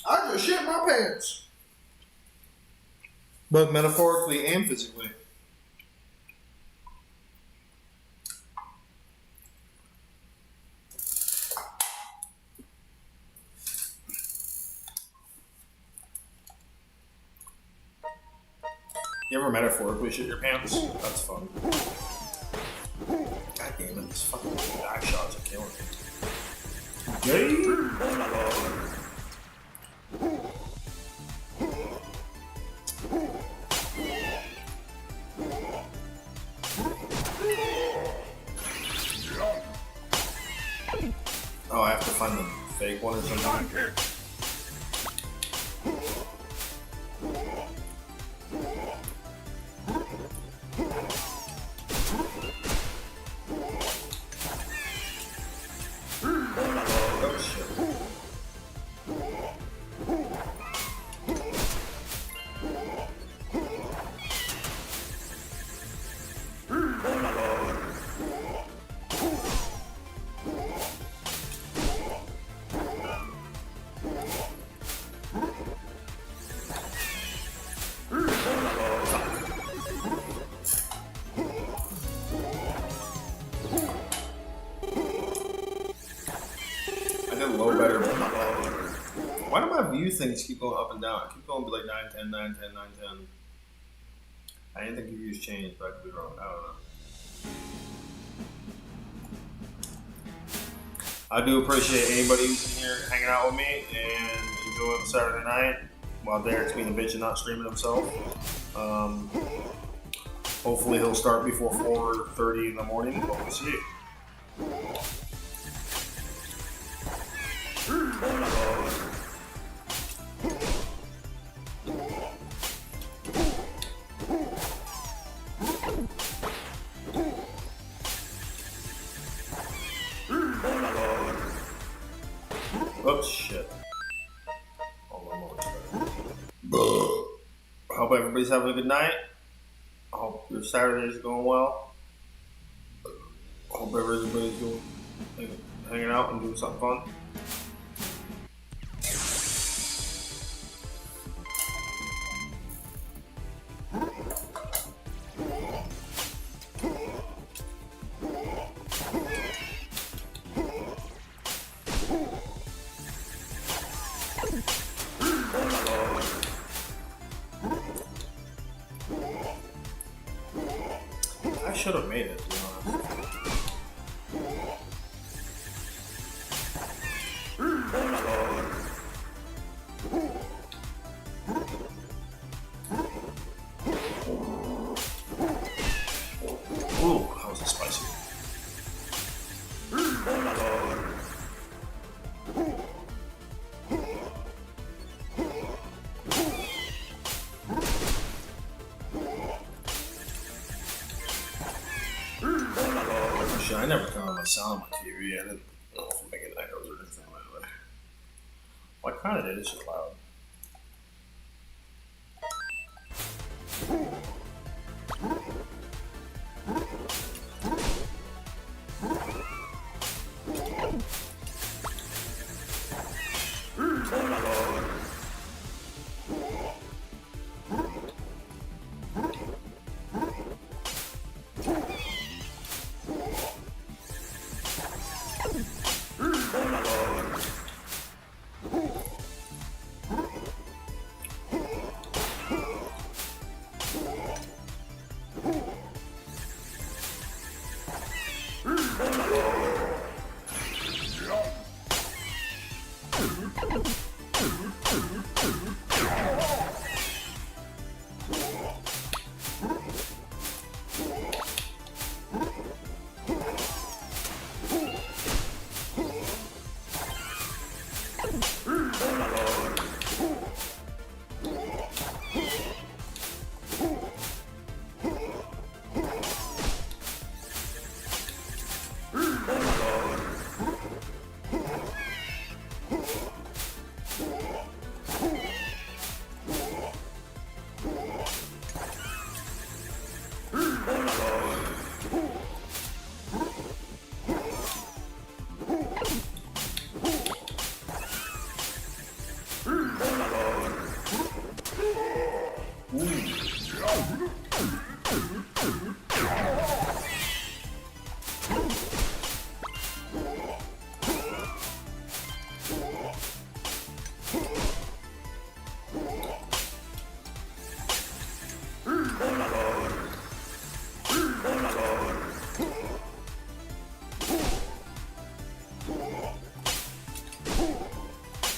I just shit my pants. But metaphorically and physically. You ever metaphorically shit your pants? That's fun. God damn it, this fucking back shots are killing me. Gay? Oh, I have to find the fake one or something. Why do my view things keep going up and down? I keep going to like 910, 910, 910. I didn't think your views changed, but I could be wrong. I don't know. I do appreciate anybody who's in here hanging out with me and enjoying Saturday night while Derek's being a bitch and not streaming himself. Hopefully he'll start before 4:30 in the morning, but we'll see. Oops, shit. I hope everybody's having a good night. I hope your Saturdays are going well. I hope everybody's hanging out and doing something fun. I should have made it, to be honest. Ooh, that was spicy. I never turned on my sound on my TV. I didn't know if I'm making echoes or anything like that. Well, I kind of did. It's just loud.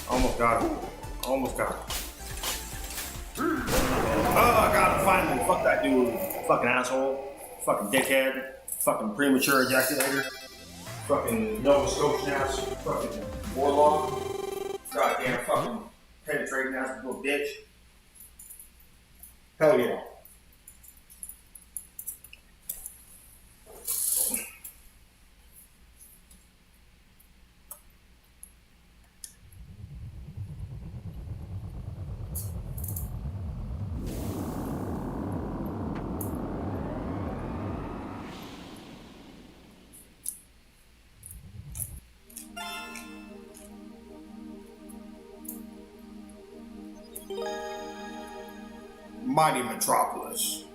Almost got it. Almost got it. Oh, I got it finally. Fuck that dude. Fucking asshole. Fucking dickhead. Fucking premature ejaculator. Fucking Nova Scotian ass. Fucking warlock. Goddamn fucking penetrating ass little bitch. Hell yeah. Mighty Metropolis.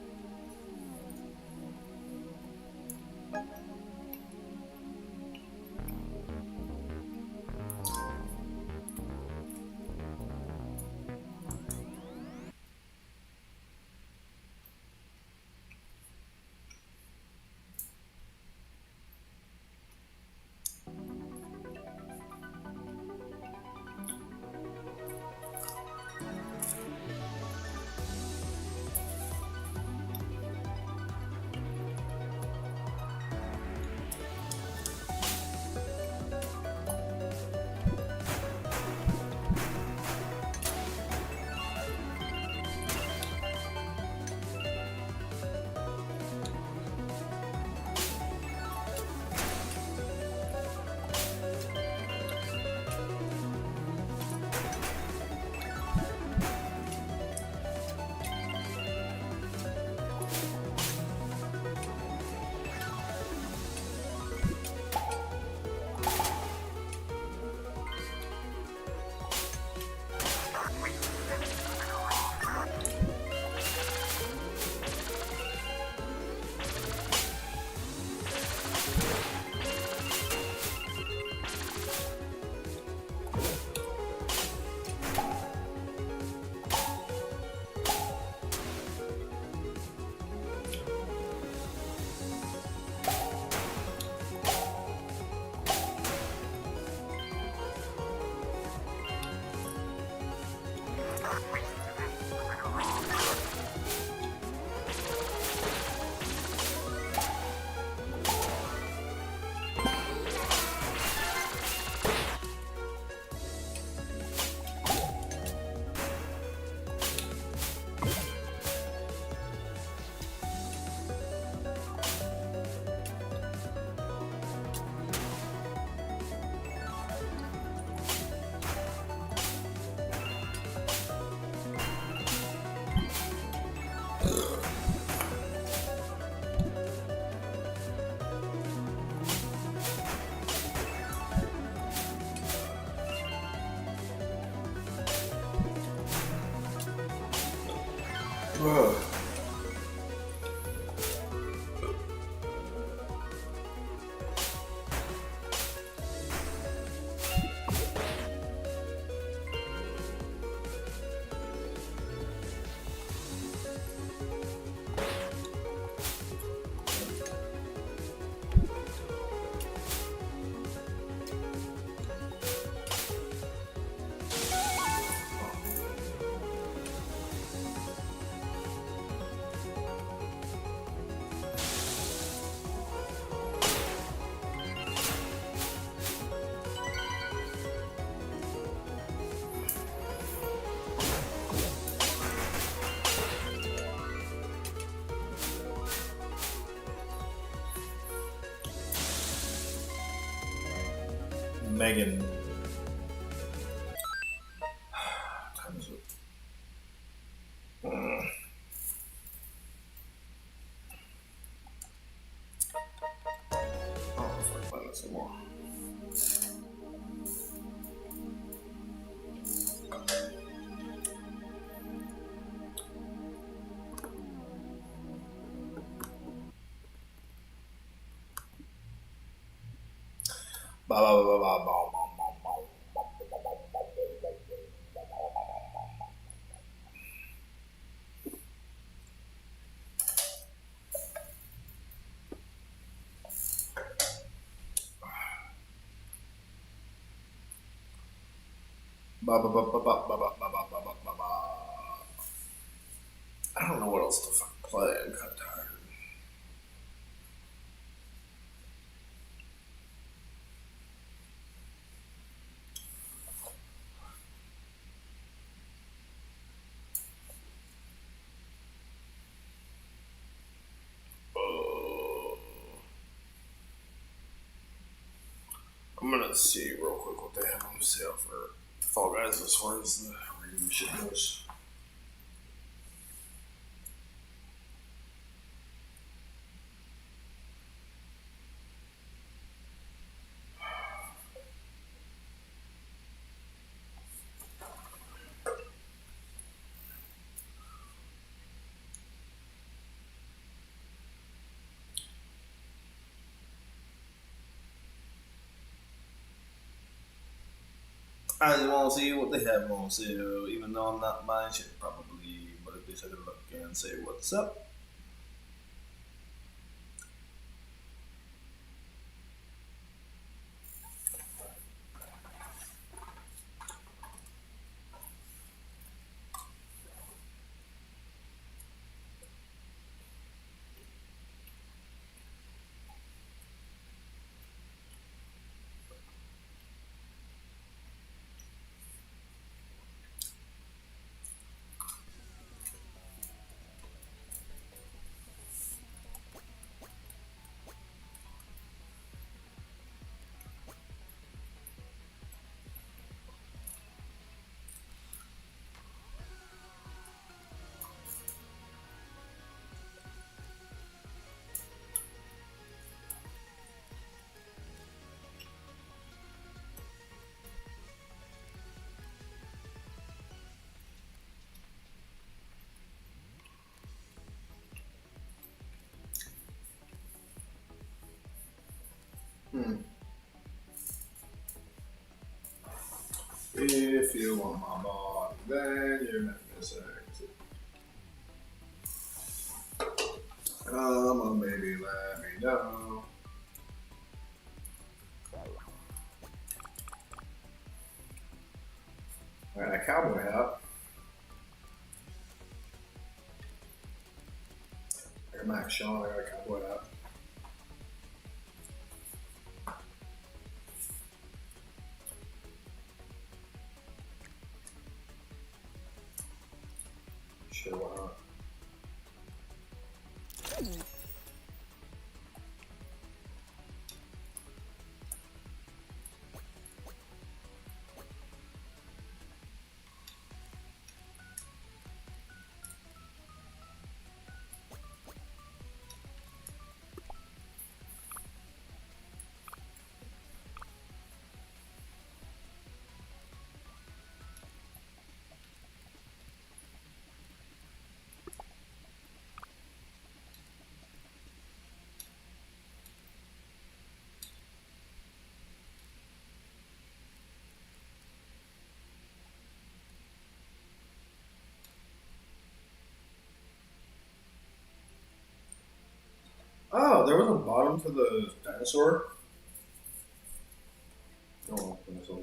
Megan. Time is it? Oh, if I find this some more. Ba ba ba ba ba ba. Ba ba ba ba ba ba ba ba ba ba ba ba. I don't know what else to fucking play. I'm kind of tired. I'm gonna see real quick what they have on sale for Fall Guys as far as the review shit goes. I just want to see what they have on sale, even though I'm not buying shit probably, but at least I can look and say what's up. If you want my body, then you're not gonna say it. Come on, baby, let me know. Alright, a cowboy hat. I got Max Shawn, I got a cowboy hat. Sure, why not? there was a bottom to the dinosaur. Oh, dinosaur.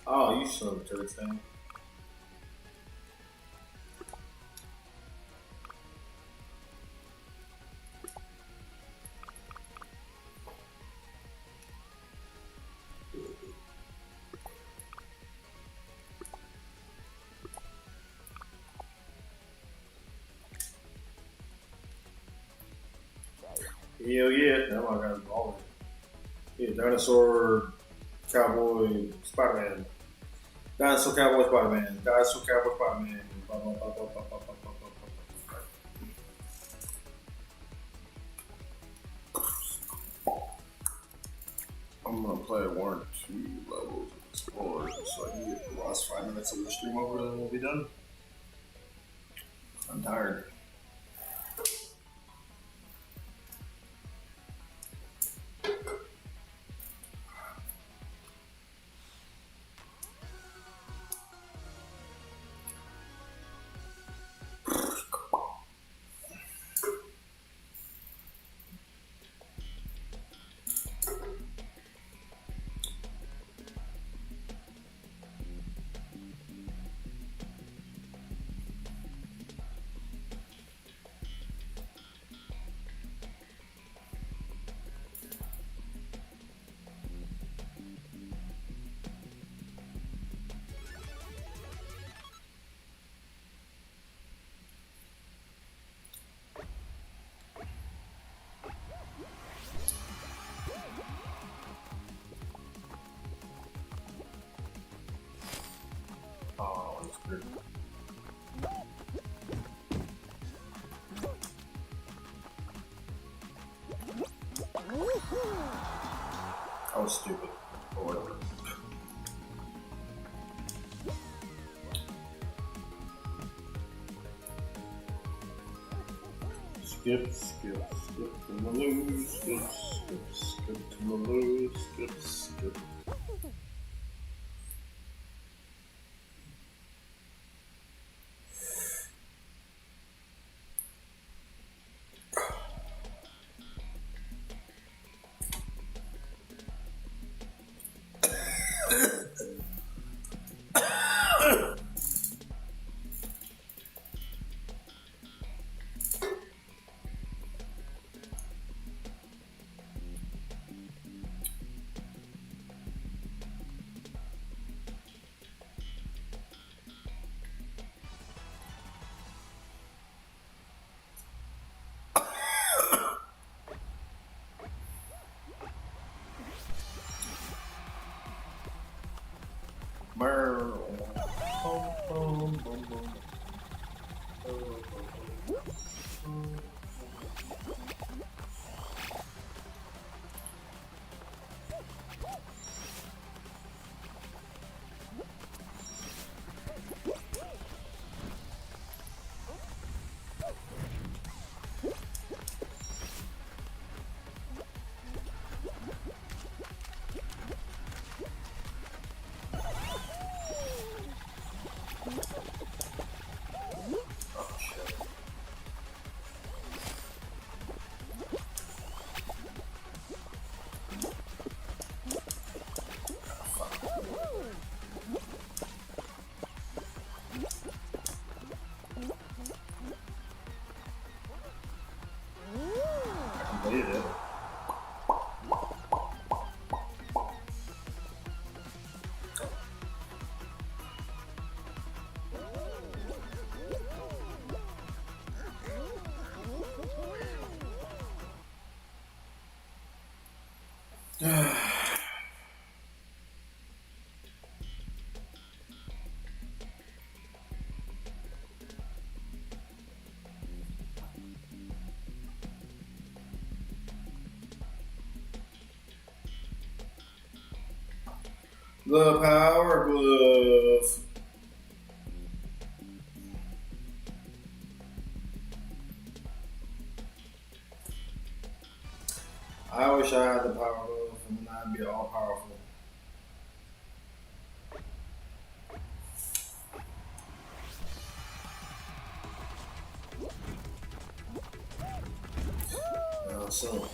Oh, you son of a turd thing. Hell yeah, now I got a ball. Yeah, dinosaur, cowboy, Spider-Man. Dinosaur, cowboy, Spider-Man. Dinosaur, cowboy, Spider-Man. Blah, blah, blah, blah, blah, blah, blah, blah, blah, blah. I'm gonna play 1 or 2 levels of Explorer so I can get the last 5 minutes of the stream over and then we'll be done. I'm tired. Oh, that's good. I was stupid. Or whatever. Skip, skip, skip to the loo, skip, skip, skip to the loo, skip, skip. The Power Glove. I wish I had the Power Glove and then I'd be all powerful. So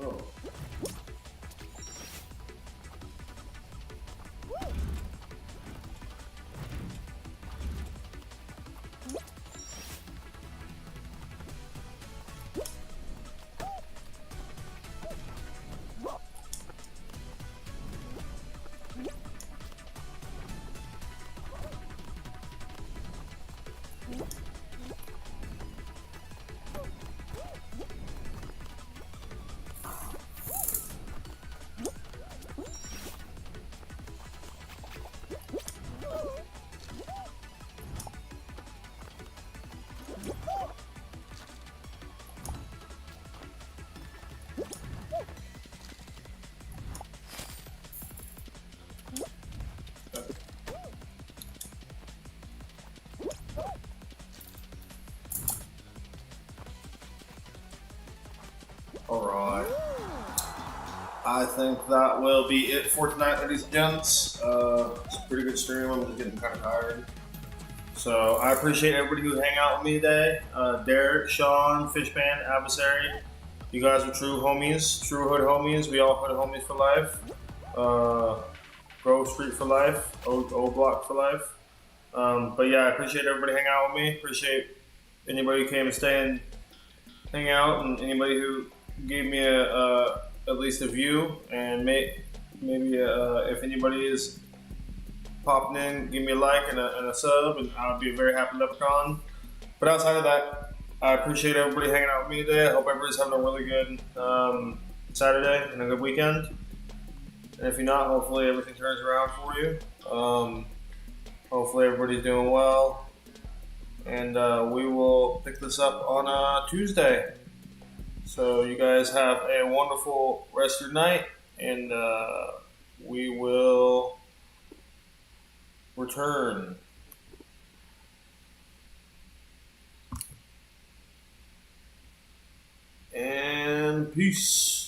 oh. Alright. I think that will be it for tonight, ladies and gents. It's a pretty good stream. I'm just getting kind of tired. So I appreciate everybody who hang out with me today. Derek, Sean, Fishpan, Adversary. You guys are true homies, true hood homies. We all hood homies for life. Grove Street for life, old Block for life. But yeah, I appreciate everybody hanging out with me. Appreciate anybody who came and stay and hang out, and anybody who gave me at least a view, and maybe if anybody is popping in, give me a like and a sub, and I'll be a very happy leprechaun. But outside of that, I appreciate everybody hanging out with me today. I hope everybody's having a really good Saturday and a good weekend. And if you're not, hopefully everything turns around for you. Hopefully everybody's doing well. And we will pick this up on Tuesday. So you guys have a wonderful rest of your night, and we will return. And peace.